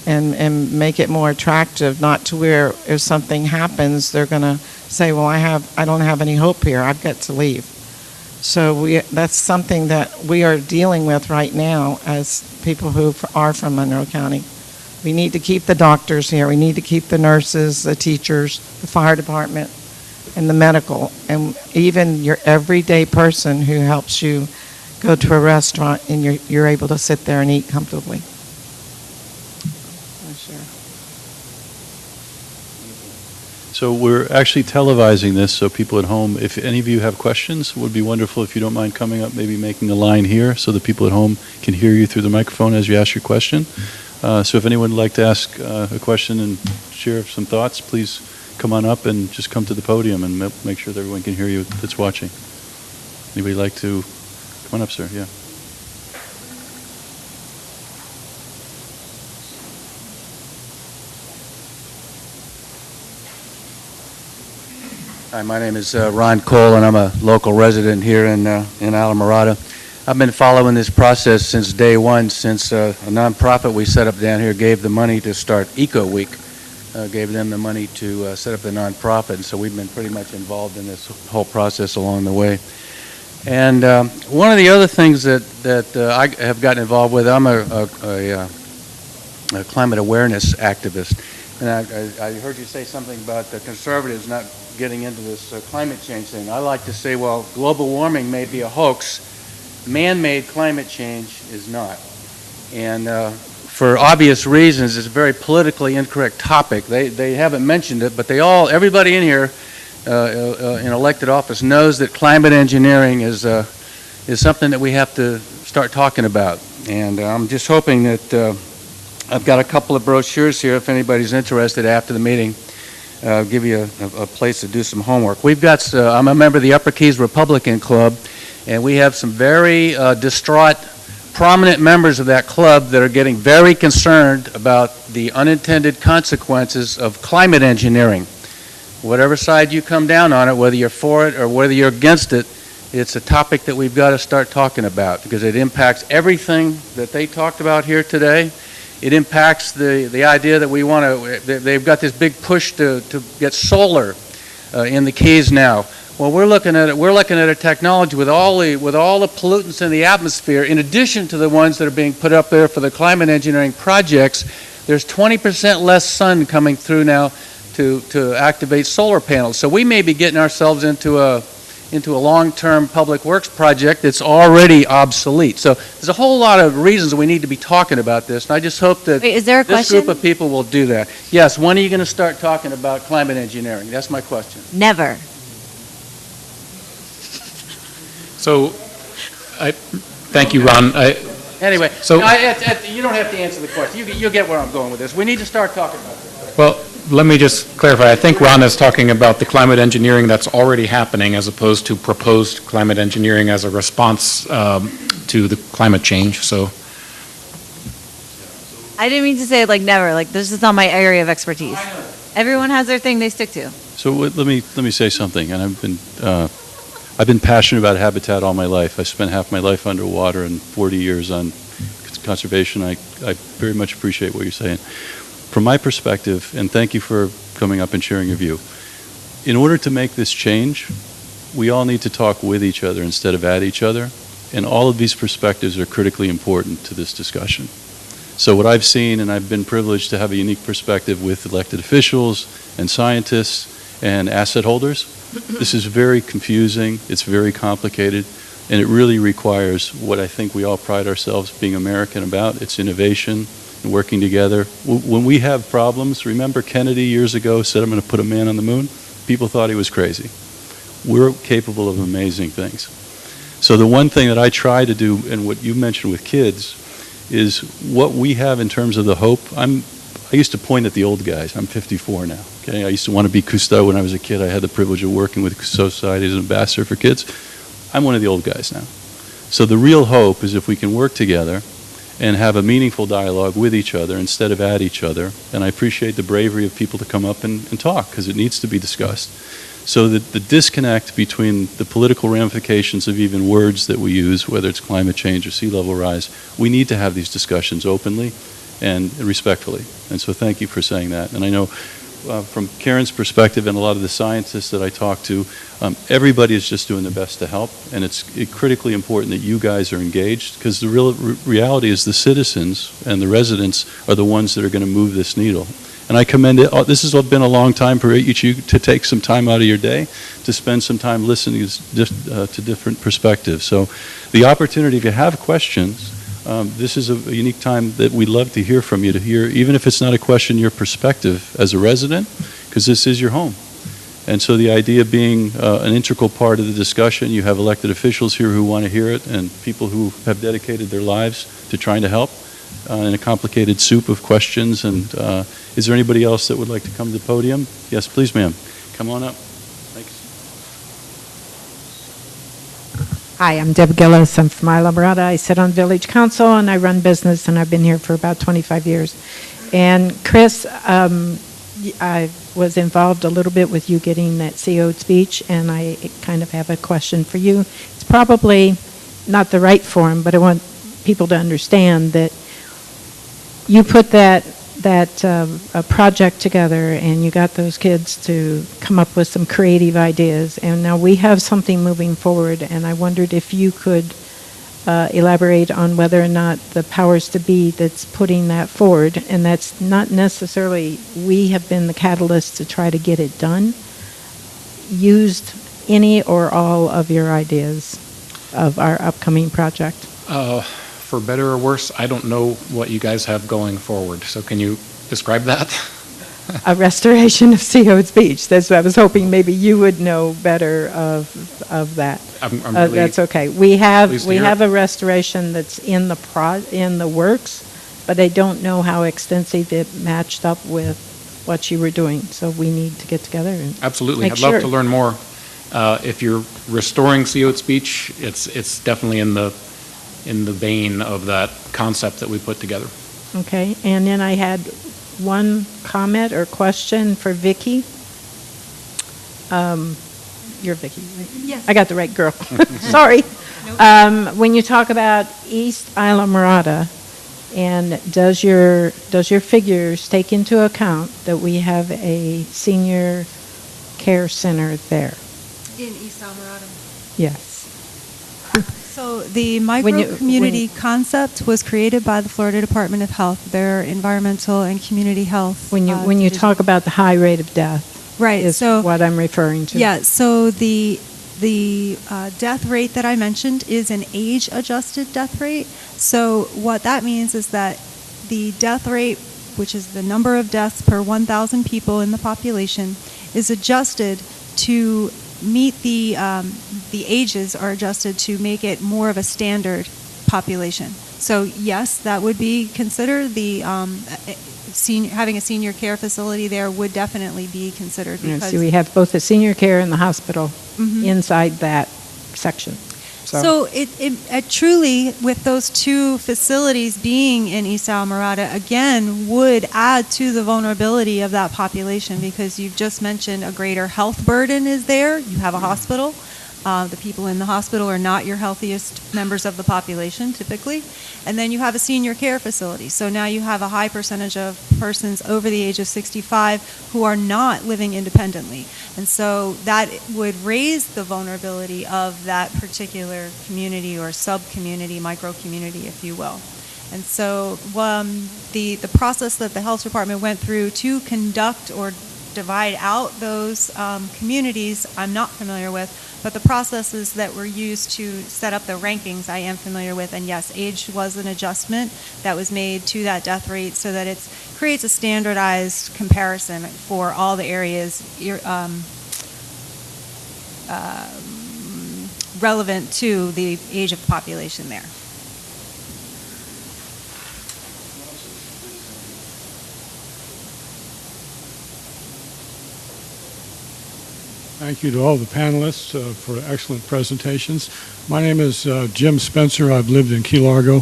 and make it more attractive, not to where if something happens, they're going to say, well, I don't have any hope here, I've got to leave. So that's something that we are dealing with right now as people who are from Monroe County. We need to keep the doctors here, we need to keep the nurses, the teachers, the fire department, and the medical, and even your everyday person who helps you go to a restaurant and you're able to sit there and eat comfortably. So we're actually televising this, so people at home, if any of you have questions, it would be wonderful if you don't mind coming up, maybe making a line here so the people at home can hear you through the microphone as you ask your question. So if anyone would like to ask a question and share some thoughts, please come on up and just come to the podium and make sure that everyone can hear you that's watching. Anybody like to come on up, sir? Yeah. Hi, my name is Ron Cole, and I'm a local resident here in Islamorada. I've been following this process since day one, since a nonprofit we set up down here gave the money to start Eco Week, gave them the money to set up the nonprofit, and so we've been pretty much involved in this whole process along the way. And one of the other things that I have gotten involved with, I'm a climate awareness activist. And I heard you say something about the conservatives not getting into this climate change thing. I like to say, well, global warming may be a hoax. Man-made climate change is not. And for obvious reasons, it's a very politically incorrect topic. They haven't mentioned it, but everybody in here in elected office knows that climate engineering is something that we have to start talking about. And I'm just hoping that I've got a couple of brochures here if anybody's interested after the meeting. I'll give you a place to do some homework. I'm a member of the Upper Keys Republican Club, and we have some very distraught, prominent members of that club that are getting very concerned about the unintended consequences of climate engineering. Whatever side you come down on it, whether you're for it or whether you're against it, it's a topic that we've got to start talking about because it impacts everything that they talked about here today. It impacts the idea that we want to, they've got this big push to get solar in the Keys now. Well, we're looking at a technology with all the pollutants in the atmosphere, in addition to the ones that are being put up there for the climate engineering projects. There's 20% less sun coming through now to activate solar panels. So we may be getting ourselves into a long-term public works project that's already obsolete. So there's a whole lot of reasons we need to be talking about this, and I just hope that Wait, is there a this question? group of people will do that. Yes, when are you going to start talking about climate engineering? That's my question. Never. So, thank you, Ron. Anyway, So- you don't have to answer the question. You'll get where I'm going with this. We need to start talking about this. Well, let me just clarify. I think Ron is talking about the climate engineering that's already happening as opposed to proposed climate engineering as a response to the climate change. So, I didn't mean to say it like never. Like this is not my area of expertise. Everyone has their thing they stick to. So let me say something, and I've been passionate about habitat all my life. I spent half my life underwater and 40 years on conservation. I very much appreciate what you're saying. From my perspective, and thank you for coming up and sharing your view, in order to make this change, we all need to talk with each other instead of at each other, and all of these perspectives are critically important to this discussion. So what I've seen, and I've been privileged to have a unique perspective with elected officials and scientists and asset holders, this is very confusing, it's very complicated, and it really requires what I think we all pride ourselves being American about. It's innovation and working together. When we have problems, remember Kennedy years ago said, I'm going to put a man on the moon? People thought he was crazy. We're capable of amazing things. So the one thing that I try to do, and what you mentioned with kids, is what we have in terms of the hope. I used to point at the old guys. I'm 54 now. Okay, I used to want to be Cousteau when I was a kid. I had the privilege of working with Cousteau Society as an ambassador for kids. I'm one of the old guys now. So the real hope is if we can work together and have a meaningful dialogue with each other instead of at each other. And I appreciate the bravery of people to come up and talk because it needs to be discussed. So that the disconnect between the political ramifications of even words that we use, whether it's climate change or sea level rise, we need to have these discussions openly and respectfully. And so thank you for saying that. And I know from Karen's perspective and a lot of the scientists that I talk to, everybody is just doing their best to help. And it's critically important that you guys are engaged because the real reality is the citizens and the residents are the ones that are going to move this needle. And I commend it. This has been a long time for each of you to take some time out of your day to spend some time listening to different perspectives. So the opportunity, if you have questions, this is a unique time that we'd love to hear from you, to hear, even if it's not a question, your perspective as a resident, because this is your home. And so the idea being an integral part of the discussion, you have elected officials here who want to hear it and people who have dedicated their lives to trying to help in a complicated soup of questions. And is there anybody else that would like to come to the podium? Yes, please, ma'am. Come on up. Thanks. Hi, I'm Deb Gillis. I'm from Islamorada. I sit on Village Council and I run business, and I've been here for about 25 years. And Chris, I was involved a little bit with you getting that CO'd speech, and I kind of have a question for you. It's probably not the right forum, but I want people to understand that you put that a project together, and you got those kids to come up with some creative ideas, and now we have something moving forward, and I wondered if you could elaborate on whether or not the powers to be that's putting that forward, and that's not necessarily we have been the catalyst to try to get it done, used any or all of your ideas of our upcoming project. For better or worse, I don't know what you guys have going forward. So can you describe that? A restoration of CO's beach. That's what I was hoping maybe you would know better of that. I'm really that's okay. We have pleased to hear a restoration that's in the works, but I don't know how extensive it matched up with what you were doing. So we need to get together and Absolutely. make I'd love sure. to learn more. If you're restoring CO's speech, it's definitely in the vein of that concept that we put together. Okay, and then I had one comment or question for Vicki. You're Vicki, right? Yes. I got the right girl. Sorry. When you talk about East Islamorada, and does your figures take into account that we have a senior care center there? In East Islamorada. Yes. So the micro-community concept was created by the Florida Department of Health, their environmental and community health. When you division. talk about the high rate of death, right, is so what I'm referring to. yeah, so the death rate that I mentioned is an age-adjusted death rate. So what that means is that the death rate, which is the number of deaths per 1,000 people in the population, is adjusted to meet the ages are adjusted to make it more of a standard population. So yes, that would be considered the having a senior care facility there would definitely be considered because So we have both the senior care and the hospital Mhm. inside that section. So it truly, with those two facilities being in East Islamorada, again, would add to the vulnerability of that population because you've just mentioned a greater health burden is there. You have a hospital. The people in the hospital are not your healthiest members of the population, typically. And then you have a senior care facility. So now you have a high percentage of persons over the age of 65 who are not living independently. And so that would raise the vulnerability of that particular community or sub-community, micro-community, if you will. And so the process that the health department went through to conduct or divide out those communities, I'm not familiar with, but the processes that were used to set up the rankings I am familiar with, and yes, age was an adjustment that was made to that death rate so that it creates a standardized comparison for all the areas relevant to the age of the population there. Thank you to all the panelists for excellent presentations. My name is Jim Spencer. I've lived in Key Largo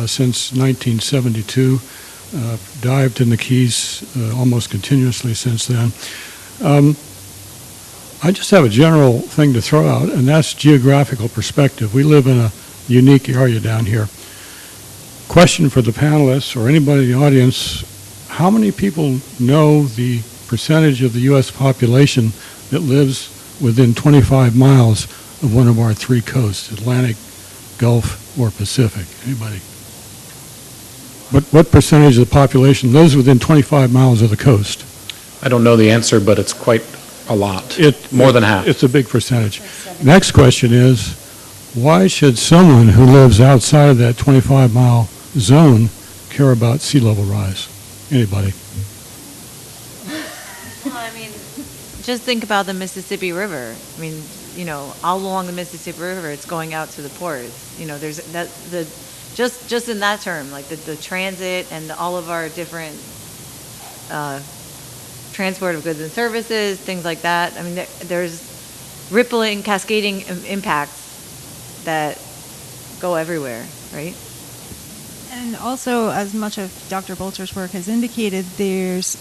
since 1972. Dived in the Keys almost continuously since then. I just have a general thing to throw out, and that's geographical perspective. We live in a unique area down here. Question for the panelists or anybody in the audience, how many people know the percentage of the U.S. population that lives within 25 miles of one of our three coasts, Atlantic, Gulf, or Pacific? Anybody? What percentage of the population lives within 25 miles of the coast? I don't know the answer, but it's quite a lot. More than half. It's a big percentage. Next question is, why should someone who lives outside of that 25-mile zone care about sea level rise? Anybody? Well, I mean, just think about the Mississippi River. I mean, all along the Mississippi River, it's going out to the ports. There's just in that term, like the transit and all of our different transport of goods and services, things like that. I mean, there's rippling, cascading impacts that go everywhere, right? And also, as much of Dr. Bolter's work has indicated, there's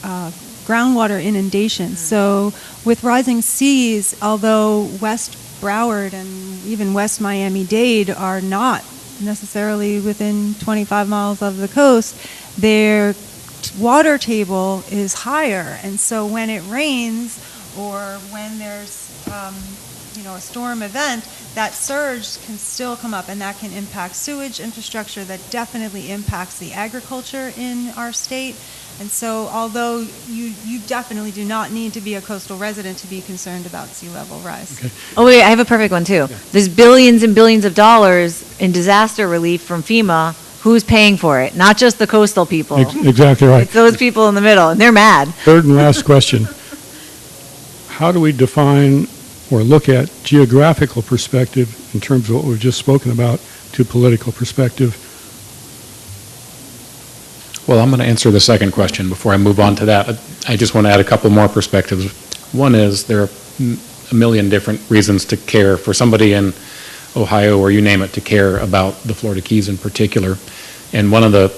groundwater inundation. So with rising seas, although West Broward and even West Miami-Dade are not necessarily within 25 miles of the coast, their water table is higher. And so when it rains or when there's a storm event, that surge can still come up, and that can impact sewage infrastructure. That definitely impacts the agriculture in our state. And so although you definitely do not need to be a coastal resident to be concerned about sea level rise. Okay. Oh, wait, I have a perfect one, too. There's billions and billions of dollars in disaster relief from FEMA. Who's paying for it? Not just the coastal people. Exactly right. It's those people in the middle, and they're mad. Third and last question. How do we define or look at geographical perspective in terms of what we've just spoken about to political perspective? Well, I'm going to answer the second question before I move on to that. I just want to add a couple more perspectives. One is there are a million different reasons to care for somebody in Ohio or you name it to care about the Florida Keys in particular. And one of the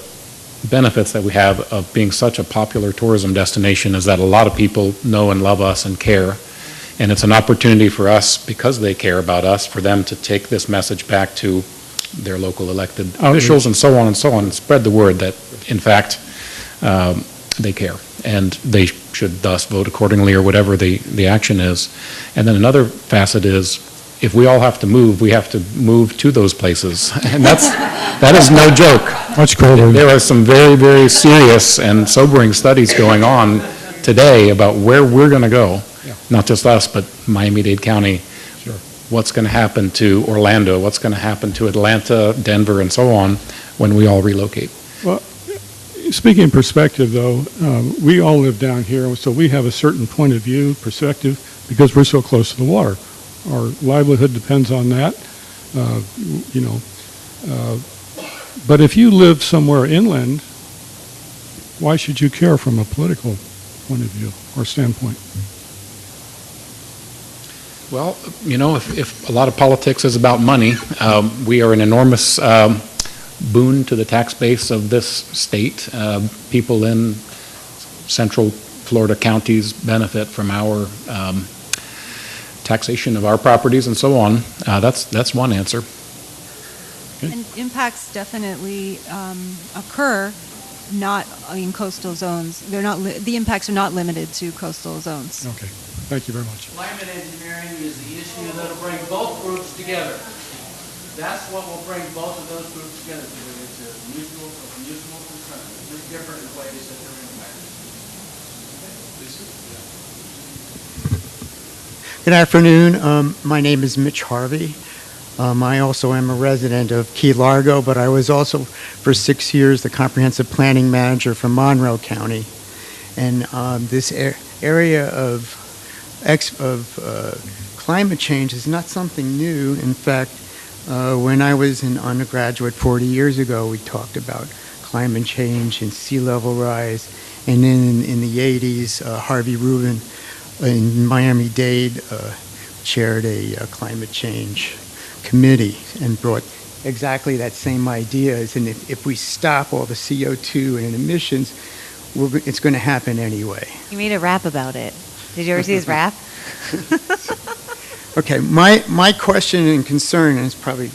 benefits that we have of being such a popular tourism destination is that a lot of people know and love us and care. And it's an opportunity for us, because they care about us, for them to take this message back to their local elected officials and so on, and spread the word that, in fact, they care. And they should thus vote accordingly or whatever the action is. And then another facet is, if we all have to move, we have to move to those places. And that is no joke. Much colder. There are some very, very serious and sobering studies going on today about where we're going to go. Yeah. Not just us, but Miami-Dade County. Sure. What's going to happen to Orlando? What's going to happen to Atlanta, Denver, and so on when we all relocate? Well, speaking in perspective, though, we all live down here, so we have a certain point of view, perspective, because we're so close to the water. Our livelihood depends on that, but if you live somewhere inland, why should you care from a political point of view or standpoint? Well, if a lot of politics is about money, we are an enormous boon to the tax base of this state. People in central Florida counties benefit from our taxation of our properties and so on. That's one answer. Okay. And impacts definitely occur not in coastal zones. They're not. The impacts are not limited to coastal zones. Okay. Thank you very much. Climate engineering is the issue that will bring both groups together. That's what will bring both of those groups together. It's a mutual concern. They're different in ways that they're impacted. Lisa? Good afternoon. My name is Mitch Harvey. I also am a resident of Key Largo, but I was also for 6 years the comprehensive planning manager for Monroe County. And this area of climate change is not something new. In fact, when I was an undergraduate 40 years ago, we talked about climate change and sea level rise. And then in the 80s, Harvey Rubin in Miami-Dade chaired a climate change committee and brought exactly that same ideas. And if we stop all the CO2 and emissions, it's going to happen anyway. He made a rap about it. Did you ever see his rap? Okay, my question and concern, and it's probably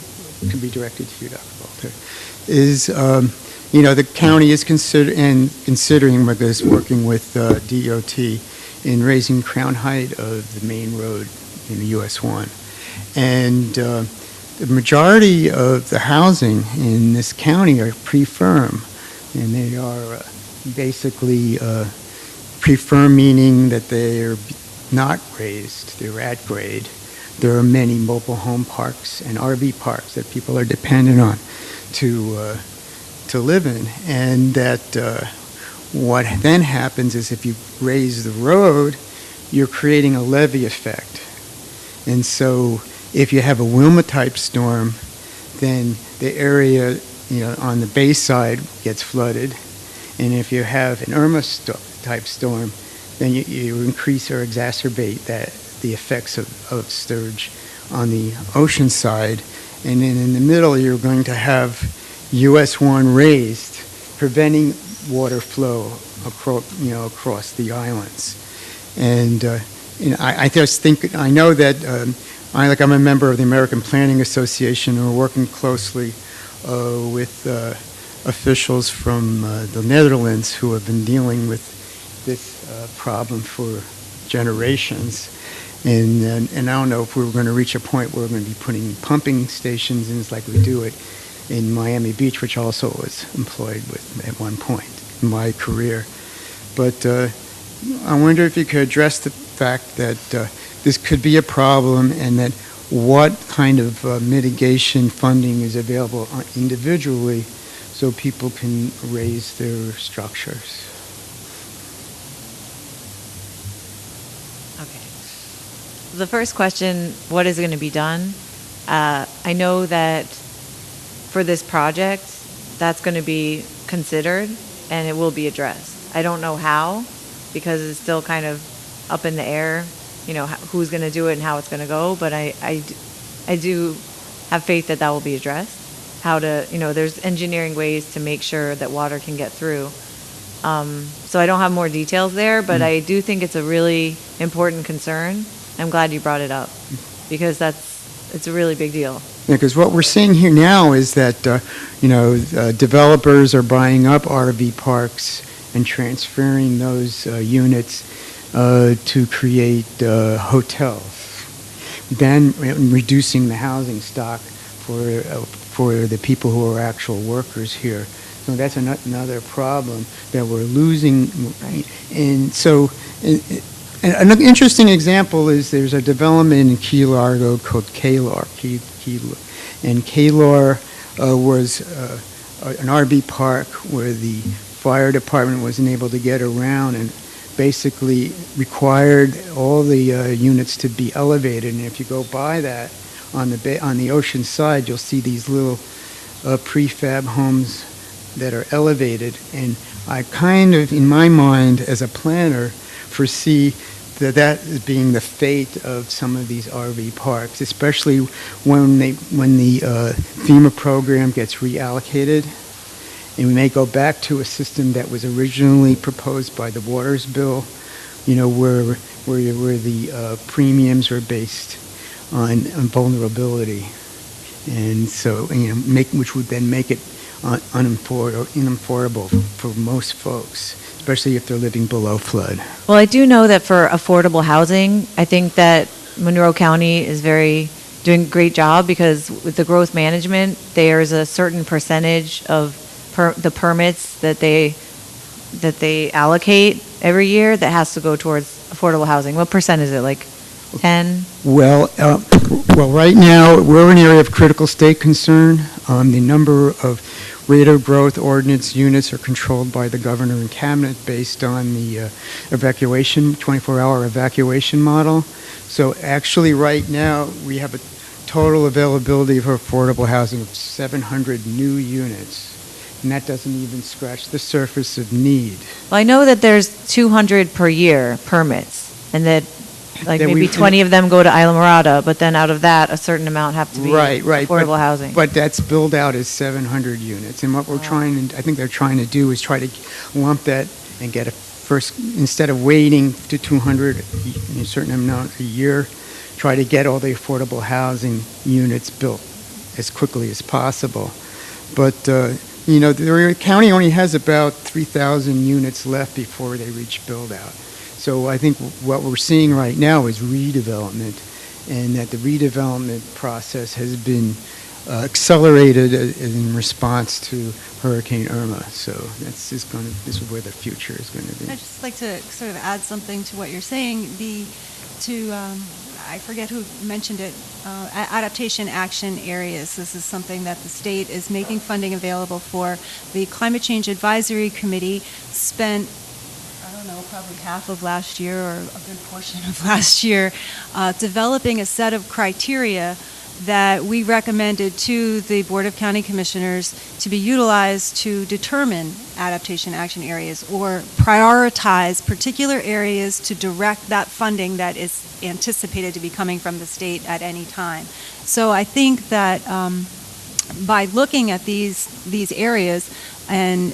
can be directed to you, Dr. Walter, is the county is considering because working with DOT in raising crown height of the main road in the US 1, and the majority of the housing in this county are pre-firm, and they are basically pre-firm meaning that they're not raised, they're at grade. There are many mobile home parks and RV parks that people are dependent on to live in, and that what then happens is if you raise the road, you're creating a levee effect. And so if you have a Wilma-type storm, then the area on the bay side gets flooded. And if you have an Irma-type storm, then you increase or exacerbate the effects of surge on the ocean side. And then in the middle, you're going to have US 1 raised, preventing water flow across the islands. And I just think, I know that I'm a member of the American Planning Association, and we're working closely with officials from the Netherlands who have been dealing with this problem for generations. And I don't know if we're going to reach a point where we're going to be putting pumping stations in like we do it in Miami Beach, which also was employed with at one point in my career. But I wonder if you could address the fact that this could be a problem, and that what kind of mitigation funding is available individually so people can raise their structures. Okay. The first question, what is going to be done? I know that for this project, that's going to be considered and it will be addressed. I don't know how, because it's still kind of up in the air, who's going to do it and how it's going to go, but I do have faith that that will be addressed. How to, there's engineering ways to make sure that water can get through. So I don't have more details there, but I do think it's a really important concern. I'm glad you brought it up, because it's a really big deal. Yeah, because what we're seeing here now is that, developers are buying up RV parks and transferring those units to create hotels, then reducing the housing stock for the people who are actual workers here. So that's another problem that we're losing. And so, and an interesting example is there's a development in Key Largo called K-Lar. And K-Lar was an RV park where the fire department wasn't able to get around, and basically required all the units to be elevated. And if you go by that on the ocean side, you'll see these little prefab homes that are elevated. And I kind of, in my mind, as a planner, foresee that as being the fate of some of these RV parks, especially when the FEMA program gets reallocated. And we may go back to a system that was originally proposed by the Waters Bill, where the premiums are based on vulnerability, and so which would then make it unaffordable for most folks, especially if they're living below flood. Well, I do know that for affordable housing, I think that Monroe County is doing a great job, because with the growth management, there's a certain percentage of the permits that they allocate every year that has to go towards affordable housing. What percent is it, like 10? Well, right now, we're an area of critical state concern. The number of rate of growth ordinance units are controlled by the governor and cabinet based on the 24-hour evacuation model. So actually right now, we have a total availability for affordable housing of 700 new units. And that doesn't even scratch the surface of need. Well, I know that there's 200 per year permits, and that maybe 20 of them go to Islamorada, but then out of that, a certain amount have to be affordable housing. But that's billed out as 700 units. And what we're I think they're trying to do is try to lump that and get a first, instead of waiting to 200, a certain amount a year, try to get all the affordable housing units built as quickly as possible. But, the county only has about 3,000 units left before they reach build-out. So I think what we're seeing right now is redevelopment, and that the redevelopment process has been accelerated in response to Hurricane Irma. So this is where the future is going to be. I'd just like to sort of add something to what you're saying. I forget who mentioned it, adaptation action areas. This is something that the state is making funding available for. The Climate Change Advisory Committee spent, probably half of last year or a good portion of last year, developing a set of criteria that we recommended to the Board of County Commissioners to be utilized to determine adaptation action areas, or prioritize particular areas to direct that funding that is anticipated to be coming from the state at any time. So I think that by looking at these areas and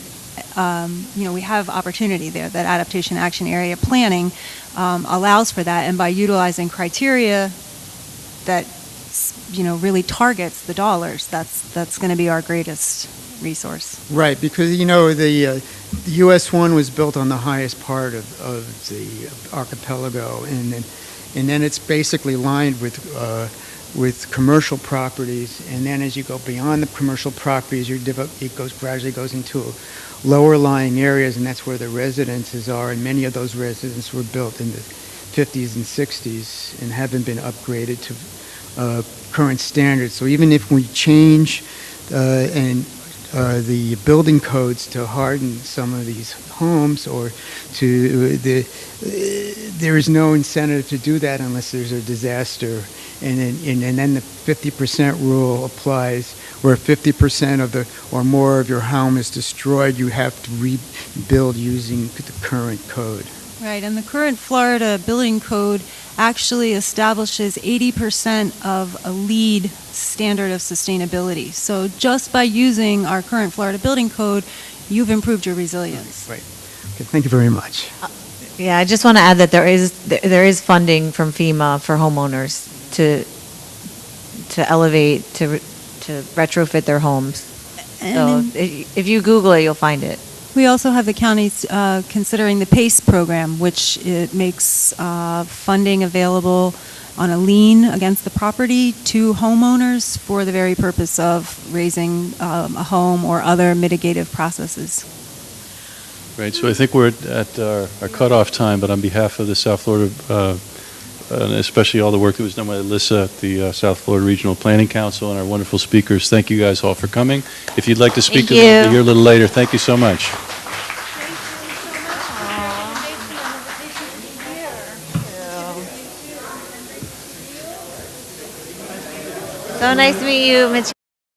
we have opportunity there. That adaptation action area planning allows for that, and by utilizing criteria that really targets the dollars, that's going to be our greatest resource. Right, because the US 1 was built on the highest part of the archipelago, and then it's basically lined with commercial properties, and then as you go beyond the commercial properties, it gradually goes into lower lying areas, and that's where the residences are, and many of those residences were built in the 50s and 60s and haven't been upgraded to current standards. So even if we change the building codes to harden some of these homes, or there is no incentive to do that unless there's a disaster, and then the 50% rule applies, where 50% of or more of your home is destroyed, you have to rebuild using the current code. Right, and the current Florida building code actually establishes 80% of a LEED standard of sustainability. So just by using our current Florida building code, you've improved your resilience. Right. Okay, thank you very much. Yeah, I just want to add that there is funding from FEMA for homeowners to elevate, to retrofit their homes. So if you Google it, you'll find it. We also have the counties considering the PACE program, which it makes funding available on a lien against the property to homeowners for the very purpose of raising a home or other mitigative processes. Right, so I think we're at our cutoff time, but on behalf of the South Florida, and especially all the work that was done by Alyssa at the South Florida Regional Planning Council and our wonderful speakers, thank you guys all for coming. If you'd like to speak to them here a little later, thank you so much. So nice to meet you, Mitch.